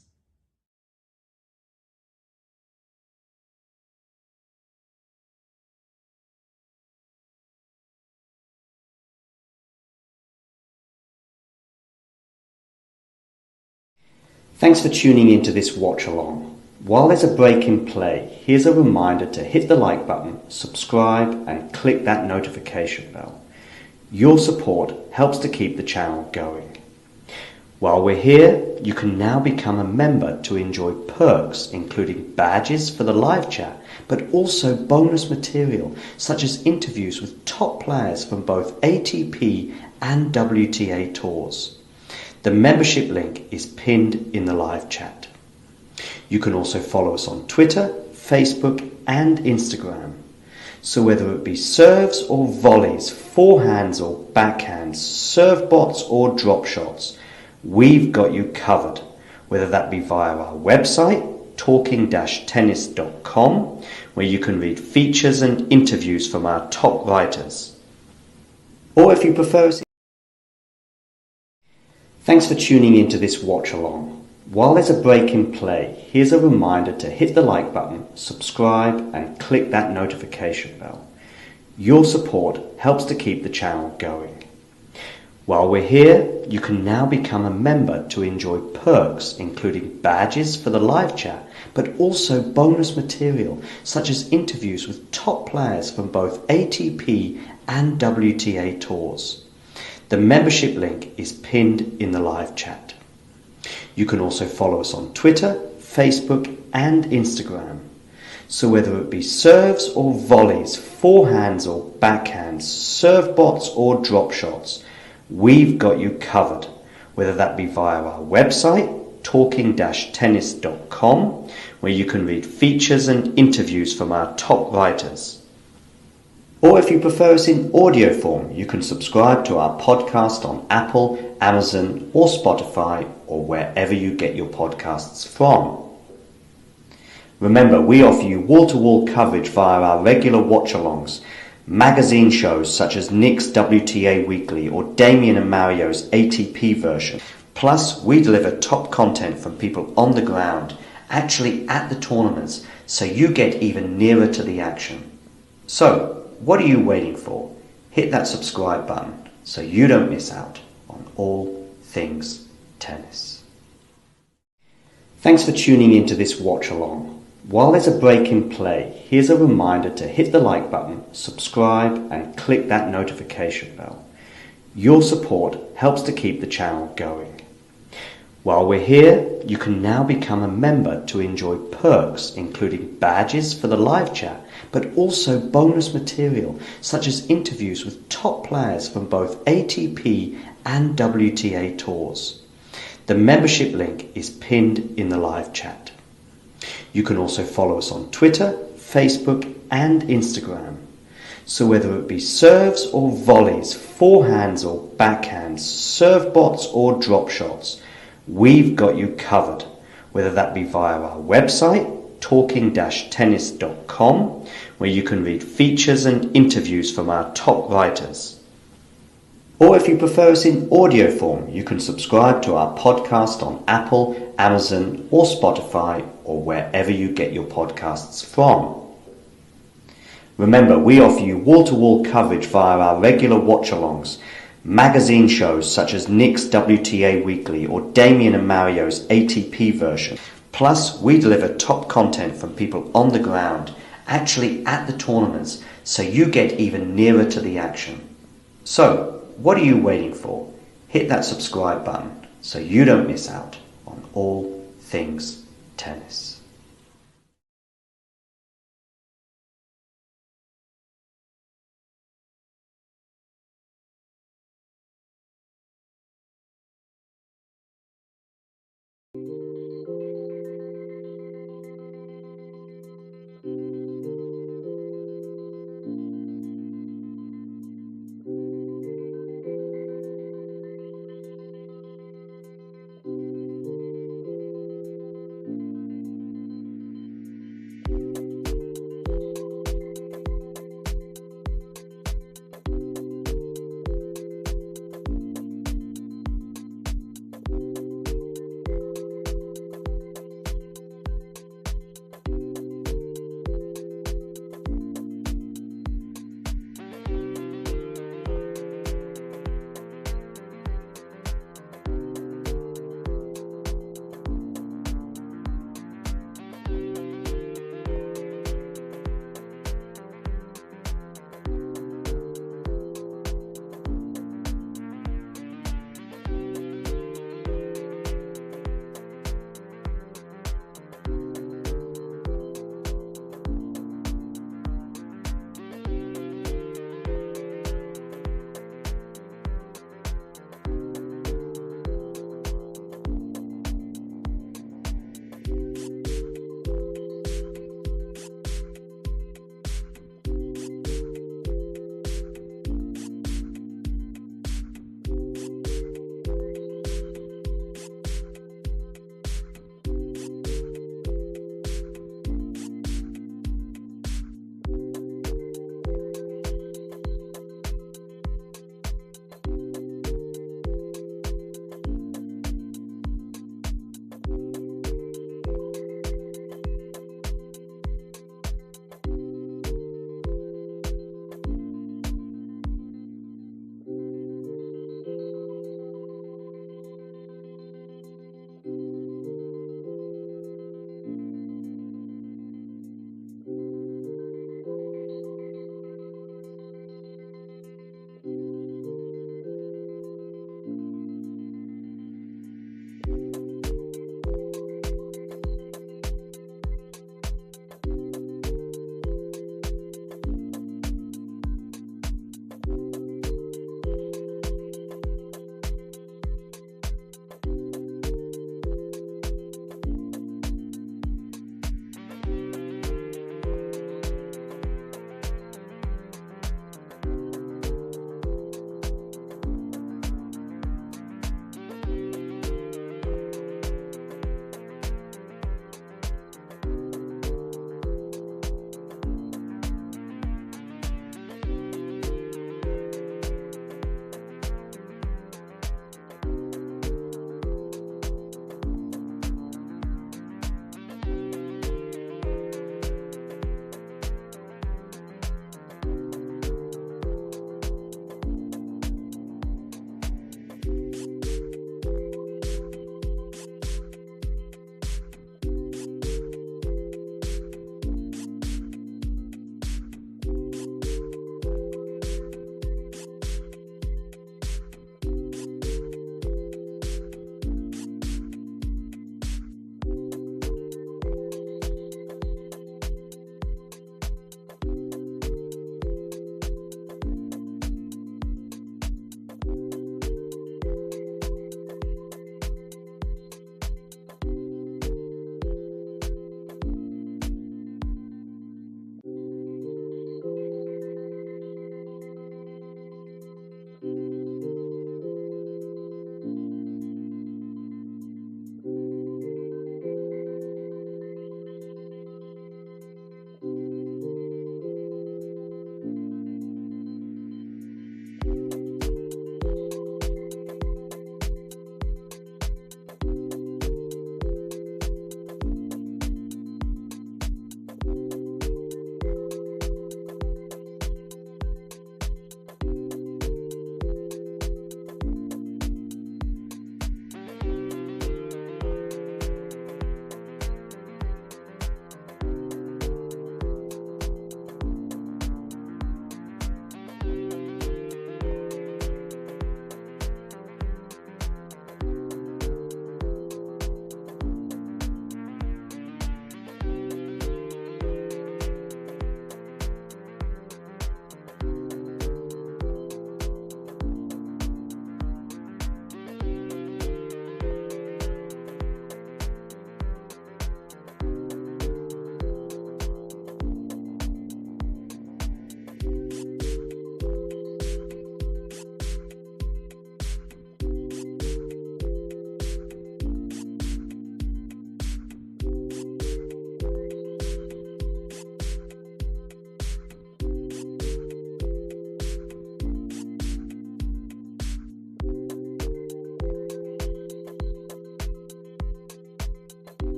Thanks for tuning into this watch along. While there's a break in play, here's a reminder to hit the like button, subscribe and click that notification bell. Your support helps to keep the channel going. While we're here, you can now become a member to enjoy perks including badges for the live chat, but also bonus material such as interviews with top players from both ATP and WTA tours. The membership link is pinned in the live chat. You can also follow us on Twitter, Facebook and Instagram. So whether it be serves or volleys, forehands or backhands, serve bots or drop shots, we've got you covered. Whether that be via our website, talking-tennis.com, where you can read features and interviews from our top writers. Or if you prefer us... Thanks for tuning into this watch along. While there's a break in play, here's a reminder to hit the like button, subscribe and click that notification bell. Your support helps to keep the channel going. While we're here, you can now become a member to enjoy perks including badges for the live chat, but also bonus material such as interviews with top players from both ATP and WTA tours. The membership link is pinned in the live chat. You can also follow us on Twitter, Facebook and Instagram. So whether it be serves or volleys, forehands or backhands, serve bots or drop shots, we've got you covered. Whether that be via our website, talking-tennis.com, where you can read features and interviews from our top writers. Or if you prefer us in audio form, you can subscribe to our podcast on Apple, Amazon or Spotify or wherever you get your podcasts from. Remember, we offer you wall-to-wall coverage via our regular watch-alongs, magazine shows such as Nick's WTA Weekly or Damien and Mario's ATP version. Plus, we deliver top content from people on the ground, actually at the tournaments, so you get even nearer to the action. So, what are you waiting for? Hit that subscribe button so you don't miss out on all things tennis. Thanks for tuning into this watch along. While there's a break in play, here's a reminder to hit the like button, subscribe and click that notification bell. Your support helps to keep the channel going. While we're here, you can now become a member to enjoy perks including badges for the live chat, but also bonus material such as interviews with top players from both ATP and WTA tours. The membership link is pinned in the live chat. You can also follow us on Twitter, Facebook and Instagram. So whether it be serves or volleys, forehands or backhands, serve bots or drop shots, we've got you covered. Whether that be via our website, talking-tennis.com, where you can read features and interviews from our top writers. Or if you prefer us in audio form, you can subscribe to our podcast on Apple, Amazon or Spotify or wherever you get your podcasts from. Remember, we offer you wall-to-wall coverage via our regular watch-alongs, magazine shows such as Nick's WTA Weekly or Damien and Mario's ATP version. Plus, we deliver top content from people on the ground, actually at the tournaments, so you get even nearer to the action. So, what are you waiting for? Hit that subscribe button so you don't miss out on all things tennis.